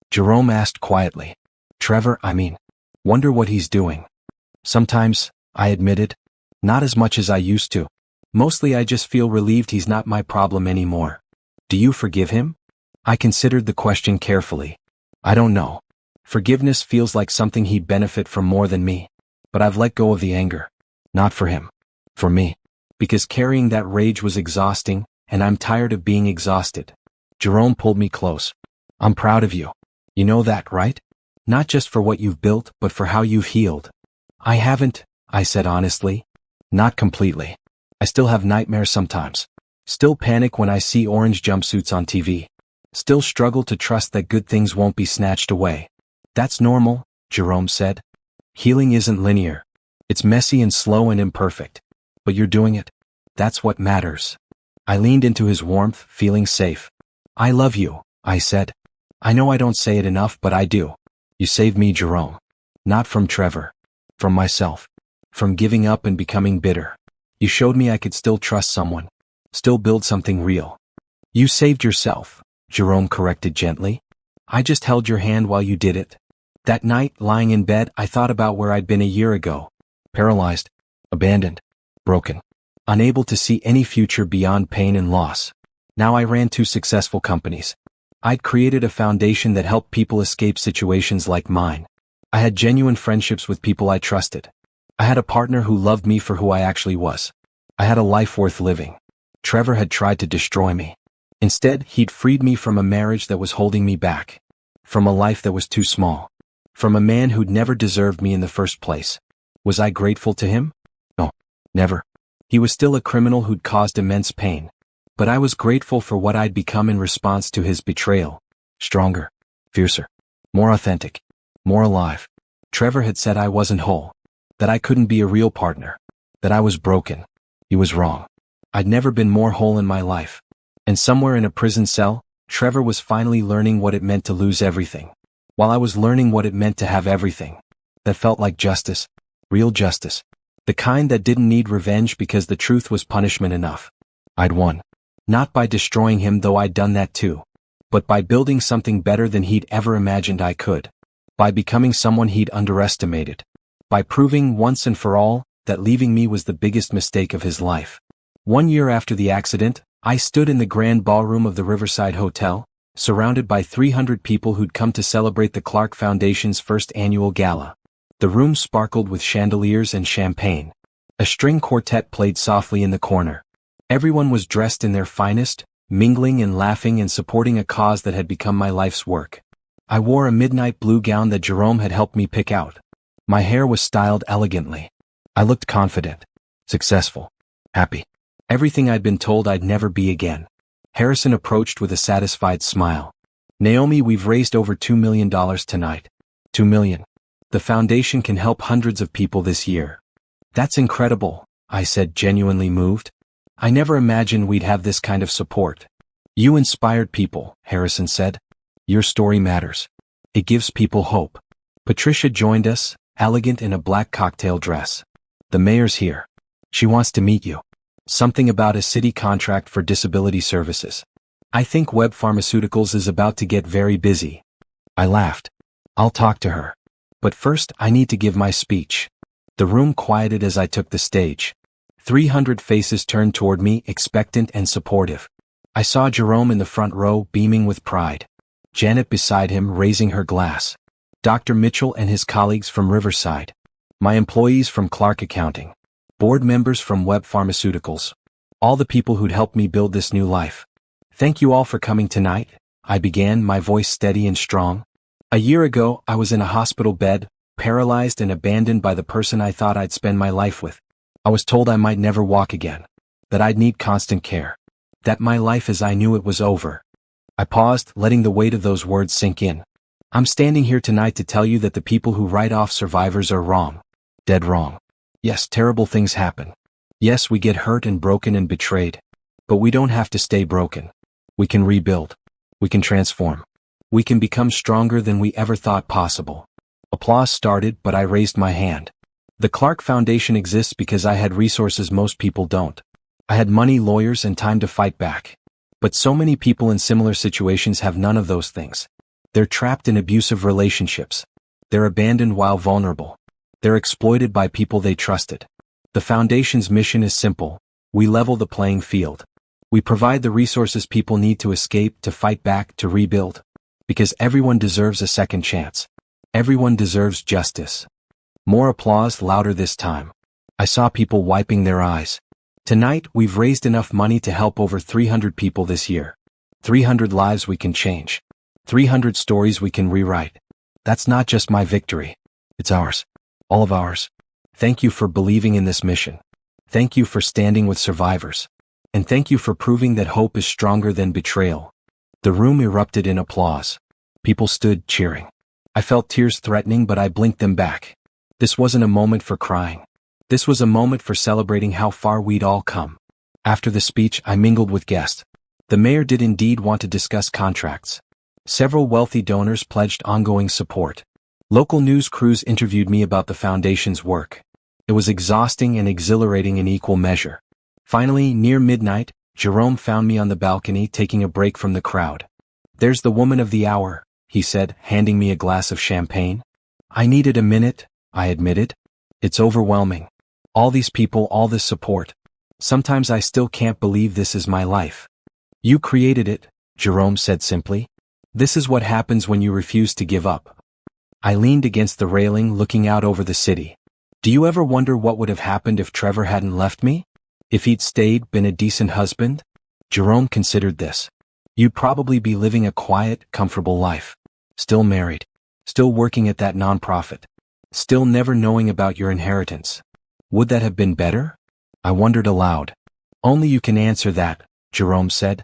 Jerome asked quietly. Trevor, wonder what he's doing. Sometimes, I admitted. Not as much as I used to. Mostly I just feel relieved he's not my problem anymore. Do you forgive him? I considered the question carefully. I don't know. Forgiveness feels like something he'd benefit from more than me. But I've let go of the anger. Not for him. For me. Because carrying that rage was exhausting, and I'm tired of being exhausted. Jerome pulled me close. I'm proud of you. You know that, right? Not just for what you've built, but for how you've healed. I haven't, I said honestly. Not completely. I still have nightmares sometimes. Still panic when I see orange jumpsuits on TV. Still struggle to trust that good things won't be snatched away. That's normal, Jerome said. Healing isn't linear. It's messy and slow and imperfect. But you're doing it. That's what matters. I leaned into his warmth, feeling safe. I love you, I said. I know I don't say it enough, but I do. You saved me, Jerome. Not from Trevor. From myself. From giving up and becoming bitter. You showed me I could still trust someone. Still build something real. You saved yourself, Jerome corrected gently. I just held your hand while you did it. That night, lying in bed, I thought about where I'd been a year ago. Paralyzed. Abandoned. Broken. Unable to see any future beyond pain and loss. Now I ran 2 successful companies. I'd created a foundation that helped people escape situations like mine. I had genuine friendships with people I trusted. I had a partner who loved me for who I actually was. I had a life worth living. Trevor had tried to destroy me. Instead, he'd freed me from a marriage that was holding me back. From a life that was too small. From a man who'd never deserved me in the first place. Was I grateful to him? No, never. He was still a criminal who'd caused immense pain. But I was grateful for what I'd become in response to his betrayal. Stronger. Fiercer. More authentic. More alive. Trevor had said I wasn't whole. That I couldn't be a real partner. That I was broken. He was wrong. I'd never been more whole in my life. And somewhere in a prison cell, Trevor was finally learning what it meant to lose everything. While I was learning what it meant to have everything. That felt like justice. Real justice. The kind that didn't need revenge because the truth was punishment enough. I'd won. Not by destroying him, though I'd done that too. But by building something better than he'd ever imagined I could. By becoming someone he'd underestimated. By proving once and for all that leaving me was the biggest mistake of his life. 1 year after the accident, I stood in the grand ballroom of the Riverside Hotel, surrounded by 300 people who'd come to celebrate the Clark Foundation's first annual gala. The room sparkled with chandeliers and champagne. A string quartet played softly in the corner. Everyone was dressed in their finest, mingling and laughing and supporting a cause that had become my life's work. I wore a midnight blue gown that Jerome had helped me pick out. My hair was styled elegantly. I looked confident, successful, happy. Everything I'd been told I'd never be again. Harrison approached with a satisfied smile. Naomi, we've raised over $2 million tonight. $2 million. The foundation can help hundreds of people this year. That's incredible, I said, genuinely moved. I never imagined we'd have this kind of support. You inspired people, Harrison said. Your story matters. It gives people hope. Patricia joined us, elegant in a black cocktail dress. The mayor's here. She wants to meet you. Something about a city contract for disability services. I think Webb Pharmaceuticals is about to get very busy. I laughed. I'll talk to her. But first, I need to give my speech. The room quieted as I took the stage. 300 faces turned toward me, expectant and supportive. I saw Jerome in the front row, beaming with pride. Janet beside him, raising her glass. Dr. Mitchell and his colleagues from Riverside. My employees from Clark Accounting. Board members from Webb Pharmaceuticals. All the people who'd helped me build this new life. Thank you all for coming tonight, I began, my voice steady and strong. A year ago, I was in a hospital bed, paralyzed and abandoned by the person I thought I'd spend my life with. I was told I might never walk again. That I'd need constant care. That my life as I knew it was over. I paused, letting the weight of those words sink in. I'm standing here tonight to tell you that the people who write off survivors are wrong. Dead wrong. Yes, terrible things happen. Yes, we get hurt and broken and betrayed. But we don't have to stay broken. We can rebuild. We can transform. We can become stronger than we ever thought possible. Applause started, but I raised my hand. The Clark Foundation exists because I had resources most people don't. I had money, lawyers, and time to fight back. But so many people in similar situations have none of those things. They're trapped in abusive relationships. They're abandoned while vulnerable. They're exploited by people they trusted. The Foundation's mission is simple. We level the playing field. We provide the resources people need to escape, to fight back, to rebuild. Because everyone deserves a second chance. Everyone deserves justice. More applause, louder this time. I saw people wiping their eyes. Tonight, we've raised enough money to help over 300 people this year. 300 lives we can change. 300 stories we can rewrite. That's not just my victory. It's ours. All of ours. Thank you for believing in this mission. Thank you for standing with survivors. And thank you for proving that hope is stronger than betrayal. The room erupted in applause. People stood cheering. I felt tears threatening, but I blinked them back. This wasn't a moment for crying. This was a moment for celebrating how far we'd all come. After the speech, I mingled with guests. The mayor did indeed want to discuss contracts. Several wealthy donors pledged ongoing support. Local news crews interviewed me about the Foundation's work. It was exhausting and exhilarating in equal measure. Finally, near midnight, Jerome found me on the balcony taking a break from the crowd. "There's the woman of the hour," he said, handing me a glass of champagne. "I needed a minute," I admitted. "It's overwhelming. All these people, all this support. Sometimes I still can't believe this is my life." "You created it," Jerome said simply. "This is what happens when you refuse to give up." I leaned against the railing, looking out over the city. "Do you ever wonder what would have happened if Trevor hadn't left me? If he'd stayed, been a decent husband?" Jerome considered this. "You'd probably be living a quiet, comfortable life. Still married. Still working at that nonprofit. Still never knowing about your inheritance. Would that have been better?" I wondered aloud. "Only you can answer that," Jerome said.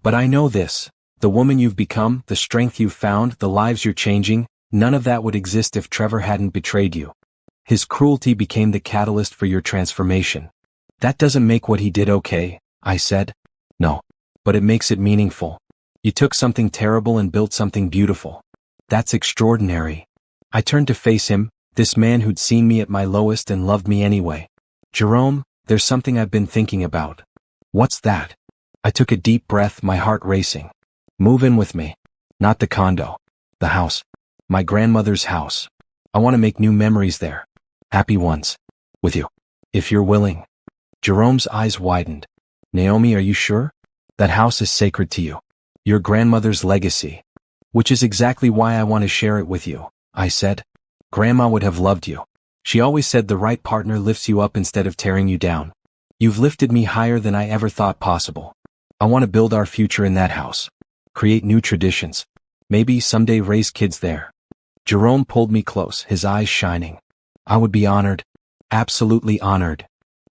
"But I know this. The woman you've become, the strength you've found, the lives you're changing, none of that would exist if Trevor hadn't betrayed you. His cruelty became the catalyst for your transformation." "That doesn't make what he did okay," I said. "No. But it makes it meaningful. You took something terrible and built something beautiful. That's extraordinary." I turned to face him, this man who'd seen me at my lowest and loved me anyway. "Jerome, there's something I've been thinking about." "What's that?" I took a deep breath, my heart racing. "Move in with me. Not the condo. The house. My grandmother's house. I want to make new memories there. Happy ones. With you. If you're willing." Jerome's eyes widened. "Naomi, are you sure? That house is sacred to you. Your grandmother's legacy. Which is exactly why I want to share it with you," I said. "Grandma would have loved you. She always said the right partner lifts you up instead of tearing you down. You've lifted me higher than I ever thought possible. I want to build our future in that house. Create new traditions. Maybe someday raise kids there." Jerome pulled me close, his eyes shining. "I would be honored. Absolutely honored."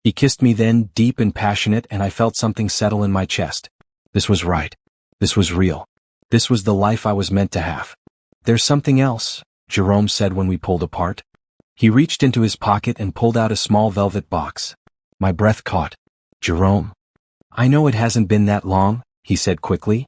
He kissed me then, deep and passionate, and I felt something settle in my chest. This was right. This was real. This was the life I was meant to have. "There's something else," Jerome said when we pulled apart. He reached into his pocket and pulled out a small velvet box. My breath caught. "Jerome. I know it hasn't been that long," he said quickly.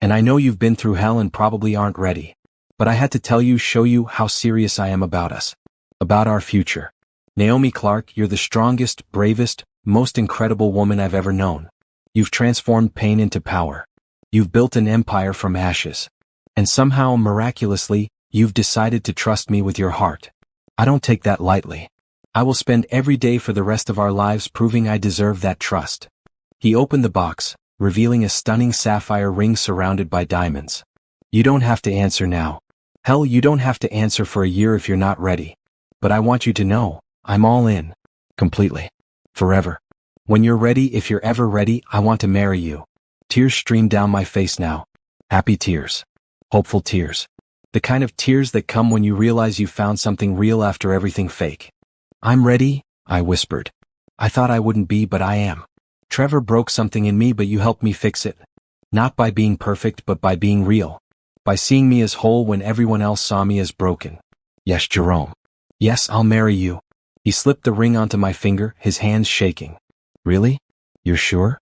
"And I know you've been through hell and probably aren't ready. But I had to tell you, show you how serious I am about us. About our future. Naomi Clark, you're the strongest, bravest, most incredible woman I've ever known. You've transformed pain into power. You've built an empire from ashes. And somehow, miraculously, you've decided to trust me with your heart. I don't take that lightly. I will spend every day for the rest of our lives proving I deserve that trust." He opened the box, revealing a stunning sapphire ring surrounded by diamonds. "You don't have to answer now. Hell, you don't have to answer for a year if you're not ready. But I want you to know, I'm all in. Completely. Forever. When you're ready, if you're ever ready, I want to marry you." Tears streamed down my face now. Happy tears. Hopeful tears. The kind of tears that come when you realize you found something real after everything fake. "I'm ready," I whispered. "I thought I wouldn't be, but I am. Trevor broke something in me, but you helped me fix it. Not by being perfect, but by being real. By seeing me as whole when everyone else saw me as broken. Yes, Jerome. Yes, I'll marry you." He slipped the ring onto my finger, his hands shaking. "Really? You're sure?"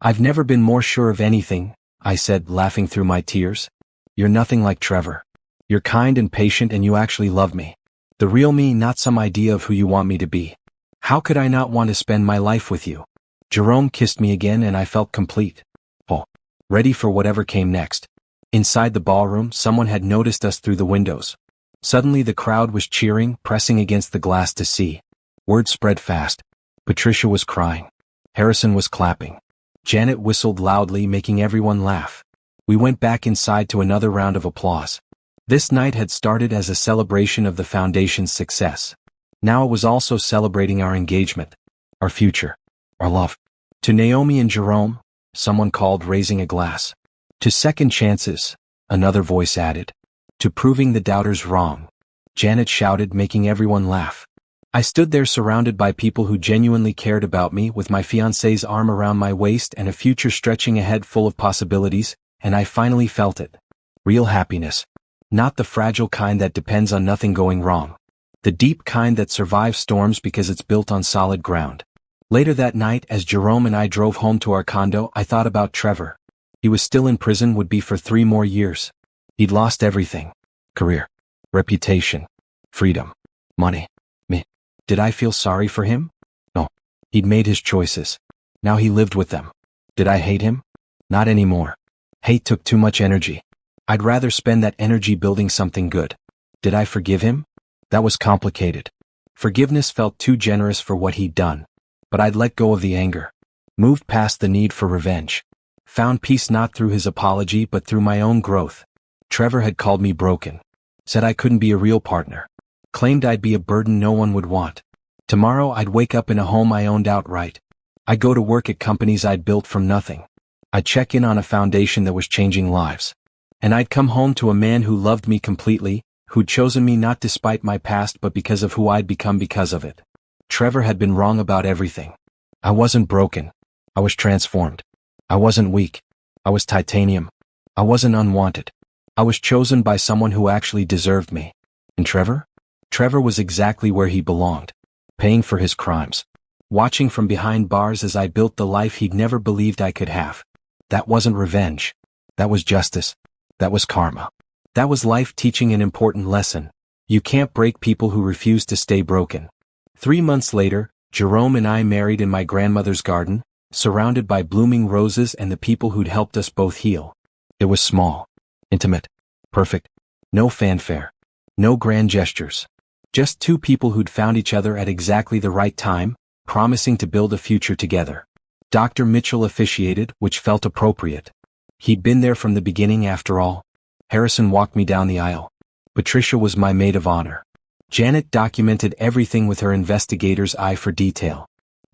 "I've never been more sure of anything," I said, laughing through my tears. "You're nothing like Trevor. You're kind and patient, and you actually love me. The real me, not some idea of who you want me to be. How could I not want to spend my life with you?" Jerome kissed me again and I felt complete. "Oh, ready for whatever came next. Inside the ballroom, someone had noticed us through the windows. Suddenly the crowd was cheering, pressing against the glass to see. Word spread fast. Patricia was crying. Harrison was clapping. Janet whistled loudly, making everyone laugh. We went back inside to another round of applause. This night had started as a celebration of the foundation's success. Now it was also celebrating our engagement, our future, our love. To Naomi and Jerome, someone called, raising a glass. To second chances, another voice added. To proving the doubters wrong, Janet shouted, making everyone laugh. I stood there surrounded by people who genuinely cared about me, with my fiancé's arm around my waist and a future stretching ahead full of possibilities, and I finally felt it. Real happiness. Not the fragile kind that depends on nothing going wrong. The deep kind that survives storms because it's built on solid ground. Later that night, as Jerome and I drove home to our condo, I thought about Trevor. He was still in prison, would be for 3 more years. He'd lost everything. Career, reputation, freedom, money, me. Did I feel sorry for him? No. He'd made his choices. Now he lived with them. Did I hate him? Not anymore. Hate took too much energy. I'd rather spend that energy building something good. Did I forgive him? That was complicated. Forgiveness felt too generous for what he'd done. But I'd let go of the anger. Moved past the need for revenge. Found peace not through his apology but through my own growth. Trevor had called me broken. Said I couldn't be a real partner. Claimed I'd be a burden no one would want. Tomorrow I'd wake up in a home I owned outright. I'd go to work at companies I'd built from nothing. I'd check in on a foundation that was changing lives. And I'd come home to a man who loved me completely, who'd chosen me not despite my past but because of who I'd become because of it. Trevor had been wrong about everything. I wasn't broken. I was transformed. I wasn't weak. I was titanium. I wasn't unwanted. I was chosen by someone who actually deserved me. And Trevor? Trevor was exactly where he belonged. Paying for his crimes. Watching from behind bars as I built the life he'd never believed I could have. That wasn't revenge. That was justice. That was karma. That was life teaching an important lesson. You can't break people who refuse to stay broken. 3 months later, Jerome and I married in my grandmother's garden, surrounded by blooming roses and the people who'd helped us both heal. It was small, intimate, perfect. No fanfare. No grand gestures. Just 2 people who'd found each other at exactly the right time, promising to build a future together. Dr. Mitchell officiated, which felt appropriate. He'd been there from the beginning after all. Harrison walked me down the aisle. Patricia was my maid of honor. Janet documented everything with her investigator's eye for detail.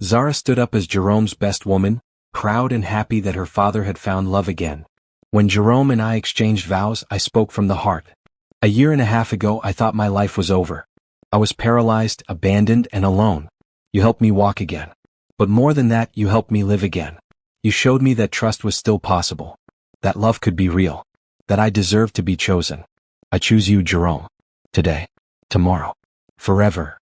Zara stood up as Jerome's best woman, proud and happy that her father had found love again. When Jerome and I exchanged vows, I spoke from the heart. A year and a half ago, I thought my life was over. I was paralyzed, abandoned, and alone. You helped me walk again. But more than that, you helped me live again. You showed me that trust was still possible. That love could be real. That I deserved to be chosen. I choose you, Jerome. Today. Tomorrow. Forever.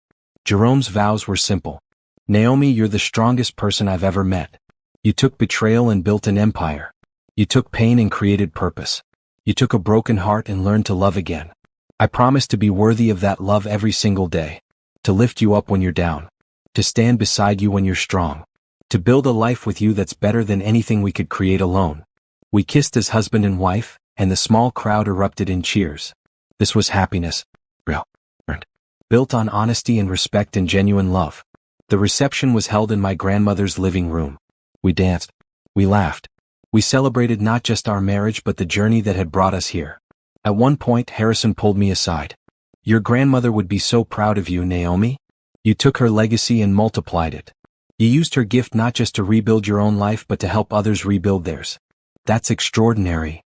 Jerome's vows were simple. Naomi, you're the strongest person I've ever met. You took betrayal and built an empire. You took pain and created purpose. You took a broken heart and learned to love again. I promise to be worthy of that love every single day. To lift you up when you're down. To stand beside you when you're strong. To build a life with you that's better than anything we could create alone. We kissed as husband and wife, and the small crowd erupted in cheers. This was happiness. Real. Earned. Built on honesty and respect and genuine love. The reception was held in my grandmother's living room. We danced. We laughed. We celebrated not just our marriage but the journey that had brought us here. At one point, Harrison pulled me aside. Your grandmother would be so proud of you, Naomi. You took her legacy and multiplied it. You used her gift not just to rebuild your own life but to help others rebuild theirs. That's extraordinary.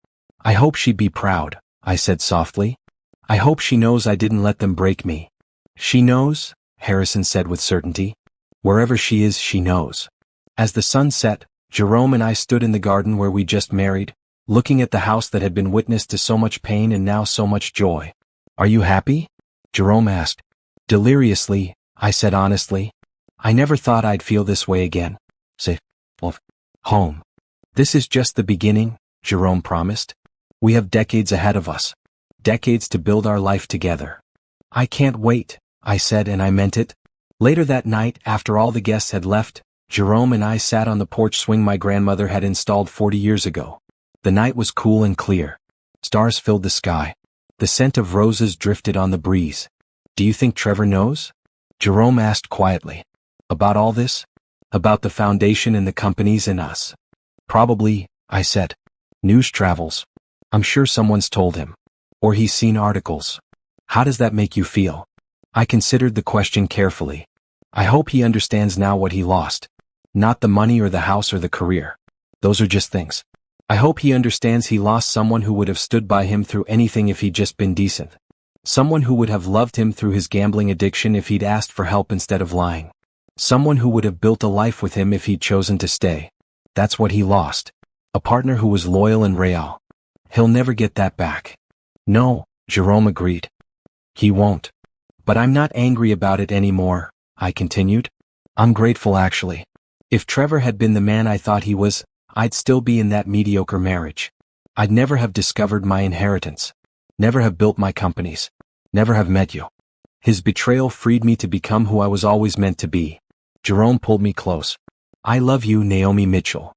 I hope she'd be proud, I said softly. I hope she knows I didn't let them break me. She knows, Harrison said with certainty. Wherever she is, she knows. As the sun set, Jerome and I stood in the garden where we just married, looking at the house that had been witness to so much pain and now so much joy. Are you happy? Jerome asked. Deliriously, I said honestly. I never thought I'd feel this way again. Safe. Love. Home. This is just the beginning, Jerome promised. We have decades ahead of us. Decades to build our life together. I can't wait, I said, and I meant it. Later that night, after all the guests had left, Jerome and I sat on the porch swing my grandmother had installed 40 years ago. The night was cool and clear. Stars filled the sky. The scent of roses drifted on the breeze. Do you think Trevor knows? Jerome asked quietly. About all this? About the foundation and the companies and us? Probably, I said. News travels. I'm sure someone's told him. Or he's seen articles. How does that make you feel? I considered the question carefully. I hope he understands now what he lost. Not the money or the house or the career. Those are just things. I hope he understands he lost someone who would have stood by him through anything if he'd just been decent. Someone who would have loved him through his gambling addiction if he'd asked for help instead of lying. Someone who would have built a life with him if he'd chosen to stay. That's what he lost. A partner who was loyal and real. He'll never get that back. No, Jerome agreed. He won't. But I'm not angry about it anymore, I continued. I'm grateful actually. If Trevor had been the man I thought he was, I'd still be in that mediocre marriage. I'd never have discovered my inheritance. Never have built my companies. Never have met you. His betrayal freed me to become who I was always meant to be. Jerome pulled me close. I love you, Naomi Mitchell.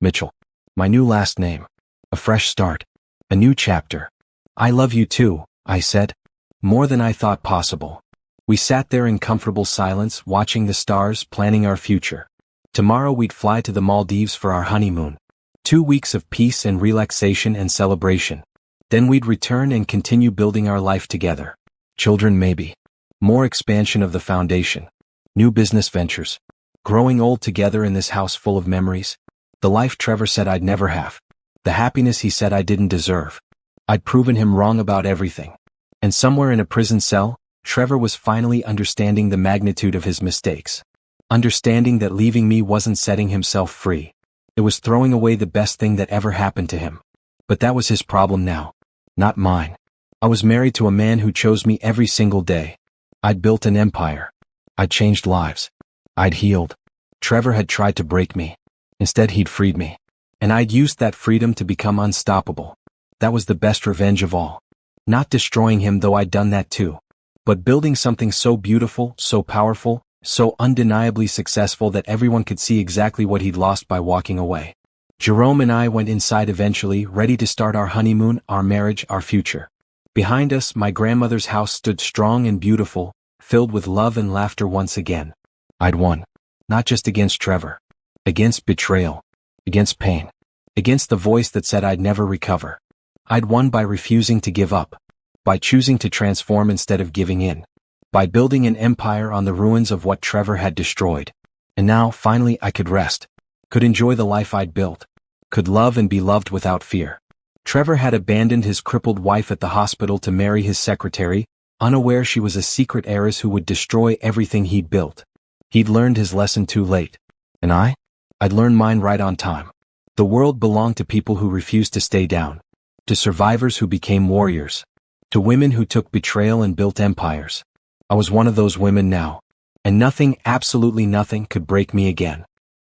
Mitchell. My new last name. A fresh start. A new chapter. I love you too, I said. More than I thought possible. We sat there in comfortable silence, watching the stars, planning our future. Tomorrow we'd fly to the Maldives for our honeymoon. 2 weeks of peace and relaxation and celebration. Then we'd return and continue building our life together. Children maybe. More expansion of the foundation. New business ventures. Growing old together in this house full of memories. The life Trevor said I'd never have. The happiness he said I didn't deserve. I'd proven him wrong about everything. And somewhere in a prison cell, Trevor was finally understanding the magnitude of his mistakes. Understanding that leaving me wasn't setting himself free. It was throwing away the best thing that ever happened to him. But that was his problem now. Not mine. I was married to a man who chose me every single day. I'd built an empire. I'd changed lives. I'd healed. Trevor had tried to break me. Instead he'd freed me. And I'd used that freedom to become unstoppable. That was the best revenge of all. Not destroying him, though I'd done that too. But building something so beautiful, so powerful, so undeniably successful that everyone could see exactly what he'd lost by walking away. Jerome and I went inside eventually, ready to start our honeymoon, our marriage, our future. Behind us, my grandmother's house stood strong and beautiful, filled with love and laughter once again. I'd won. Not just against Trevor. Against betrayal. Against pain. Against the voice that said I'd never recover. I'd won by refusing to give up. By choosing to transform instead of giving in. By building an empire on the ruins of what Trevor had destroyed. And now, finally, I could rest. Could enjoy the life I'd built. Could love and be loved without fear. Trevor had abandoned his crippled wife at the hospital to marry his secretary, unaware she was a secret heiress who would destroy everything he'd built. He'd learned his lesson too late. And I'd learned mine right on time. The world belonged to people who refused to stay down. To survivors who became warriors. To women who took betrayal and built empires. I was one of those women now. And nothing, absolutely nothing, could break me again.